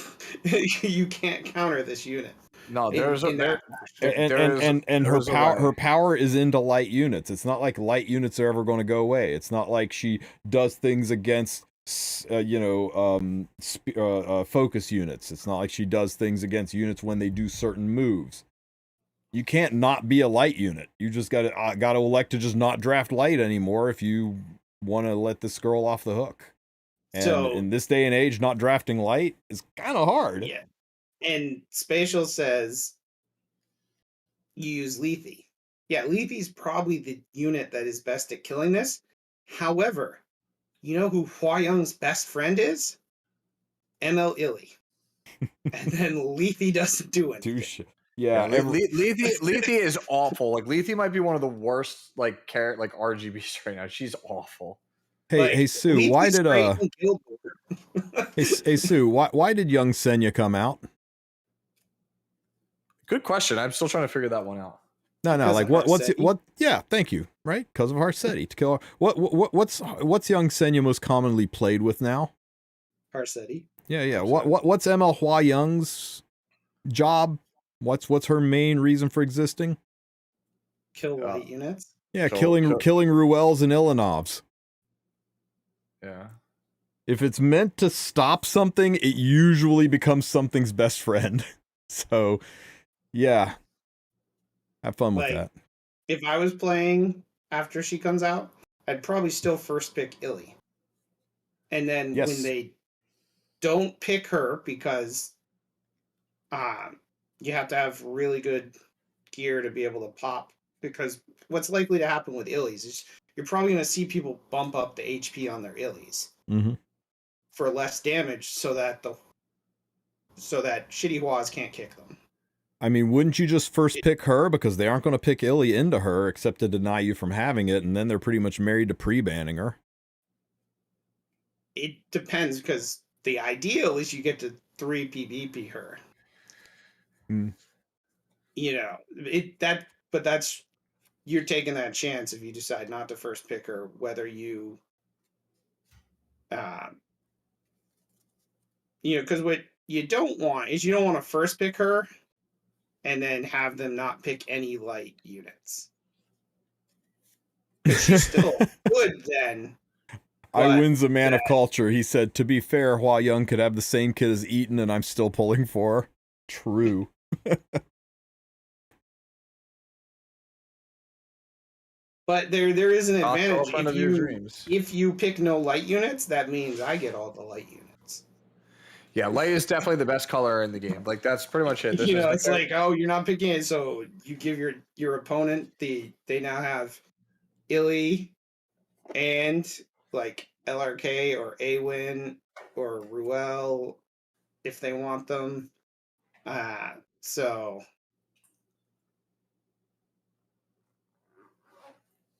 you can't counter this unit. No, there's her power is into light units. It's not like light units are ever going to go away. It's not like she does things against focus units. It's not like she does things against units when they do certain moves. You can't not be a light unit. You just got to elect to just not draft light anymore if you want to let this girl off the hook. And so, in this day and age, not drafting light is kind of hard. Yeah. And Spatial says you use Lethe. Yeah, Lethe's probably the unit that is best at killing this. However, you know who Hua Young's best friend is? ML Illy. And then Lethe doesn't do anything. Yeah, Lethe is awful. Like Lethe might be one of the worst like RGBs right now. She's awful. Hey Sue, Lethe's why did hey Sue, why did young Senya come out? Good question. I'm still trying to figure that one out. No, like what? Yeah, thank you. Right, because of Harsetti to kill her. What's young Senya most commonly played with now? Harsetti. Yeah. What's ML Hua Young's job? What's her main reason for existing? Kill light units. Yeah, killing Ruels and Ilanovs. Yeah. If it's meant to stop something, it usually becomes something's best friend. So, yeah. Have fun with that. If I was playing after she comes out, I'd probably still first pick Illy. And then when they don't pick her because you have to have really good gear to be able to pop, because what's likely to happen with Illys is you're probably going to see people bump up the HP on their Illys for less damage so that shitty Huas can't kick them. I mean, wouldn't you just first pick her, because they aren't going to pick Illy into her except to deny you from having it, and then they're pretty much married to pre-banning her? It depends, because the ideal is you get to 3 PvP her. You know, but that's, you're taking that chance if you decide not to first pick her, whether you because what you don't want is you don't want to first pick her and then have them not pick any light units. She's still good then. I wins a man of culture. He said, to be fair, Hua Young could have the same kid as Eaton and I'm still pulling for her. True. But there is an advantage. If you pick no light units, that means I get all the light units. Yeah, light is definitely the best color in the game. Like, that's pretty much it. It's like, oh, you're not picking it, so you give your opponent they now have Illy and like LRK or Awin or Ruel if they want them. So.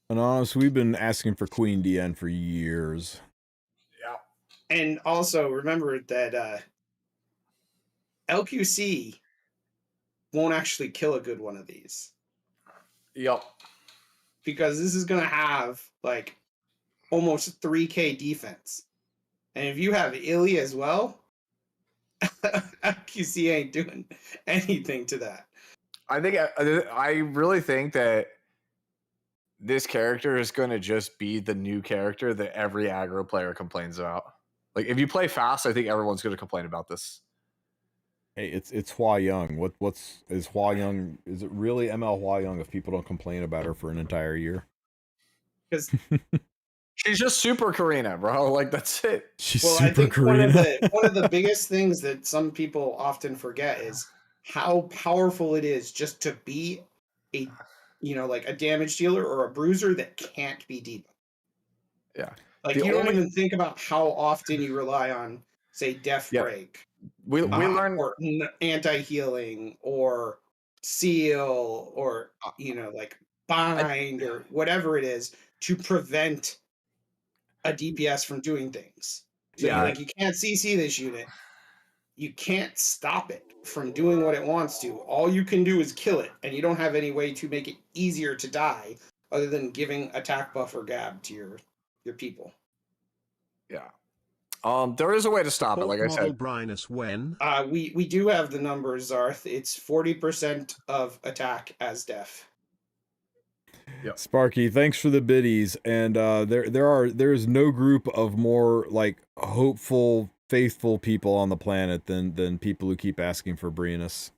Anonymous, we've been asking for Queen DN for years. Yeah. And also remember that LQC won't actually kill a good one of these. Yep. Because this is going to have like almost 3k defense. And if you have Illy as well, LQC ain't doing anything to that. I really think that this character is going to just be the new character that every aggro player complains about. Like, if you play fast, I think everyone's going to complain about this. Hey, it's Hua Young. Is Hua Young? Is it really ML Hua Young if people don't complain about her for an entire year? Because she's just super Karina, bro. Like, that's it. She's super Karina. One of the biggest things that some people often forget is how powerful it is just to be a like a damage dealer or a bruiser that can't be debuffed. Yeah. Like, you don't even think about how often you rely on, say, Death Break. We learned or anti-healing or seal or like bind or whatever it is to prevent a DPS from doing things. So you can't CC this unit. You can't stop it from doing what it wants to. All you can do is kill it, and you don't have any way to make it easier to die other than giving attack buff or gab to your people. Yeah. There is a way to stop it, like I said. We do have the numbers, Zarth. It's 40% of attack as def. Yep. Sparky, thanks for the biddies. And there is no group of more like hopeful, faithful people on the planet than people who keep asking for Breenus.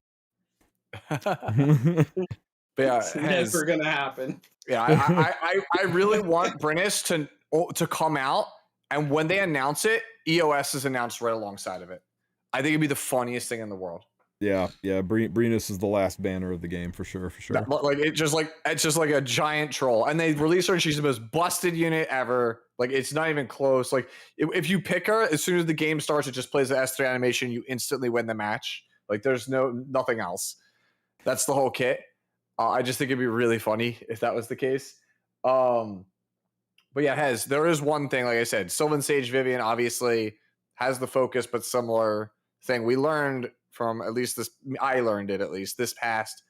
Yeah, it's never gonna happen. Yeah, I really want Breenus to come out, and when they announce it, EOS is announced right alongside of it. I think it'd be the funniest thing in the world. Yeah. Breenus is the last banner of the game for sure. Like it's just like a giant troll, and they release her, and she's the most busted unit ever. Like it's not even close. Like if you pick her, as soon as the game starts, it just plays the S3 animation. You instantly win the match. Like there's nothing else. That's the whole kit. I just think it'd be really funny if that was the case. But yeah, there is one thing, like I said, Sylvan Sage Vivian obviously has the focus, but similar thing. We learned from I learned it at least this past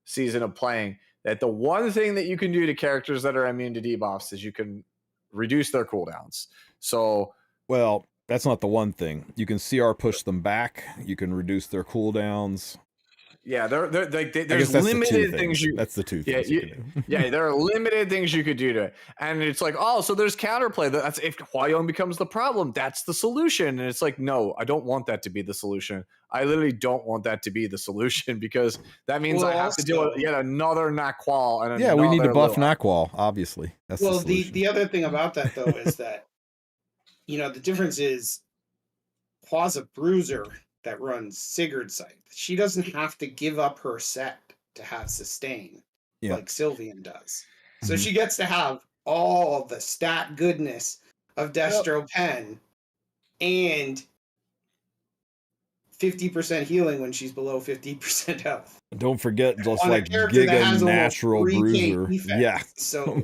season of playing, that the one thing that you can do to characters that are immune to debuffs is you can reduce their cooldowns. So, well, that's not the one thing. You can CR push them back. You can reduce their cooldowns. Yeah, there's limited things you. That's the two things. Yeah, there are limited things you could do to it, and it's like, oh, so there's counterplay. That's if Huayong becomes the problem. That's the solution, and it's like, no, I don't want that to be the solution. I literally don't want that to be the solution because that means I have to deal with yet another Naqual. And we need to buff Naqual. Obviously, that's the other thing about that though is that the difference is Hua's a bruiser that runs Sigurd Scythe. She doesn't have to give up her set to have sustain like Sylvian does. So she gets to have all the stat goodness of Destro Pen and 50% healing when she's below 50% health. Don't forget, just like Giga Natural Bruiser. Yeah. So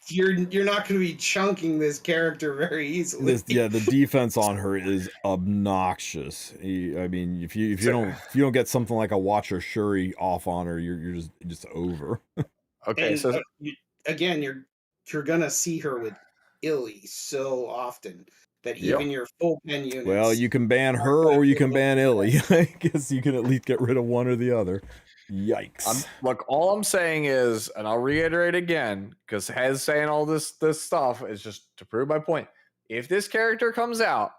you're not going to be chunking this character very easily. The defense on her is obnoxious. I mean, if you don't get something like a Watcher Shuri off on her, you're just over. Okay, and, so again, you're gonna see her with Illy so often that even your full pen units. Well, you can ban her or you can ban Illy. I guess you can at least get rid of one or the other. Yikes. Look, all I'm saying is, and I'll reiterate again, because Hez saying all this stuff is just to prove my point. If this character comes out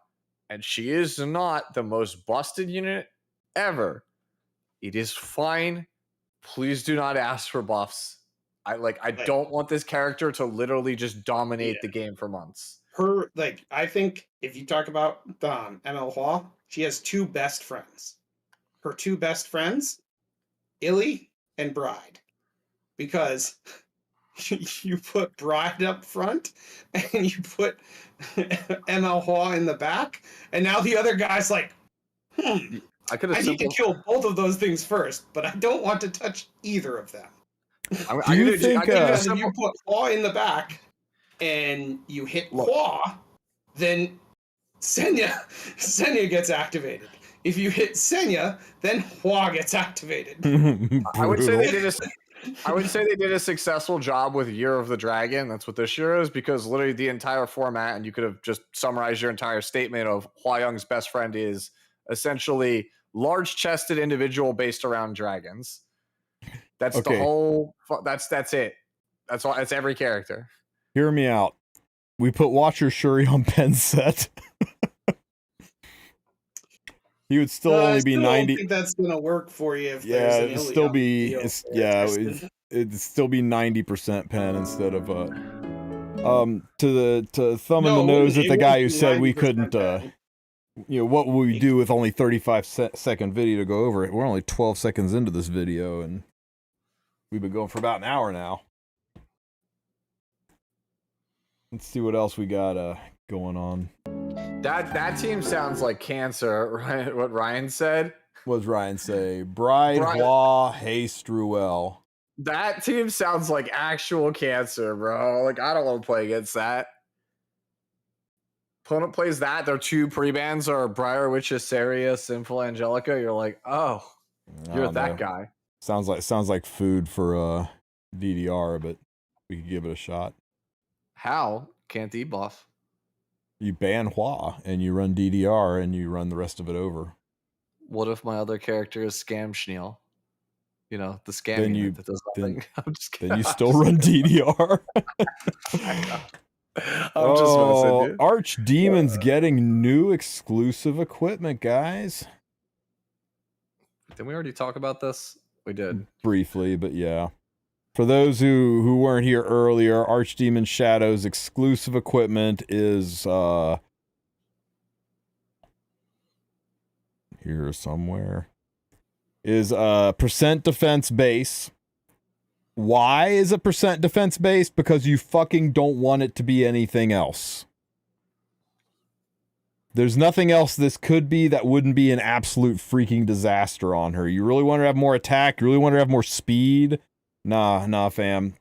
and she is not the most busted unit ever, it is fine. Please do not ask for buffs. I don't want this character to literally just dominate the game for months. I think if you talk about ML Hua, she has two best friends. Her two best friends, Illy and Bride. Because you put Bride up front and you put ML Hua in the back, and now the other guy's like, I need to kill both of those things first, but I don't want to touch either of them. Do you think if you put Hua in the back and you hit Hua, then Senya gets activated. If you hit Senya, then Hua gets activated. I would say they did a successful job with Year of the Dragon. That's what this year is, because literally the entire format, and you could have just summarized your entire statement of Huayong's best friend is essentially large-chested individual based around dragons. That's the whole. That's it. That's all. That's every character. Hear me out. We put Watcher Shuri on Pen's set. He would still only be 90. I don't think that's gonna work for you. If it'd still be it'd still be 90% Pen instead of to thumb in the nose at the guy who said we couldn't. What would we do with only 35-second video to go over it? We're only 12 seconds into this video, and We've been going for about an hour now. Let's see what else we got going on. That team sounds like cancer, right? What Ryan said. What does Ryan say? Bride, Hua, Haste, Ruel. That team sounds like actual cancer, bro. Like, I don't want to play against that. Opponent plays that. Their two pre-bans are Briar Witch, Saria, Sinful Angelica. You're like, oh, you're that guy. Sounds like food for DDR, but we could give it a shot. How? Can't debuff. You ban Hua and you run DDR and you run the rest of it over. What if my other character is Scam Schneal? You know, the scam unit that does nothing. I'm just kidding. Then you still run DDR. I'm just messing, dude. Archdemon's getting new exclusive equipment, guys. Didn't we already talk about this? We did. Briefly, but yeah. For those who weren't here earlier, Archdemon Shadow's exclusive equipment is here somewhere. Is percent defense base. Why is it percent defense base? Because you fucking don't want it to be anything else. There's nothing else this could be that wouldn't be an absolute freaking disaster on her. You really want her to have more attack? You really want her to have more speed? Nah, fam.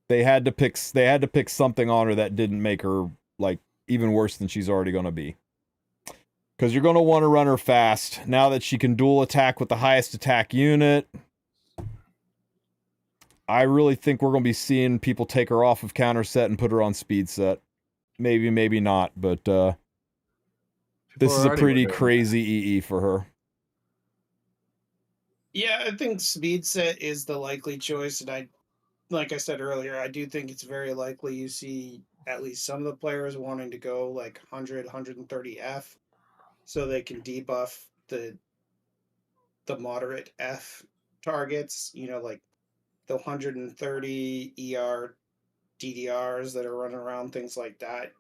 They had to pick something on her that didn't make her like even worse than she's already gonna be. Because you're gonna want to run her fast. Now that she can dual attack with the highest attack unit, I really think we're gonna be seeing people take her off of counter set and put her on speed set. Maybe, maybe not, but this is a pretty crazy EE for her. Yeah, I think speed set is the likely choice, and like I said earlier, I do think it's very likely you see at least some of the players wanting to go like 100, 130 F, so they can debuff the moderate F targets. You know, like the 130 ER DDRs that are running around, things like that.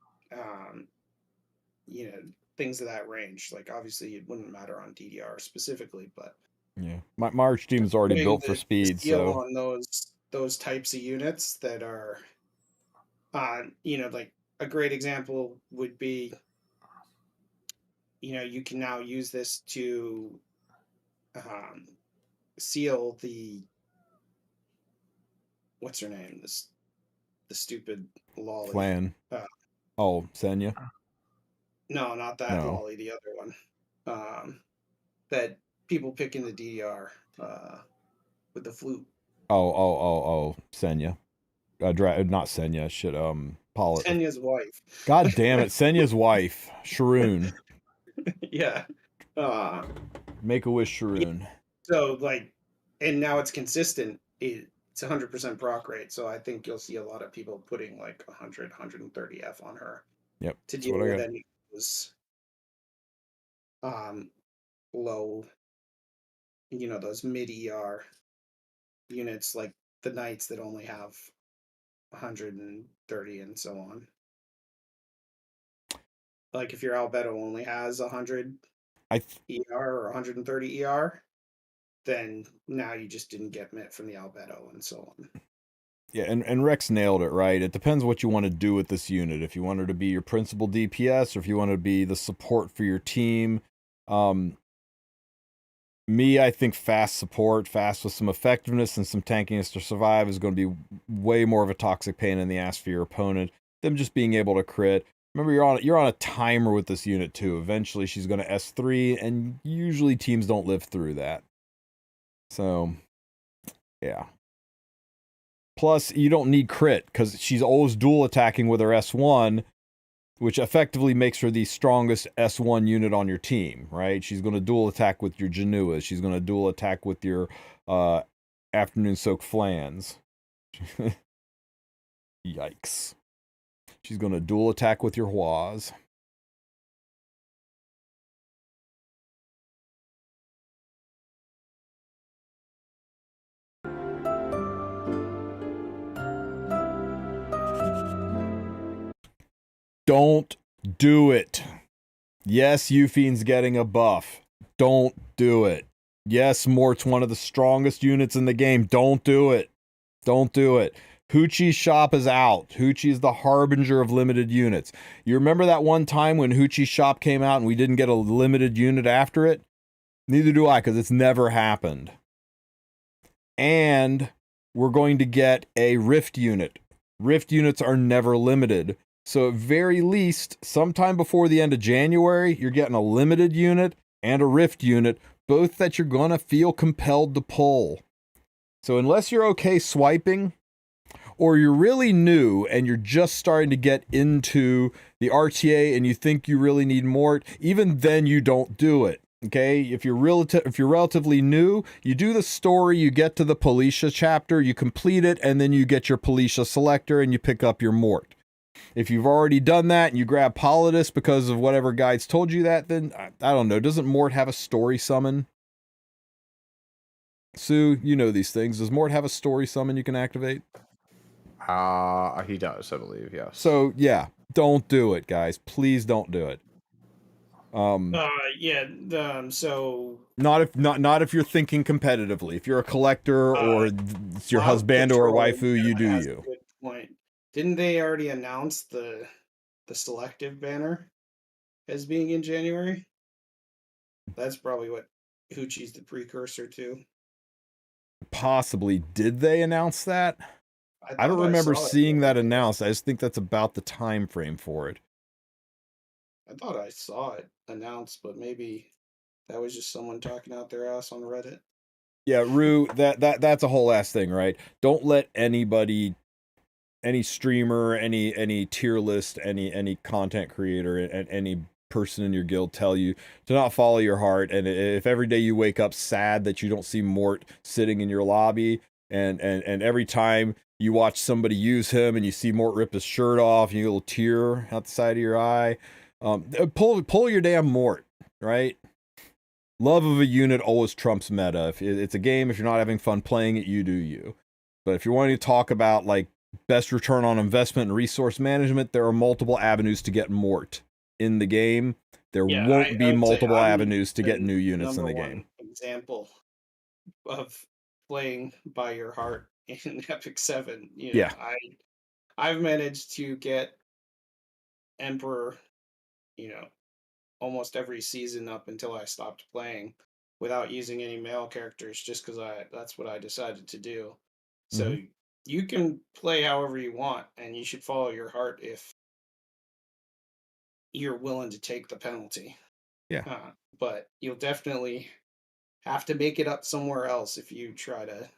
You know, things of that range. Like obviously, it wouldn't matter on DDR specifically, but yeah, my Archdemon's is already built for speed. So on those types of units that are, you know, like a great example would be, you know, you can now use this to seal the what's her name, the stupid lolly Flan. Senya. No, not that lolly, the other one. That people pick in the DDR with the flute. Senya. Not Senya. Shit. Senya's wife. God damn it, Senya's wife, Sharoon. Yeah. Make-A-Wish Sharoon. So like, and now it's consistent. It's 100% proc rate. So I think you'll see a lot of people putting like 100, 130 F on her. Yep. To deal with any of those low, you know, those mid ER units like the knights that only have 130 and so on. Like if your Albedo only has 100 ER or 130 ER, then now you just didn't get Mitt from the Albedo and so on. Yeah, and Rex nailed it, right? It depends what you want to do with this unit. If you want her to be your principal DPS or if you want her to be the support for your team. I think fast support, fast with some effectiveness and some tankiness to survive is going to be way more of a toxic pain in the ass for your opponent than just being able to crit. Remember, you're on a timer with this unit too. Eventually, she's going to S3, and usually teams don't live through that. So, yeah. Plus, you don't need crit because she's always dual attacking with her S1, which effectively makes her the strongest S1 unit on your team, right? She's going to dual attack with your Januas. She's going to dual attack with your Afternoon Soak Flans. Yikes. She's going to dual attack with your Huas. Don't do it. Yes, Euphion's getting a buff. Don't do it. Yes, Mort's one of the strongest units in the game. Don't do it. Don't do it. Hoochie's shop is out. Hoochie's the harbinger of limited units. You remember that one time when Hoochie's shop came out and we didn't get a limited unit after it? Neither do I, because it's never happened. And we're going to get a Rift unit. Rift units are never limited. So at very least, sometime before the end of January, you're getting a limited unit and a Rift unit, both that you're going to feel compelled to pull. So unless you're okay swiping, or you're really new and you're just starting to get into the RTA and you think you really need Mort, even then you don't do it. Okay, if you're relatively new, you do the story, you get to the Policia chapter, you complete it, and then you get your Policia selector and you pick up your Mort. If you've already done that and you grab Politis because of whatever guides told you that, then I don't know. Doesn't Mort have a story summon? Sue, you know these things. Does Mort have a story summon you can activate? He does, I believe, yes. So yeah, don't do it, guys. Please don't do it. So not if you're thinking competitively. If you're a collector or it's your husband or a waifu, you do you. Good point. Didn't they already announce the selective banner as being in January? That's probably what Hoochie's the precursor to. Possibly. Did they announce that? I don't remember seeing that announced. I just think that's about the time frame for it. I thought I saw it announced, but maybe that was just someone talking out their ass on Reddit. Yeah, Rue, that's a whole ass thing, right? Don't let anybody, any streamer, any tier list, any content creator, and any person in your guild tell you to not follow your heart. And if every day you wake up sad that you don't see Mort sitting in your lobby, and every time you watch somebody use him and you see Mort rip his shirt off, and you get a little tear out the side of your eye, pull your damn Mort, right? Love of a unit always trumps meta. If it's a game, if you're not having fun playing it, you do you. But if you're wanting to talk about like best return on investment and resource management, there are multiple avenues to get Mort in the game. There won't be multiple avenues to get new units in the game. Example of playing by your heart in Epic 7. I've managed to get Emperor, almost every season up until I stopped playing without using any male characters, just because that's what I decided to do. So you can play however you want, and you should follow your heart if you're willing to take the penalty. Yeah. But you'll definitely have to make it up somewhere else if you try to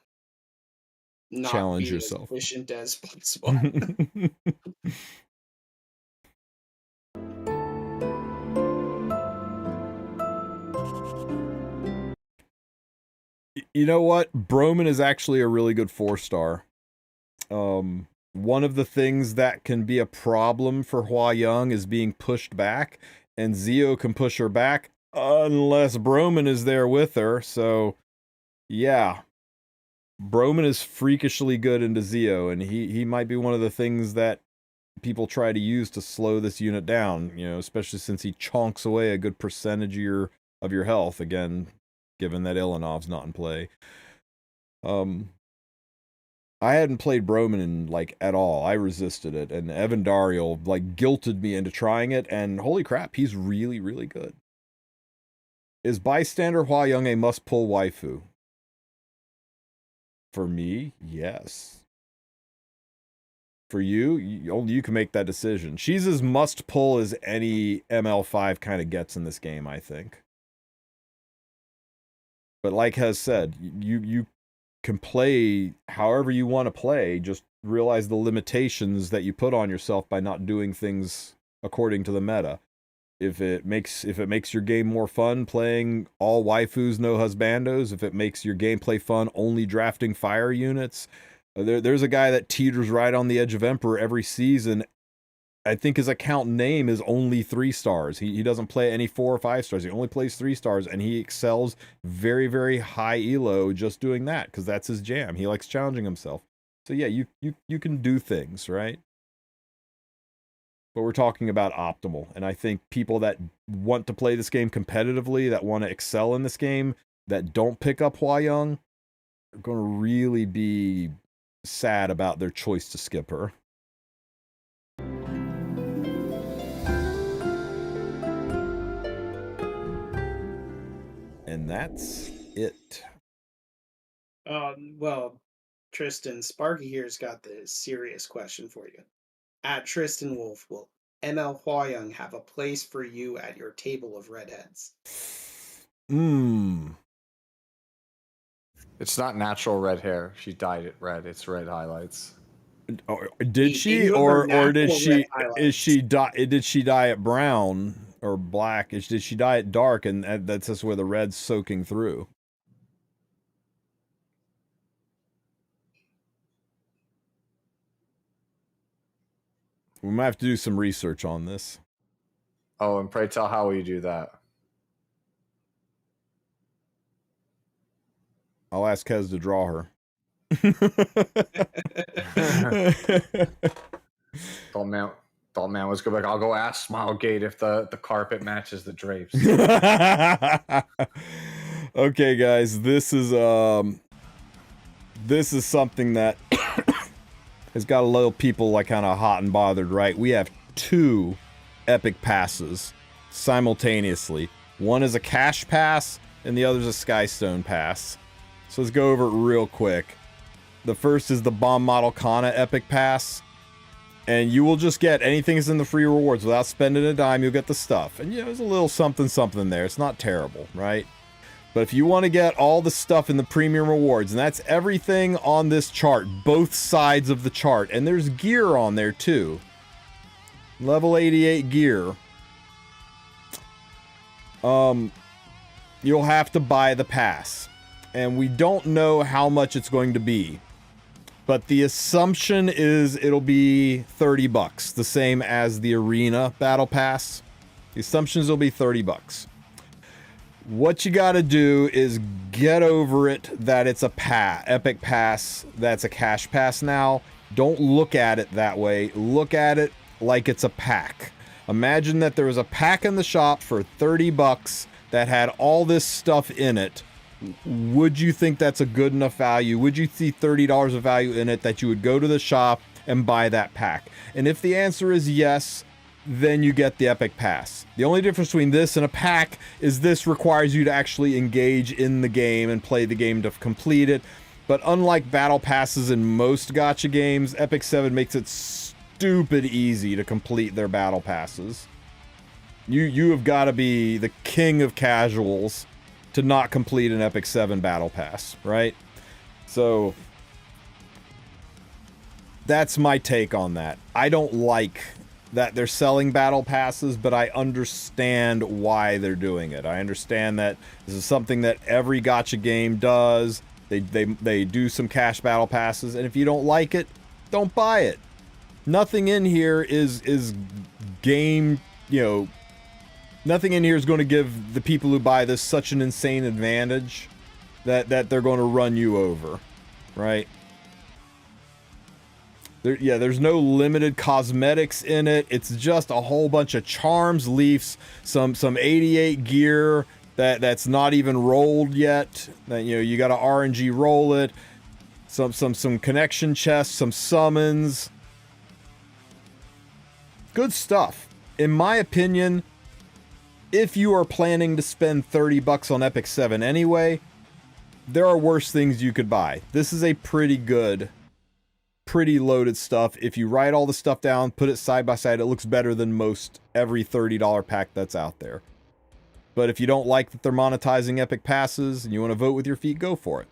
not challenge be yourself. as efficient as possible. You know what? Broman is actually a really good 4-star. One of the things that can be a problem for Hua Young is being pushed back, and Zio can push her back unless Broman is there with her. So, yeah. Broman is freakishly good into Zio, and he might be one of the things that people try to use to slow this unit down, especially since he chonks away a good percentage of your health, again, given that Ilanov's not in play. I hadn't played Broman in, at all. I resisted it, and Evan Dariel, guilted me into trying it, and holy crap, he's really, really good. Is Bystander Hua Young a must-pull waifu? For me, yes. For you, only you can make that decision. She's as must-pull as any ML5 kind of gets in this game, I think. But like Hez said, you can play however you want to play, just realize the limitations that you put on yourself by not doing things according to the meta. If it makes your game more fun playing all waifus, no husbandos, if it makes your gameplay fun only drafting fire units, there's a guy that teeters right on the edge of Emperor every season. I think his account name is only 3 stars. He doesn't play any 4 or 5 stars. He only plays 3 stars, and he excels very, very high elo just doing that, because that's his jam. He likes challenging himself. So yeah, you can do things, right? But we're talking about optimal, and I think people that want to play this game competitively, that want to excel in this game, that don't pick up Hua Young are going to really be sad about their choice to skip her. And that's it. Well, Tristen, Sparky here's got the serious question for you. At TristenWulf, will ML Hua Young have a place for you at your table of redheads? It's not natural red hair. She dyed it red. It's red highlights. Did she, or did she? Did she dye it brown or black? Did she dye it dark, and that's just where the red's soaking through? We might have to do some research on this. Oh, and pray tell, how will you do that? I'll ask Kez to draw her. Thought man, let's go back. I'll go ask Smilegate if the carpet matches the drapes. Okay, guys, this is something that has got a lot of people like kind of hot and bothered, right? We have 2 epic passes simultaneously. One is a cash pass, and the other is a Skystone pass. So let's go over it real quick. The first is the Bomb Model Kana epic pass. And you will just get anything that's in the free rewards without spending a dime. You'll get the stuff. And there's a little something there. It's not terrible, right? But if you want to get all the stuff in the premium rewards, and that's everything on this chart, both sides of the chart, and there's gear on there too. Level 88 gear. You'll have to buy the pass. And we don't know how much it's going to be. But the assumption is it'll be $30, the same as the Arena Battle Pass. The assumption is it'll be $30. What you got to do is get over it that it's a epic pass, that's a cash pass now. Don't look at it that way. Look at it like it's a pack. Imagine that there was a pack in the shop for $30 that had all this stuff in it. Would you think that's a good enough value? Would you see $30 of value in it that you would go to the shop and buy that pack? And if the answer is yes, then you get the epic pass. The only difference between this and a pack is this requires you to actually engage in the game and play the game to complete it. But unlike battle passes in most gacha games, Epic 7 makes it stupid easy to complete their battle passes. You have got to be the king of casuals to not complete an Epic 7 battle pass, right? So that's my take on that. I don't like that they're selling battle passes, but I understand why they're doing it. I understand that this is something that every gacha game does. They do some cash battle passes, and if you don't like it, don't buy it. Nothing in here is game, nothing in here is going to give the people who buy this such an insane advantage that they're going to run you over, right? There's no limited cosmetics in it. It's just a whole bunch of charms, leafs, some 88 gear that's not even rolled yet. That you got to RNG roll it. Some connection chests, some summons. Good stuff. In my opinion, if you are planning to spend $30 on Epic 7 anyway, there are worse things you could buy. This is a pretty good, pretty loaded stuff. If you write all the stuff down, put it side by side, it looks better than most every $30 pack that's out there. But if you don't like that they're monetizing epic passes and you want to vote with your feet, go for it.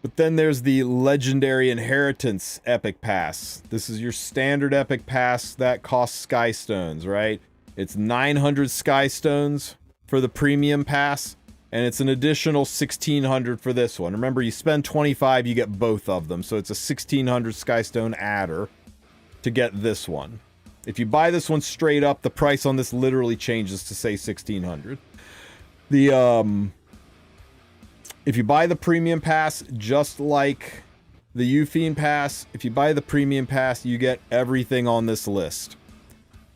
But then there's the Legendary Inheritance Epic Pass. This is your standard Epic Pass that costs Sky Stones, right? It's 900 Sky Stones for the Premium Pass, and it's an additional 1,600 for this one. Remember, you spend 25, you get both of them, so it's a 1,600 Sky Stone adder to get this one. If you buy this one straight up, the price on this literally changes to, say, 1,600. If you buy the Premium Pass, just like the Ufiend Pass, if you buy the Premium Pass, you get everything on this list.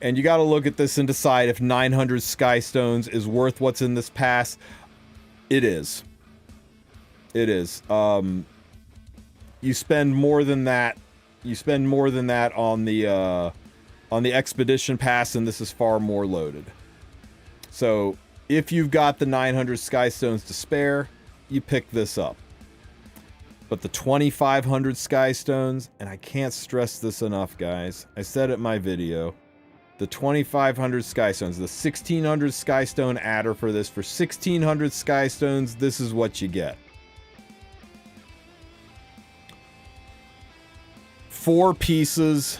And you got to look at this and decide if 900 Sky Stones is worth what's in this pass. It is. It is. You spend more than that. You spend more than that on the expedition pass, and this is far more loaded. So if you've got the 900 Skystones to spare, you pick this up. But the 2,500 Skystones, and I can't stress this enough, guys. I said it in my video. The 2,500 Skystones, the 1,600 Skystone adder for this. For 1,600 Skystones, this is what you get. 4 pieces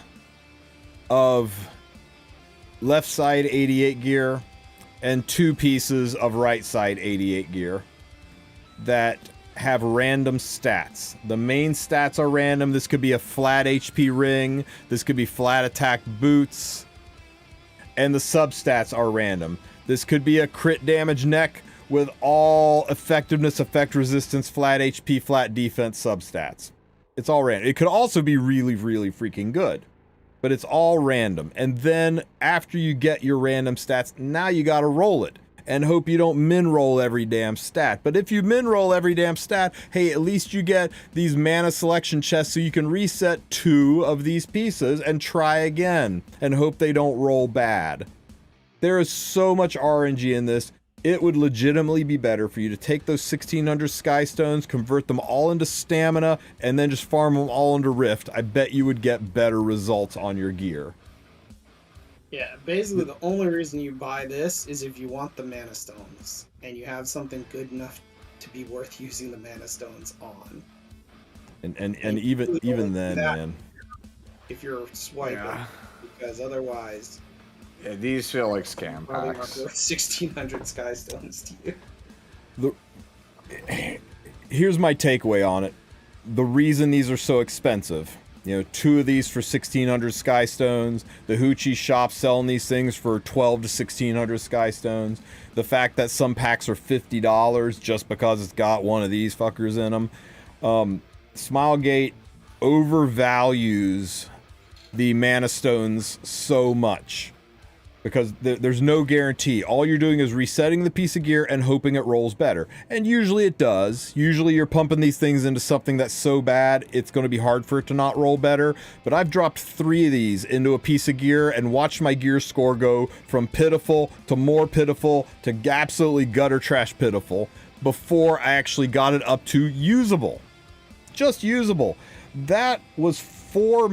of left side 88 gear and 2 pieces of right side 88 gear that have random stats. The main stats are random. This could be a flat HP ring. This could be flat attack boots. And the substats are random. This could be a crit damage neck with all effectiveness, effect resistance, flat HP, flat defense substats. It's all random. It could also be really, really freaking good. But it's all random. And then after you get your random stats, now you gotta roll it. And hope you don't min-roll every damn stat. But if you min-roll every damn stat, hey, at least you get these mana selection chests so you can reset 2 of these pieces and try again. And hope they don't roll bad. There is so much RNG in this. It would legitimately be better for you to take those 1,600 Skystones, convert them all into stamina, and then just farm them all into Rift. I bet you would get better results on your gear. Yeah, basically the only reason you buy this is if you want the mana stones, and you have something good enough to be worth using the mana stones on. And even then, man. If you're swiping, because otherwise, yeah, these feel like scam probably packs. not worth 1,600 Skystones to you. Here's my takeaway on it. The reason these are so expensive. You know, 2 of these for 1,600 Skystones. The Hoochie shop selling these things for 12 to 1,600 Skystones. The fact that some packs are $50 just because it's got one of these fuckers in them. Smilegate overvalues the mana stones so much. Because there's no guarantee. All you're doing is resetting the piece of gear and hoping it rolls better. And usually it does. Usually you're pumping these things into something that's so bad, it's going to be hard for it to not roll better. But I've dropped 3 of these into a piece of gear and watched my gear score go from pitiful to more pitiful to absolutely gutter trash pitiful before I actually got it up to usable. Just usable. That was 3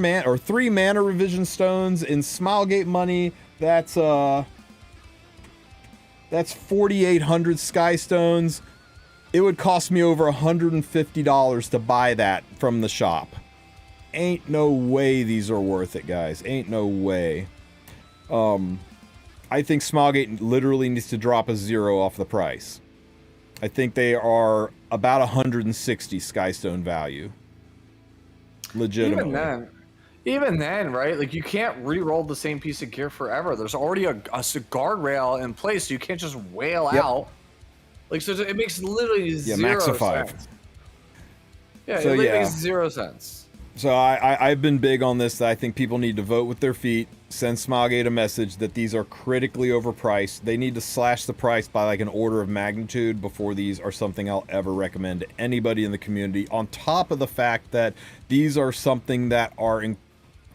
mana revision stones in Smilegate money. That's 4,800 Skystones. It would cost me over $150 to buy that from the shop. Ain't no way these are worth it, guys. Ain't no way. I think Smilegate literally needs to drop a 0 off the price. I think they are about 160 Skystone value. Legitimately. Even then, right? Like, you can't re-roll the same piece of gear forever. There's already a guardrail in place, so you can't just wail out. Like, so it makes literally 0 max of 5. sense. Yeah, so, it makes 0 sense. So I've been big on this, that I think people need to vote with their feet, send Smilegate a message that these are critically overpriced. They need to slash the price by like an order of magnitude before these are something I'll ever recommend to anybody in the community. On top of the fact that these are something that are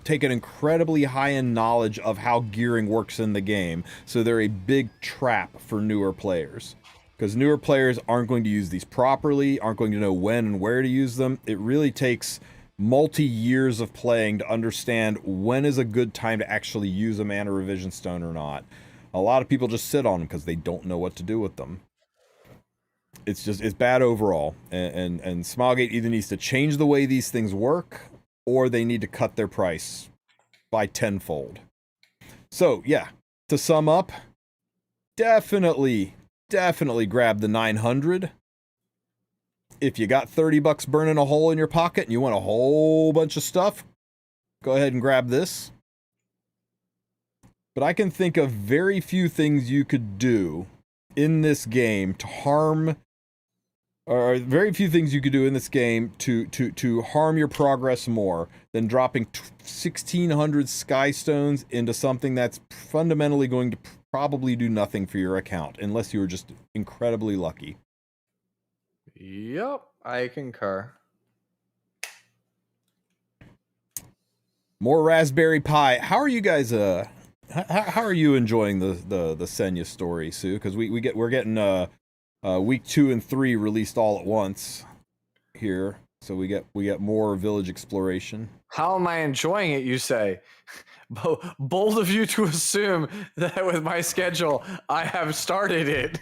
take an incredibly high-end knowledge of how gearing works in the game, so they're a big trap for newer players. Because newer players aren't going to use these properly, aren't going to know when and where to use them. It really takes multi-years of playing to understand when is a good time to actually use a mana revision stone or not. A lot of people just sit on them because they don't know what to do with them. It's bad overall. And Smilegate either needs to change the way these things work, or they need to cut their price by tenfold. So, yeah, to sum up, definitely grab the 900. If you got $30 burning a hole in your pocket and you want a whole bunch of stuff, go ahead and grab this. But I can think of very few things you could do in this game to harm, or very few things you could do in this game to harm your progress more than dropping 1,600 Skystones into something that's fundamentally going to probably do nothing for your account, unless you were just incredibly lucky. Yep, I concur. More Raspberry Pi. How are you guys? How are you enjoying the Senya story, Sue? Because we're getting week 2 and 3 released all at once here, so we get more village exploration. How am I enjoying it, you say? Bold of you to assume that with my schedule, I have started it.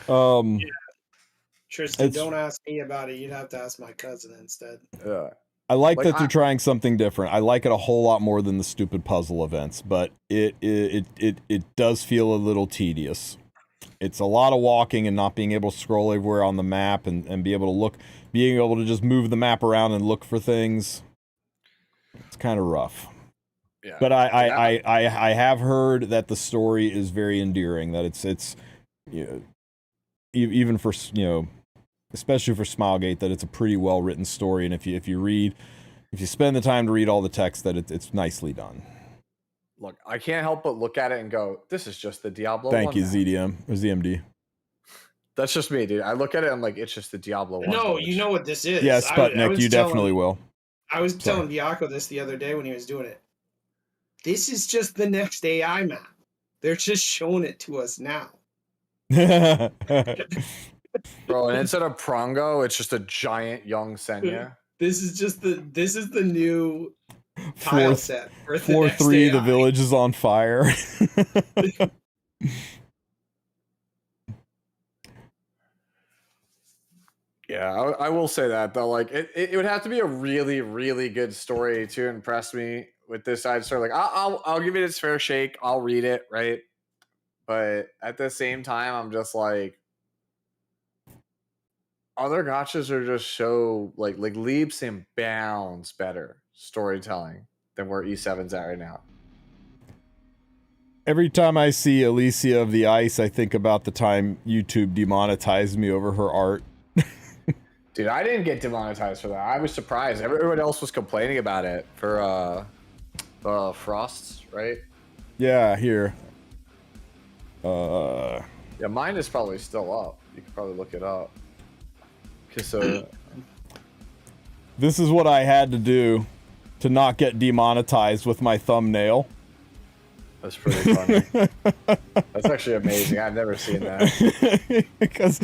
Yeah. Tristen, don't ask me about it. You'd have to ask my cousin instead. Yeah. I like that they're trying something different. I like it a whole lot more than the stupid puzzle events, but it does feel a little tedious. It's a lot of walking and not being able to scroll everywhere on the map and be able to being able to just move the map around and look for things. It's kind of rough. Yeah. But I have heard that the story is very endearing, that it's even for, especially for Smilegate, that it's a pretty well written story, and if you spend the time to read all the text, that it's nicely done. Look, I can't help but look at it and go, this is just the Diablo 1. Thank you, ZDM or ZMD. That's just me, dude. I look at it and I'm like, it's just the Diablo 1. No, you know what this is. Yes, Sputnik, you definitely will. I was telling Biako this the other day when he was doing it. This is just the next AI map. They're just showing it to us now. Bro, and instead of Prongo, it's just a giant young Senya. This is the new tile set. Floor 3, the village is on fire. Yeah, I will say that though. Like, it would have to be a really, really good story to impress me with this side story. Like, I'll give it its fair shake. I'll read it, right? But at the same time, I'm just like, other gotchas are just so like leaps and bounds better storytelling than where E7's at right now. Every time I see Alicia of the Ice, I think about the time YouTube demonetized me over her art. Dude, I didn't get demonetized for that. I was surprised. Everyone else was complaining about it for Frosts, right? Yeah, here. Yeah, mine is probably still up. You can probably look it up. This is what I had to do to not get demonetized with my thumbnail. That's pretty funny. That's actually amazing. I've never seen that. Because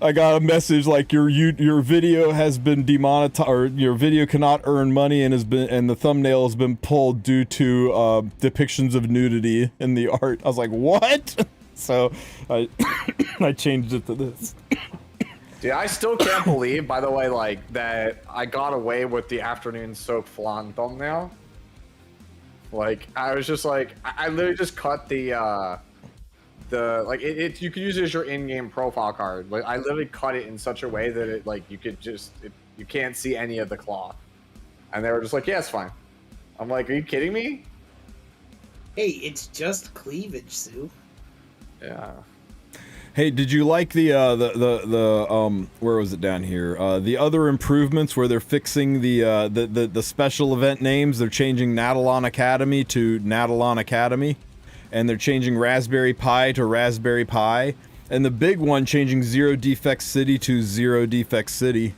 I got a message like your video has been demonetized, or your video cannot earn money and the thumbnail has been pulled due to depictions of nudity in the art. I was like, what? So I I changed it to this. Dude, I still can't believe, by the way, like that I got away with the afternoon soap flan thumbnail. Like, I was just like, I literally just cut the like you could use it as your in-game profile card. Like, I literally cut it in such a way that it, like, you could just, you can't see any of the cloth. And they were just like, yeah, it's fine. I'm like, are you kidding me? Hey, it's just cleavage, Sue. Yeah. Hey, did you like the where was it down here? The other improvements where they're fixing the special event names. They're changing Natalon Academy to Natalon Academy, and they're changing Raspberry Pi to Raspberry Pi, and the big one changing Zero Defect City to Zero Defect City.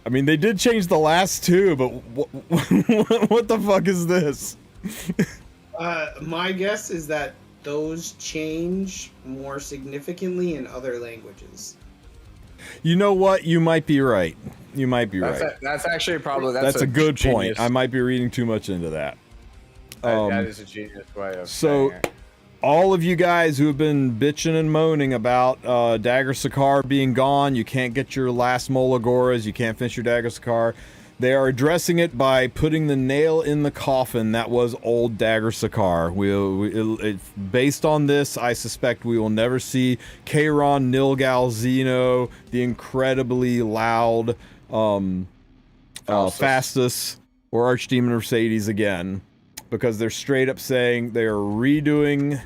I mean, they did change the last two, but what the fuck is this? My guess is that those change more significantly in other languages. You know what? You might be right. You might be right. That's actually probably that's a good point. I might be reading too much into that. That is a genius way of so saying it. All of you guys who have been bitching and moaning about Dagger Sakar being gone, you can't get your last Molagoras, you can't finish your Dagger Sakar. They are addressing it by putting the nail in the coffin that was old Dagger Sakar. Based on this, I suspect we will never see Kairon, Nilgal, Zeno, the incredibly loud Fastus, or Archdemon Mercedes again, because they're straight up saying they are redoing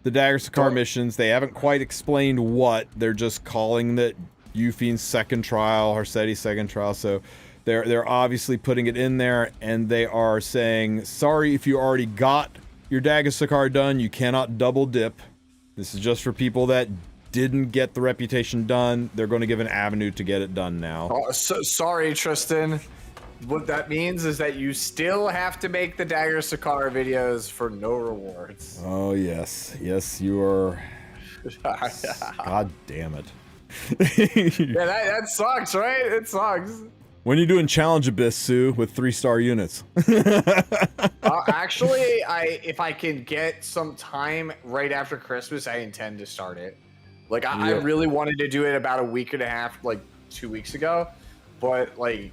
the Dagger Sakar missions. They haven't quite explained what. They're just calling that Yufine's second trial, Harseti's second trial, so They're obviously putting it in there, and they are saying, sorry if you already got your Dagasakar done, you cannot double dip. This is just for people that didn't get the reputation done. They're going to give an avenue to get it done now. Oh, sorry, Tristen. What that means is that you still have to make the Dagasakar videos for no rewards. Oh, yes. Yes, you are. God damn it. Yeah, that sucks, right? It sucks. When are you doing Challenge Abyss, Sue, with 3-star units? Actually, if I can get some time right after Christmas, I intend to start it. Like, I really wanted to do it about a week and a half, like 2 weeks ago, but like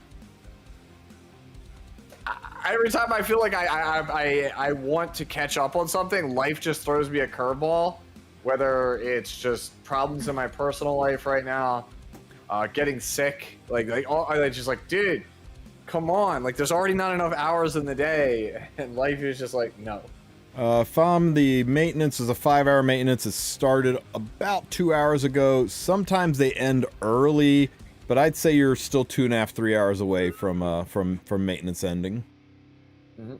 every time I feel like I want to catch up on something, life just throws me a curveball. Whether it's just problems in my personal life right now, getting sick, like just like, dude, come on, like there's already not enough hours in the day, and life is just like, no. The maintenance is a 5-hour maintenance. It started about 2 hours ago. Sometimes they end early, but I'd say you're still 2.5, 3 hours away from maintenance ending. Mm-hmm.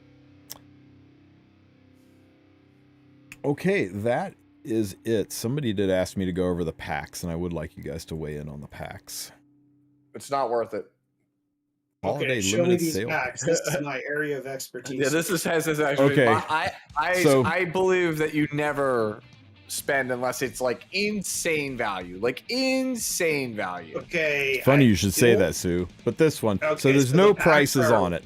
Okay, that is it. Somebody did ask me to go over the packs, and I would like you guys to weigh in on the packs. It's not worth it. Holiday show me limited these sale. packs. This is my area of expertise. Yeah, this has actually. Okay. I believe that you never spend unless it's like insane value, Okay. Funny you should say that, Sue. But this one, Okay, so there's so no the packs prices are- on it.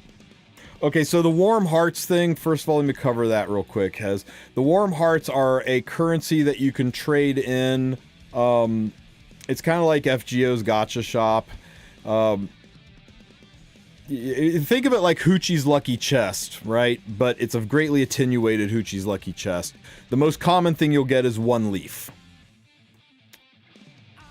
Okay, so the Warm Hearts thing, first of all, let me cover that real quick. The Warm Hearts are a currency that you can trade in. It's kind of like FGO's Gacha Shop. Think of it like Hoochie's Lucky Chest, right? But it's a greatly attenuated Hoochie's Lucky Chest. The most common thing you'll get is 1 leaf.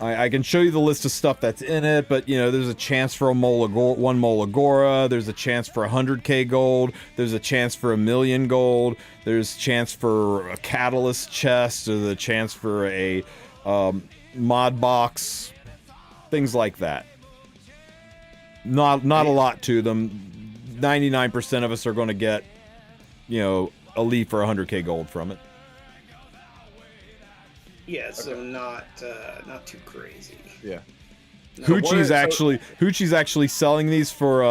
I can show you the list of stuff that's in it, but there's a chance for 1 Molagora, there's a chance for 100k gold, there's a chance for 1,000,000 gold, there's a chance for a catalyst chest, there's a chance for a mod box, things like that. Not a lot to them. 99% of us are going to get, a leaf or 100k gold from it. Yeah, so not too crazy. Yeah. Hoochie's actually selling these for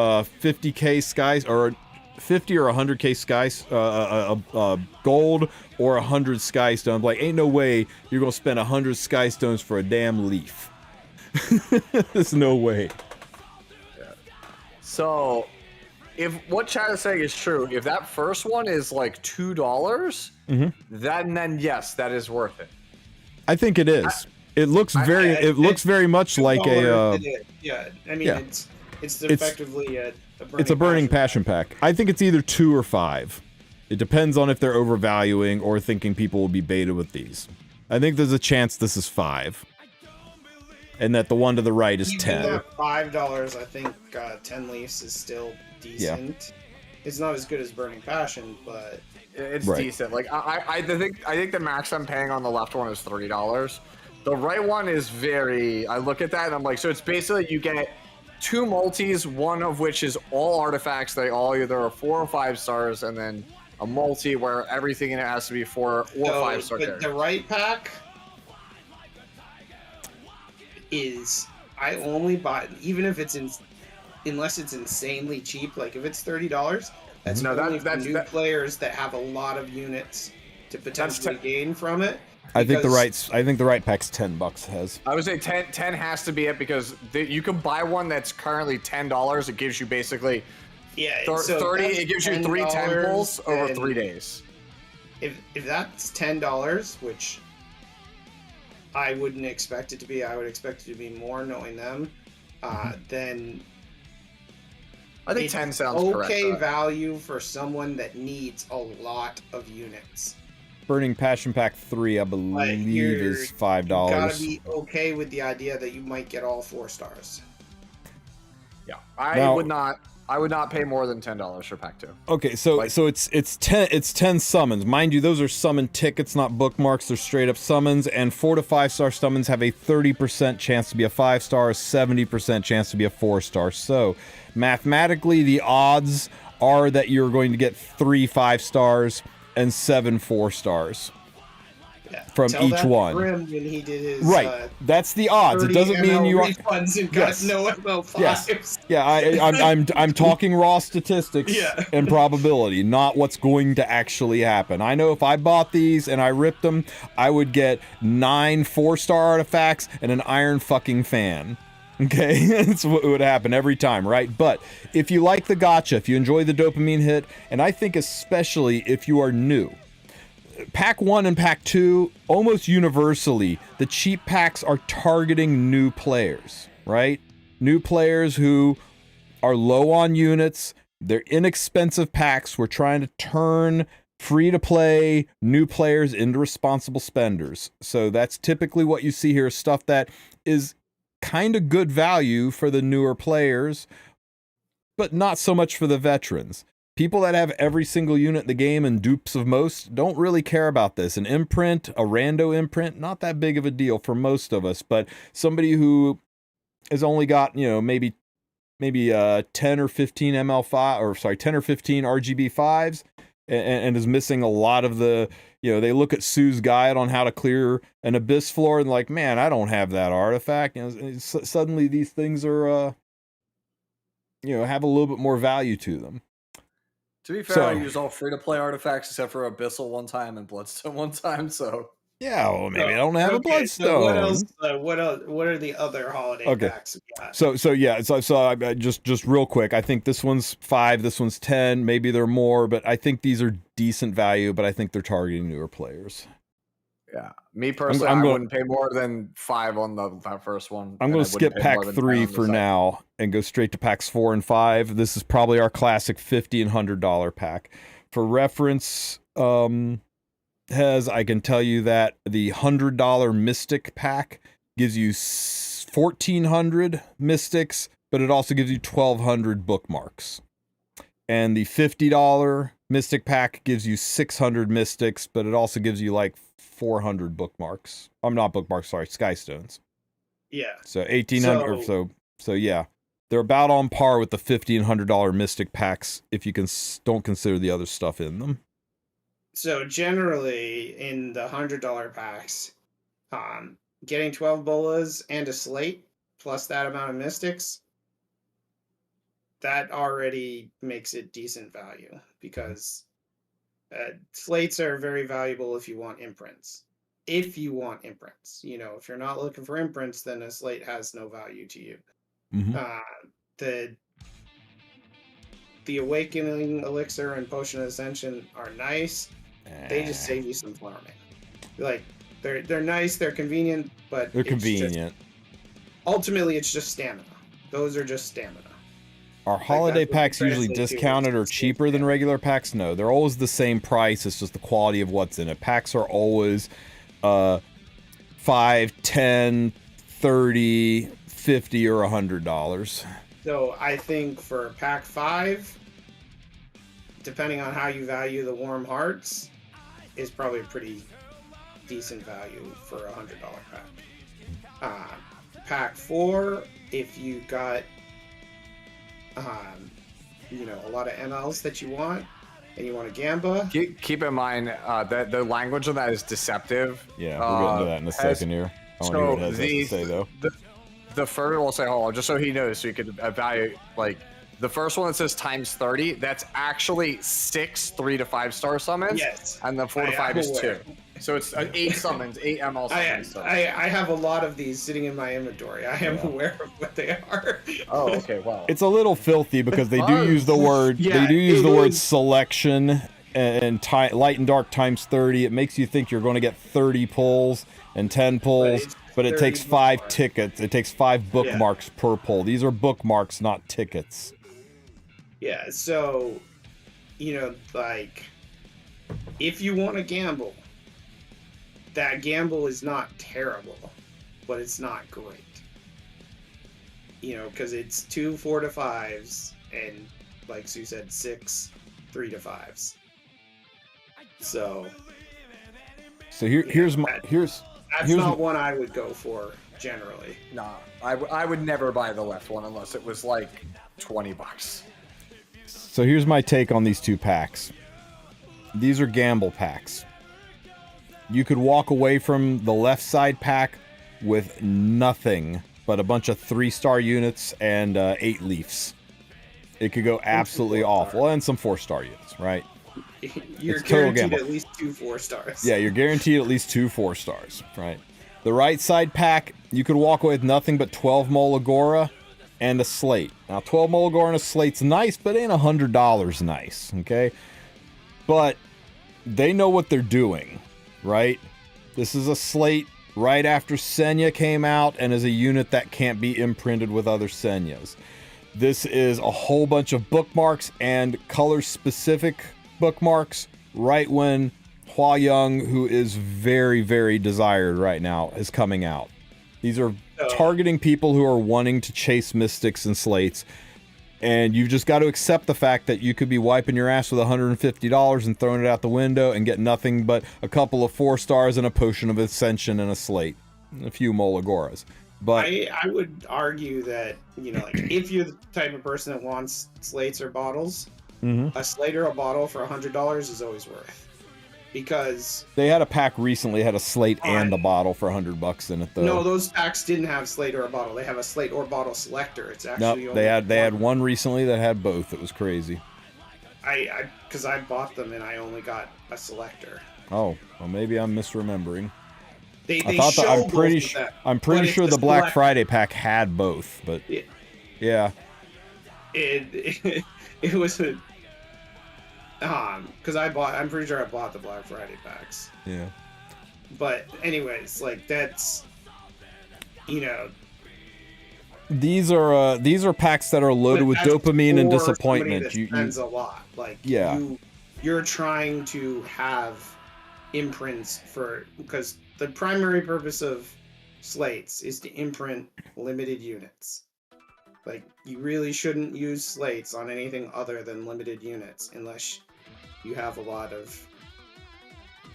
50k skies or 50 or 100k skies gold or 100 sky stones. Like, ain't no way you're gonna spend 100 sky stones for a damn leaf. There's no way. Yeah. So, if what Chad is saying is true, if that first one is like $2, then yes, that is worth it. I think it is. It looks very much like a. Yeah, I mean yeah. it's effectively a burning it's a burning passion. passion pack. I think it's either 2 or 5. It depends on if they're overvaluing or thinking people will be baited with these. I think there's a chance this is 5, and that the one to the right is Even 10. at $5, I think 10 leaves is still decent. Yeah. It's not as good as Burning Passion, but it's right. decent. Like I think the max I'm paying on the left one is $3. The right one is I look at that and I'm like, so it's basically you get 2 multis, one of which is all artifacts. They all either are 4 or 5 stars, and then a multi where everything in it has to be 4 or 5 star. But the right pack is I only buy, even if it's unless it's insanely cheap. Like if it's $30, that's only for new players that have a lot of units to potentially gain from it. I think the right pack's $10 has. I would say 10 has to be it because you can buy one that's currently $10. It gives you basically 30. It gives you 3 10 pulls over 3 days. If that's $10, which I wouldn't expect it to be, I would expect it to be more knowing them. Then I think 10 sounds correct. Okay, value for someone that needs a lot of units. Burning Passion Pack 3, I believe, is $5. You gotta be okay with the idea that you might get all 4 stars. Yeah, I would not pay more than $10 for Pack 2. Okay, so it's 10 summons. Mind you, those are summon tickets, not bookmarks. They're straight up summons, and 4 to 5 star summons have a 30% chance to be a 5 star, 70% chance to be a 4 star. So mathematically, the odds are that you're going to get 3 5 stars and 7 4-stars. Yeah. From Tell each that to one. Grim when he did his, Right. That's the odds. It 30 doesn't mean ML you are. refunds and got Yes. no ML5s. Yes. Yeah, I'm talking raw statistics Yeah. and probability, not what's going to actually happen. I know if I bought these and I ripped them, I would get 9 4-star artifacts and an iron fucking fan. Okay, that's what would happen every time, right? But if you like the gacha, if you enjoy the dopamine hit, and I think especially if you are new, Pack 1 and Pack 2, almost universally, the cheap packs are targeting new players, right? New players who are low on units. They're inexpensive packs. We're trying to turn free-to-play new players into responsible spenders. So that's typically what you see here, stuff that is kind of good value for the newer players, but not so much for the veterans. People that have every single unit in the game and dupes of most don't really care about this. An imprint, a rando imprint, not that big of a deal for most of us, but somebody who has only got, maybe 10 or 15 ML5, or sorry, 10 or 15 RGB5s and is missing a lot of the, they look at Sue's guide on how to clear an abyss floor and like, man, I don't have that artifact. Suddenly these things are, have a little bit more value to them. To be fair, I use all free-to-play artifacts except for Abyssal one time and Bloodstone one time, so... Yeah, well, maybe I don't have a Bloodstone. So what else? What are the other holiday packs we got? So I just real quick, I think this one's 5, this one's 10, maybe they're more, but I think these are decent value, but I think they're targeting newer players. Yeah, me personally, I wouldn't pay more than 5 on that first one. I'm going to skip pack 3 for now and go straight to packs 4 and 5. This is probably our classic $50 and $100 pack. For reference, I can tell you that the $100 Mystic pack gives you 1,400 Mystics, but it also gives you 1,200 bookmarks. And the $50 Mystic pack gives you 600 Mystics, but it also gives you like 400 bookmarks. I'm not bookmarks, sorry, Skystones. Yeah. So 1,800 so yeah. They're about on par with the $50 and $100 Mystic packs if you don't consider the other stuff in them. So generally in the $100 packs, getting 12 bolas and a slate plus that amount of mystics, that already makes it decent value because slates are very valuable if you want imprints. If you want imprints, if you're not looking for imprints, then a slate has no value to you. Mm-hmm. The Awakening Elixir and Potion of Ascension are nice. They just save you some farming. Like they're nice, they're convenient, but they're convenient. Ultimately, it's just stamina. Those are just stamina. Are holiday packs usually discounted or cheaper than regular packs? No, they're always the same price. It's just the quality of what's in it. Packs are always $5, $10, $30, $50, or $100. So I think for pack 5, depending on how you value the warm hearts, is probably a pretty decent value for a $100 pack. Pack 4, if you got a lot of MLs that you want and you want a Gamba. Keep in mind that the language of that is deceptive. Yeah, we'll get into that in a second here. I want to hear what it has to say though. The first, we'll say, hold on, just so he knows, so you can evaluate, like, the first one that says times 30, that's actually 6 3 to 5 star summons. Yes. And the 4 to 5 is 2. So it's 8 summons, 8 ML summons. I have a lot of these sitting in my inventory. I am aware of what they are. Oh, okay, wow. It's a little filthy because they do use the word selection and light and dark times 30. It makes you think you're going to get 30 pulls and 10 pulls, but it takes 5 tickets. It takes 5 bookmarks per pull. These are bookmarks, not tickets. Yeah, so, like, if you want to gamble, that gamble is not terrible, but it's not great. Because it's 2 4 to 5s and, like Sue said, 6 3 to 5s. So here's not one I would go for generally. Nah, I would never buy the left one unless it was like $20. So here's my take on these 2 packs. these are gamble packs. You could walk away from the left side pack with nothing but a bunch of 3-star units and 8 leafs. It could go absolutely awful. And some 4-star units, right? You're guaranteed at least 2 4-stars. Yeah, you're guaranteed at least 2 4-stars, right? The right side pack, you could walk away with nothing but 12 Molagora and a slate. Now, 12 Molagora and a slate's nice, but ain't $100 nice, okay? But they know what they're doing, right? This is a slate right after Senya came out and is a unit that can't be imprinted with other Senyas. This is a whole bunch of bookmarks and color-specific bookmarks right when Hua Young, who is very, very desired right now, is coming out. These are targeting people who are wanting to chase mystics and slates, and you've just got to accept the fact that you could be wiping your ass with $150 and throwing it out the window and get nothing but a couple of 4-stars and a potion of ascension and a slate, and a few Molagoras. But I would argue that, you know, like, if you're the type of person that wants slates or bottles, a slate or a bottle for $100 is always worth. Because they had a pack recently had a slate and the bottle for $100 in it, though. No, those packs didn't have slate or a bottle. They have a slate or bottle selector. It's actually they had one recently that had both. It was crazy. Because I bought them and I only got a selector. Oh, well, maybe I'm misremembering. I'm pretty sure the Black Friday pack had both, but yeah. It was a because I'm pretty sure I bought the Black Friday packs. Yeah. But anyways, like, that's, you know, these are packs that are loaded with dopamine and disappointment. You spends a lot. Like, yeah. You're trying to have imprints because the primary purpose of slates is to imprint limited units. Like, you really shouldn't use slates on anything other than limited units unless you have a lot of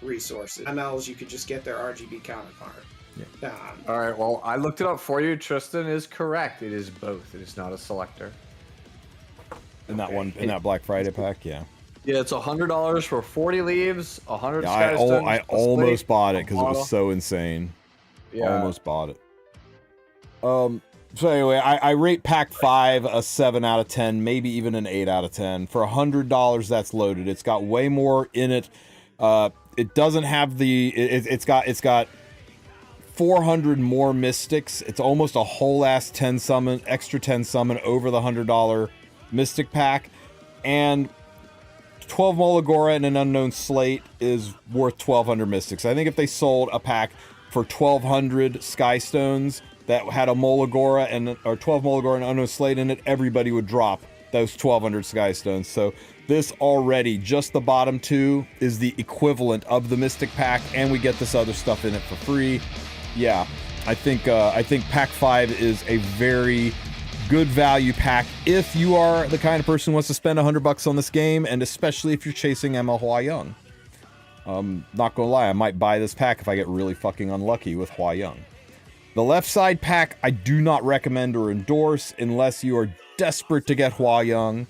resources. MLs, you could just get their RGB counterpart. Yeah. All right, well, I looked it up for you. Tristen is correct. It is both. It is not a selector. In that Black Friday pack, yeah. Yeah, it's $100 for 40 leaves, 100 Skystones. I almost bought it because it was so insane. Yeah. Almost bought it. So anyway, I rate pack 5 a 7 out of 10, maybe even an 8 out of 10. For $100 that's loaded. It's got way more in it. It doesn't have it's got 400 more mystics. It's almost a whole ass extra 10 summon over the $100 mystic pack. And 12 Molagora and an unknown slate is worth 1,200 mystics. I think if they sold a pack for 1,200 Skystones that had a Molagora or 12 Molagora and unknown slate in it, everybody would drop those 1,200 Skystones. So this already, just the bottom 2, is the equivalent of the Mystic Pack, and we get this other stuff in it for free. Yeah, I think pack 5 is a very good value pack if you are the kind of person who wants to spend $100 on this game, and especially if you're chasing ML Hua Young. Not gonna lie, I might buy this pack if I get really fucking unlucky with Hua Young. The left side pack, I do not recommend or endorse unless you are desperate to get Hua Young.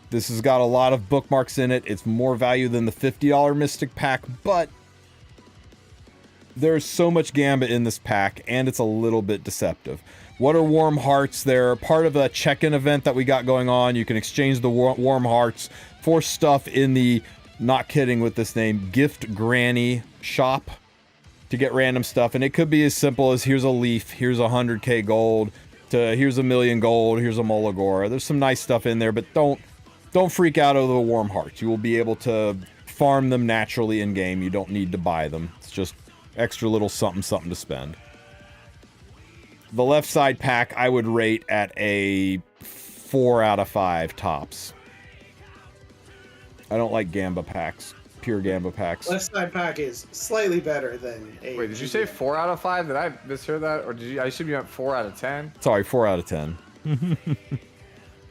This has got a lot of bookmarks in it. It's more value than the $50 Mystic pack, but there's so much Gambit in this pack, and it's a little bit deceptive. What are Warm Hearts? They're part of a check-in event that we got going on. You can exchange the Warm Hearts for stuff in the, not kidding with this name, Gift Granny shop, to get random stuff. And it could be as simple as here's a leaf, here's 100k gold, to here's 1,000,000 gold, here's a Molagora. There's some nice stuff in there, but don't freak out over the Warm Hearts. You will be able to farm them naturally in game. You don't need to buy them. It's just extra little something to spend. The left side pack I would rate at a 4 out of 5 tops. I don't like Gamba packs. Pure Gamba packs. Left side pack is slightly better than a... Wait, did you say 4 out of 5? Did I mishear that? Or did you? I assume you meant 4 out of 10? Sorry, 4 out of 10. Yeah,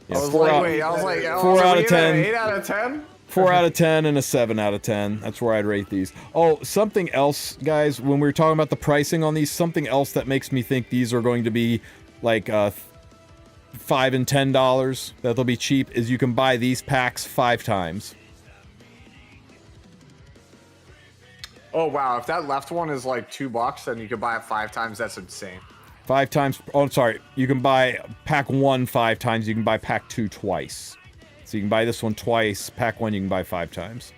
I was like, 4 out of 10. 8 out of 10? 4 out of 10 and a 7 out of 10. That's where I'd rate these. Oh, something else, guys, when we were talking about the pricing on these, something else that makes me think these are going to be like $5 and $10, that they'll be cheap, is you can buy these packs 5 times. Oh wow! If that left one is like $2, then you could buy it 5 times. That's insane. 5 times. Oh, I'm sorry. You can buy pack 1 5 times. You can buy pack 2 twice. So you can buy this one twice. Pack 1 you can buy 5 times.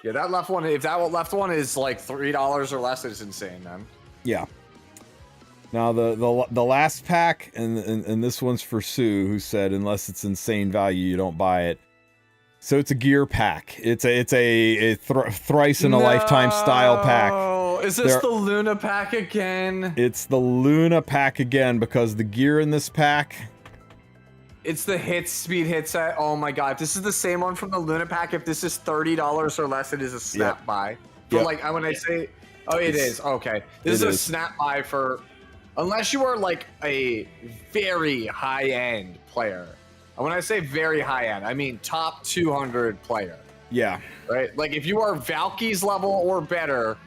Yeah, that left one. If that left one is like $3 or less, it's insane, man. Yeah. Now the last pack, and this one's for Sue, who said unless it's insane value, you don't buy it. So it's a gear pack. It's a thrice in a lifetime style pack. Oh, is this the Luna pack again? It's the Luna pack again because the gear in this pack. It's the speed hit set. Oh my god, this is the same one from the Luna pack. If this is $30 or less, it is a snap buy. But like when I say, oh, it is okay. This is a snap buy for, unless you are like a very high end player. And when I say very high end, I mean top 200 player. Yeah. Right? Like if you are Valky's level or better,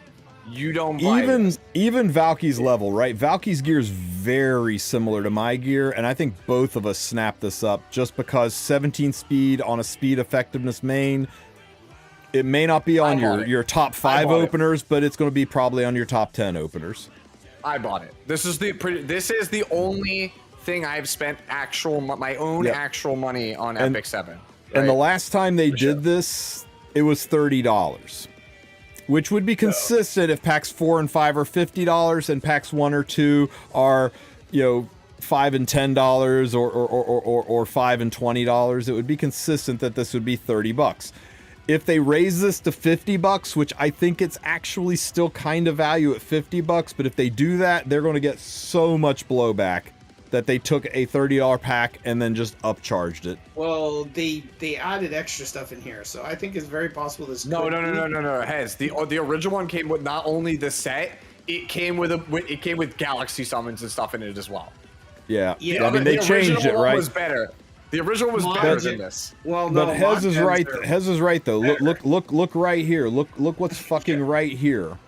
you don't buy this. Even Valky's level, right? Valky's gear is very similar to my gear, and I think both of us snapped this up just because 17 speed on a speed effectiveness main. It may not be on your top 5 openers, but it's going to be probably on your top 10 openers. I bought it. This is the only thing I've spent my own actual money on Epic 7. Right? And the last time they did this, it was $30, which would be consistent if packs 4 and 5 are $50 and packs 1 or 2 are, $5 and $10 or $5 and $20. It would be consistent that this would be $30. If they raise this to $50, which I think it's actually still kind of value at $50, but if they do that, they're going to get so much blowback that they took a $30 pack and then just upcharged it. Well, they added extra stuff in here, so I think it's very possible this. No. Hez, the original one came with not only the set, it came with galaxy summons and stuff in it as well. Yeah. I mean, they changed it, right? Was better. The original was better than this. Well, no, but Hez is right. Hez is right though. Look right here. Look what's fucking right here.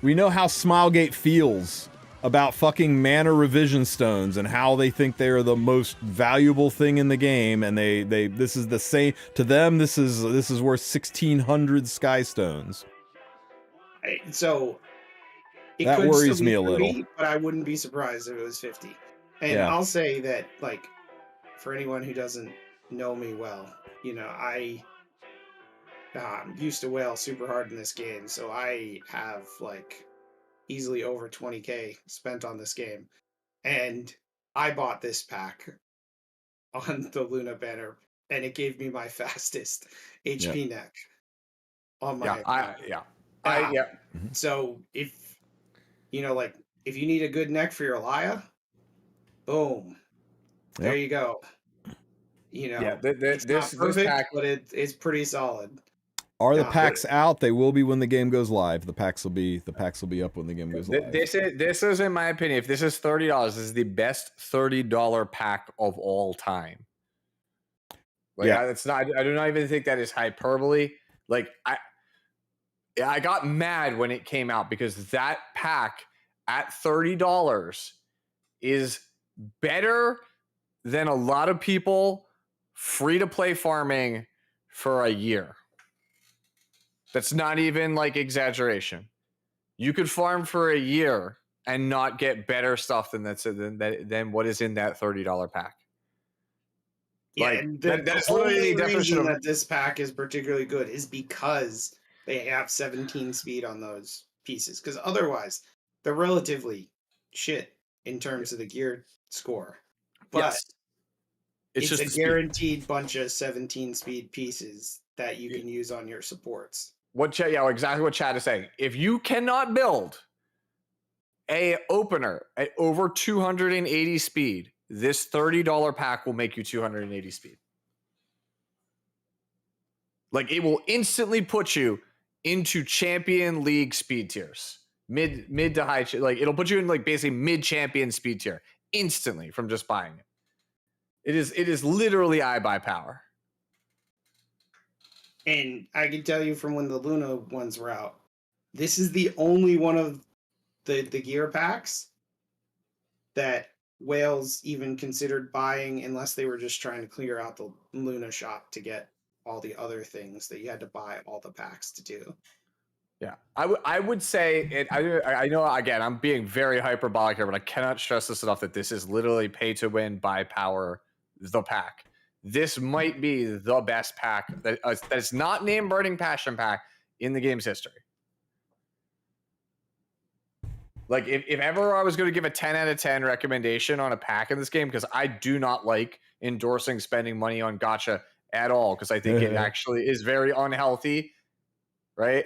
We know how Smilegate feels about fucking mana revision stones and how they think they are the most valuable thing in the game, and they this is the same to them. This is worth 1,600 sky stones. So that worries me a little, but I wouldn't be surprised if it was 50. And I'll say that, like, for anyone who doesn't know me well, I used to whale super hard in this game, so I have like easily over 20k spent on this game, and I bought this pack on the Luna banner, and it gave me my fastest HP neck on my So if if you need a good neck for your Alaya, boom, there you go. This perfect, pack, but it's pretty solid. Are the packs out? They will be when the game goes live. The packs will be up when the game goes live. This is in my opinion, if this is $30, this is the best $30 pack of all time. It's not. I do not even think that is hyperbole. Like I got mad when it came out because that pack at $30 is better than a lot of people free to play farming for a year. That's not even like exaggeration. You could farm for a year and not get better stuff than what is in that $30 pack. Yeah, that's literally the definition that this pack is particularly good is because they have 17 speed on those pieces. Because otherwise, they're relatively shit in terms of the gear score. But it's just a guaranteed bunch of 17 speed pieces that you can use on your supports. Exactly what Chad is saying. If you cannot build a opener at over 280 speed, this $30 pack will make you 280 speed. Like, it will instantly put you into champion league speed tiers, mid to high. Like, it'll put you in like basically mid champion speed tier instantly from just buying it. It is literally iBuy power. And I can tell you from when the Luna ones were out, this is the only one of the gear packs that whales even considered buying unless they were just trying to clear out the Luna shop to get all the other things that you had to buy all the packs to do. Yeah, I would say it. I know, again, I'm being very hyperbolic here, but I cannot stress this enough that this is literally pay to win, buy power, the pack. This might be the best pack that is not name burning passion pack in the game's history. Like, if ever I was going to give a 10 out of 10 recommendation on a pack in this game, because I do not like endorsing spending money on gacha at all, because I think it actually is very unhealthy, right?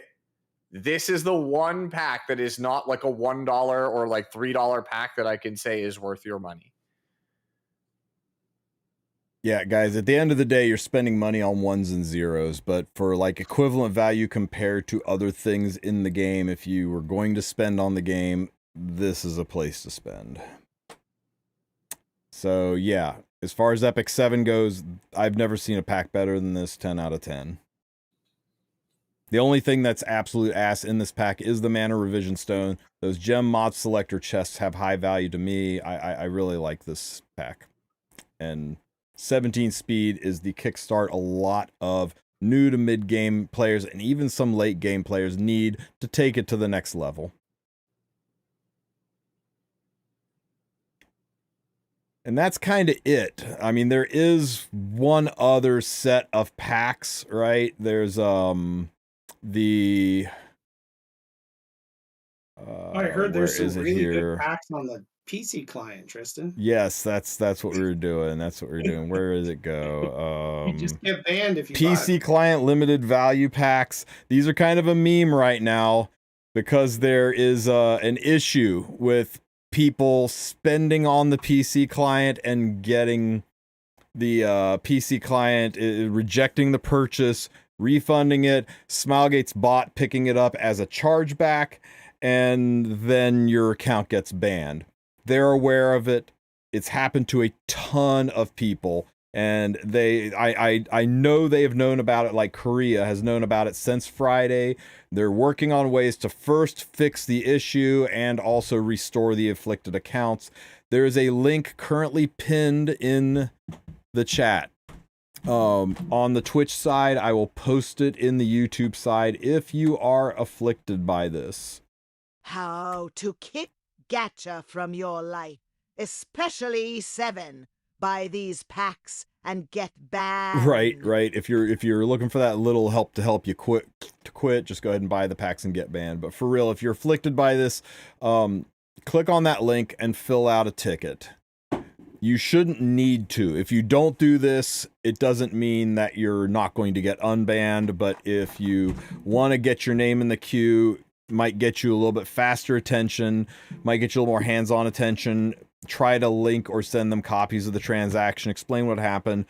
This is the one pack that is not like a $1 or like $3 pack that I can say is worth your money. Yeah, guys, at the end of the day, you're spending money on ones and zeros, but for like equivalent value compared to other things in the game, if you were going to spend on the game, this is a place to spend. So yeah, as far as Epic 7 goes, I've never seen a pack better than this. 10 out of 10. The only thing that's absolute ass in this pack is the Mana Revision Stone. Those Gem Mod Selector chests have high value to me. I really like this pack. And 17 speed is the kickstart a lot of new to mid-game players and even some late-game players need to take it to the next level. And that's kind of it. I mean, there is one other set of packs, right? There's the I heard there's some really here? good packs on the PC client, Tristen. Yes, that's what we were doing. That's what we were doing. Where does it go? You just get banned if you PC client limited value packs. These are kind of a meme right now because there is an issue with people spending on the PC client and getting the PC client rejecting the purchase, refunding it, Smilegate's bot picking it up as a chargeback, and then your account gets banned. They're aware of it. It's happened to a ton of people, and I know they have known about it, like Korea has known about it since Friday. They're working on ways to first fix the issue and also restore the afflicted accounts. There is a link currently pinned in the chat. On the Twitch side, I will post it in the YouTube side if you are afflicted by this. How to kick gacha from your life, especially 7, buy these packs and get banned. Right. If you're looking for that little help to help you quit, just go ahead and buy the packs and get banned. But for real, if you're afflicted by this, click on that link and fill out a ticket. You shouldn't need to. If you don't do this, it doesn't mean that you're not going to get unbanned, but if you want to get your name in the queue, might get you a little bit faster attention, might get you a little more hands-on attention, try to link or send them copies of the transaction, explain what happened.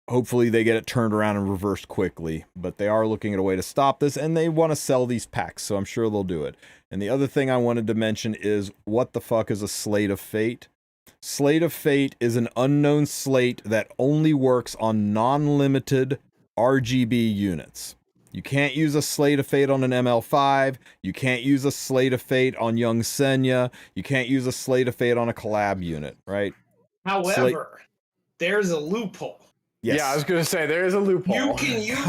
Hopefully they get it turned around and reversed quickly, but they are looking at a way to stop this, and they want to sell these packs, so I'm sure they'll do it. And the other thing I wanted to mention is, what the fuck is a Slate of Fate? Slate of Fate is an unknown slate that only works on non-limited RGB units. You can't use a Slate of Fate on an ML5. You can't use a Slate of Fate on Young Senya. You can't use a Slate of Fate on a collab unit, right? However, there's a loophole. Yes. Yeah, I was going to say, there is a loophole. You can use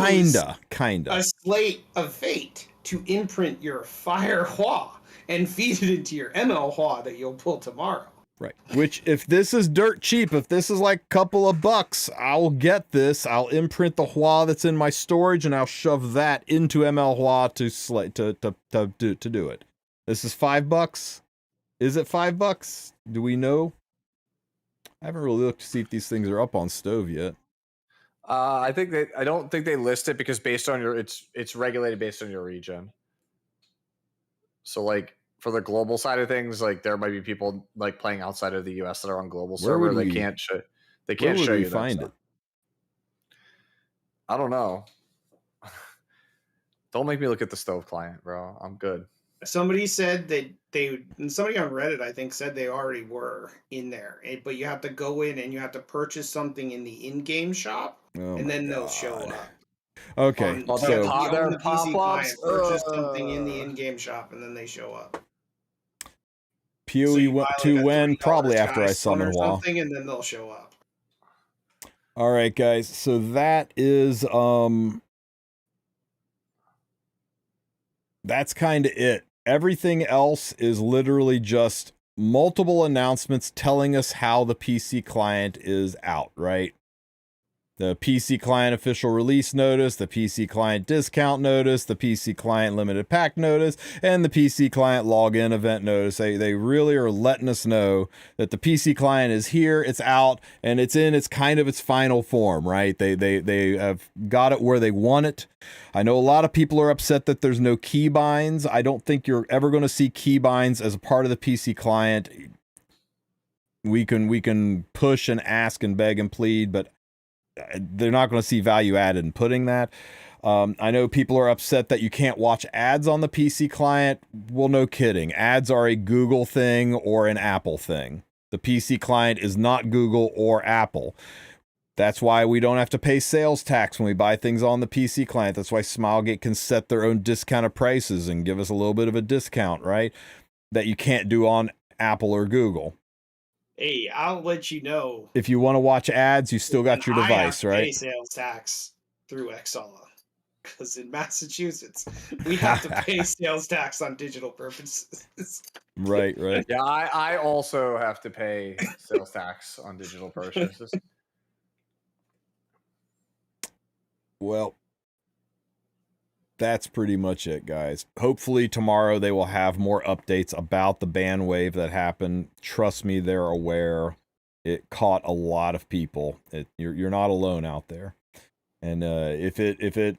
kinda a Slate of Fate to imprint your Fire Hua and feed it into your ML Hua that you'll pull tomorrow. Right. Which, if this is dirt cheap, if this is like a couple of bucks, I'll get this. I'll imprint the Hua that's in my storage, and I'll shove that into ML Hua to do it. This is $5. Is it $5? Do we know? I haven't really looked to see if these things are up on Stove yet. I don't think they list it because based on it's regulated based on your region. So like, for the global side of things, like there might be people like playing outside of the US that are on global server. They can't show you that find stuff. it. I don't know. Don't make me look at the Stove client, bro. I'm good. Somebody said somebody on Reddit, I think, said they already were in there, but you have to go in and you have to purchase something in the in-game shop, and then they'll show up. Okay, on the PC pop-ups. client, purchase something in the in-game shop, and then they show up. PoE to when? Probably after I summon Hua. Something, and then they'll show up. All right, guys. So that is that's kind of it. Everything else is literally just multiple announcements telling us how the PC client is out, right? The PC client official release notice, the PC client discount notice, the PC client limited pack notice, and the PC client login event notice. They really are letting us know that the PC client is here, it's out, and it's in its kind of its final form, right? They have got it where they want it. I know a lot of people are upset that there's no keybinds. I don't think you're ever going to see keybinds as a part of the PC client. We can push and ask and beg and plead, but they're not going to see value added in putting that. I know people are upset that you can't watch ads on the PC client. Well, no kidding. Ads are a Google thing or an Apple thing. The PC client is not Google or Apple. That's why we don't have to pay sales tax when we buy things on the PC client. That's why Smilegate can set their own discounted prices and give us a little bit of a discount, right? That you can't do on Apple or Google. Hey, I'll let you know. If you want to watch ads, you still got your device, right? Pay sales tax through Exala, because in Massachusetts we have to pay sales tax on digital purchases. Right. Yeah, I also have to pay sales tax on digital purchases. Well, that's pretty much it, guys. Hopefully tomorrow they will have more updates about the ban wave that happened. Trust me, they're aware. It caught a lot of people. You're not alone out there. And if it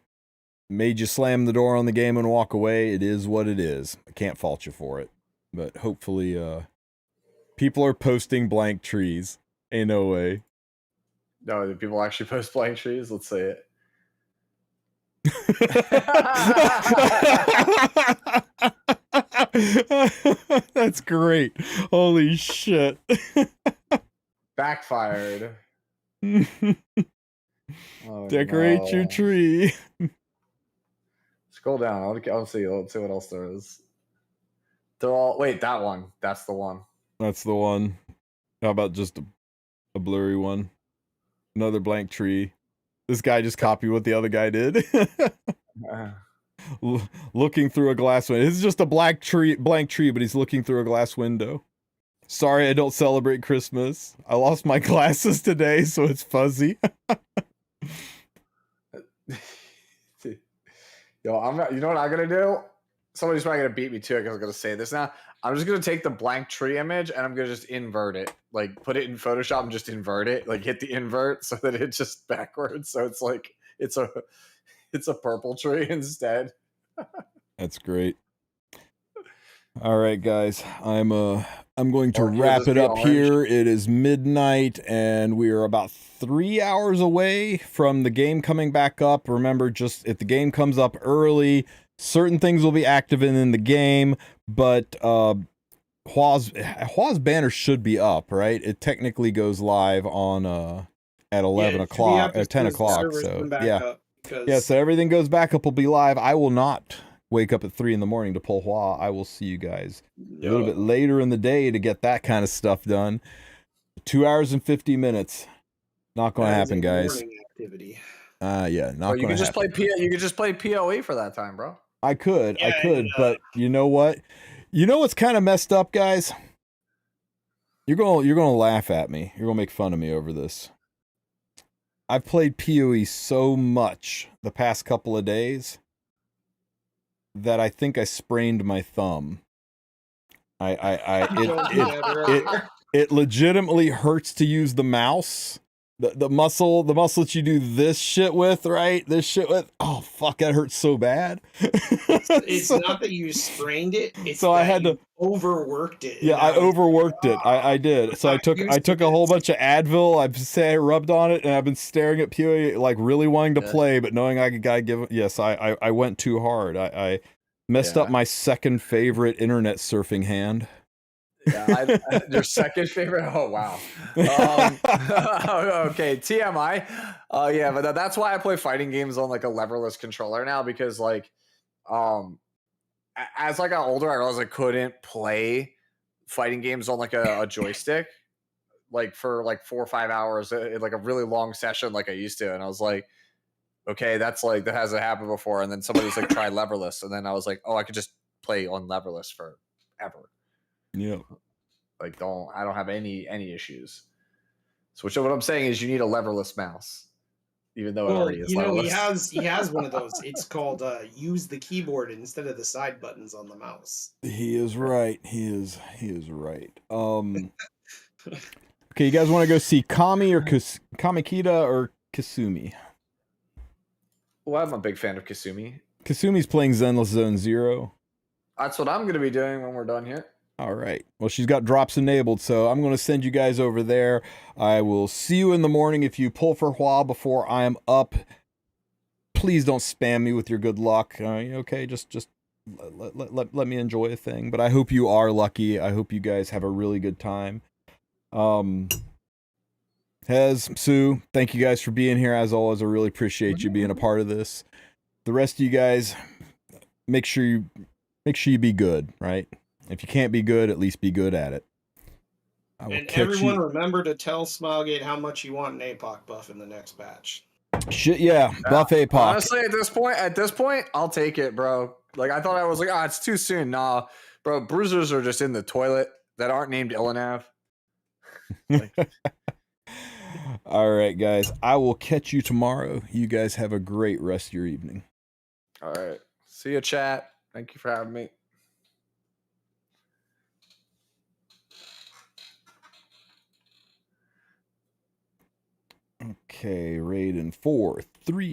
made you slam the door on the game and walk away, it is what it is. I can't fault you for it. But hopefully people are posting blank trees. Ain't no way. No, do people actually post blank trees? Let's say it. That's great. Holy shit. Backfired. Oh, Decorate your tree. Scroll down. I'll see. Let's see what else there is. They're all. Wait, that one. That's the one. That's the one. How about just a blurry one? Another blank tree. This guy just copied what the other guy did. Looking through a glass window. It's just a blank tree, but he's looking through a glass window. Sorry, I don't celebrate Christmas. I lost my glasses today, so it's fuzzy. Yo, I'm not. You know what I'm gonna do? Somebody's probably gonna beat me to it because I'm gonna say this now. I'm just gonna take the blank tree image and I'm gonna just invert it. Like put it in Photoshop and just invert it. Like hit the invert so that it's just backwards. So it's like it's a purple tree instead. That's great. All right, guys. I'm going to wrap it up here. It is midnight and we are about 3 hours away from the game coming back up. Remember, just if the game comes up early, certain things will be active in the game, but Hua's banner should be up, right? It technically goes live on at 11 o'clock, at 10 o'clock. So yeah, so everything goes back up will be live. I will not wake up at 3 in the morning to pull Hua. I will see you guys a little bit later in the day to get that kind of stuff done. 2 hours and 50 minutes. Not going to happen, guys. Yeah, not going to happen. You could just play PoE for that time, bro. I could, but you know what? You know what's kind of messed up, guys? You're going to laugh at me. You're going to make fun of me over this. I've played PoE so much the past couple of days that I think I sprained my thumb. It legitimately hurts to use the mouse. The muscle that you do this shit with, right? This shit with. Oh fuck, that hurts so bad. It's not that you sprained it. It's so I had to overworked it. Yeah, I overworked it. I did. So I took a whole bunch of Advil. I rubbed on it, and I've been staring at PoE, like really wanting to play, but knowing I gotta give. Yes, I went too hard. I messed up my second favorite internet surfing hand. Yeah, your second favorite. Oh wow. Okay, TMI. Yeah, but that's why I play fighting games on like a leverless controller now, because like, as I got older, I realized I couldn't play fighting games on like a joystick. like for like 4 or 5 hours in like a really long session like I used to, and I was like, okay, that's like that hasn't happened before. And then somebody was like, try leverless, and then I was like, oh, I could just play on leverless forever. Yeah. Like I don't have any issues. So what I'm saying is you need a leverless mouse, even though it Well, already is you know, leverless. he has one of those. It's called use the keyboard instead of the side buttons on the mouse. He is right. He is right. Okay, you guys want to go see Kami or Kamikita or Kasumi? Well, I'm a big fan of Kasumi. Kasumi's playing Zenless Zone Zero. That's what I'm going to be doing when we're done here. All right. Well, she's got drops enabled, so I'm going to send you guys over there. I will see you in the morning. If you pull for Hua before I am up, please don't spam me with your good luck. Okay, just let me enjoy a thing. But I hope you are lucky. I hope you guys have a really good time. Hez, Sue, thank you guys for being here. As always, I really appreciate you being a part of this. The rest of you guys, make sure you be good, right? If you can't be good, at least be good at it. And everyone remember to tell Smilegate how much you want an APOC buff in the next batch. Shit, yeah. Buff APOC. Honestly, at this point, I'll take it, bro. Like, I thought I was like, it's too soon. Nah, bro, bruisers are just in the toilet that aren't named Illinav. Like, all right, guys. I will catch you tomorrow. You guys have a great rest of your evening. All right. See you, chat. Thank you for having me. Okay, raid in 4, 3,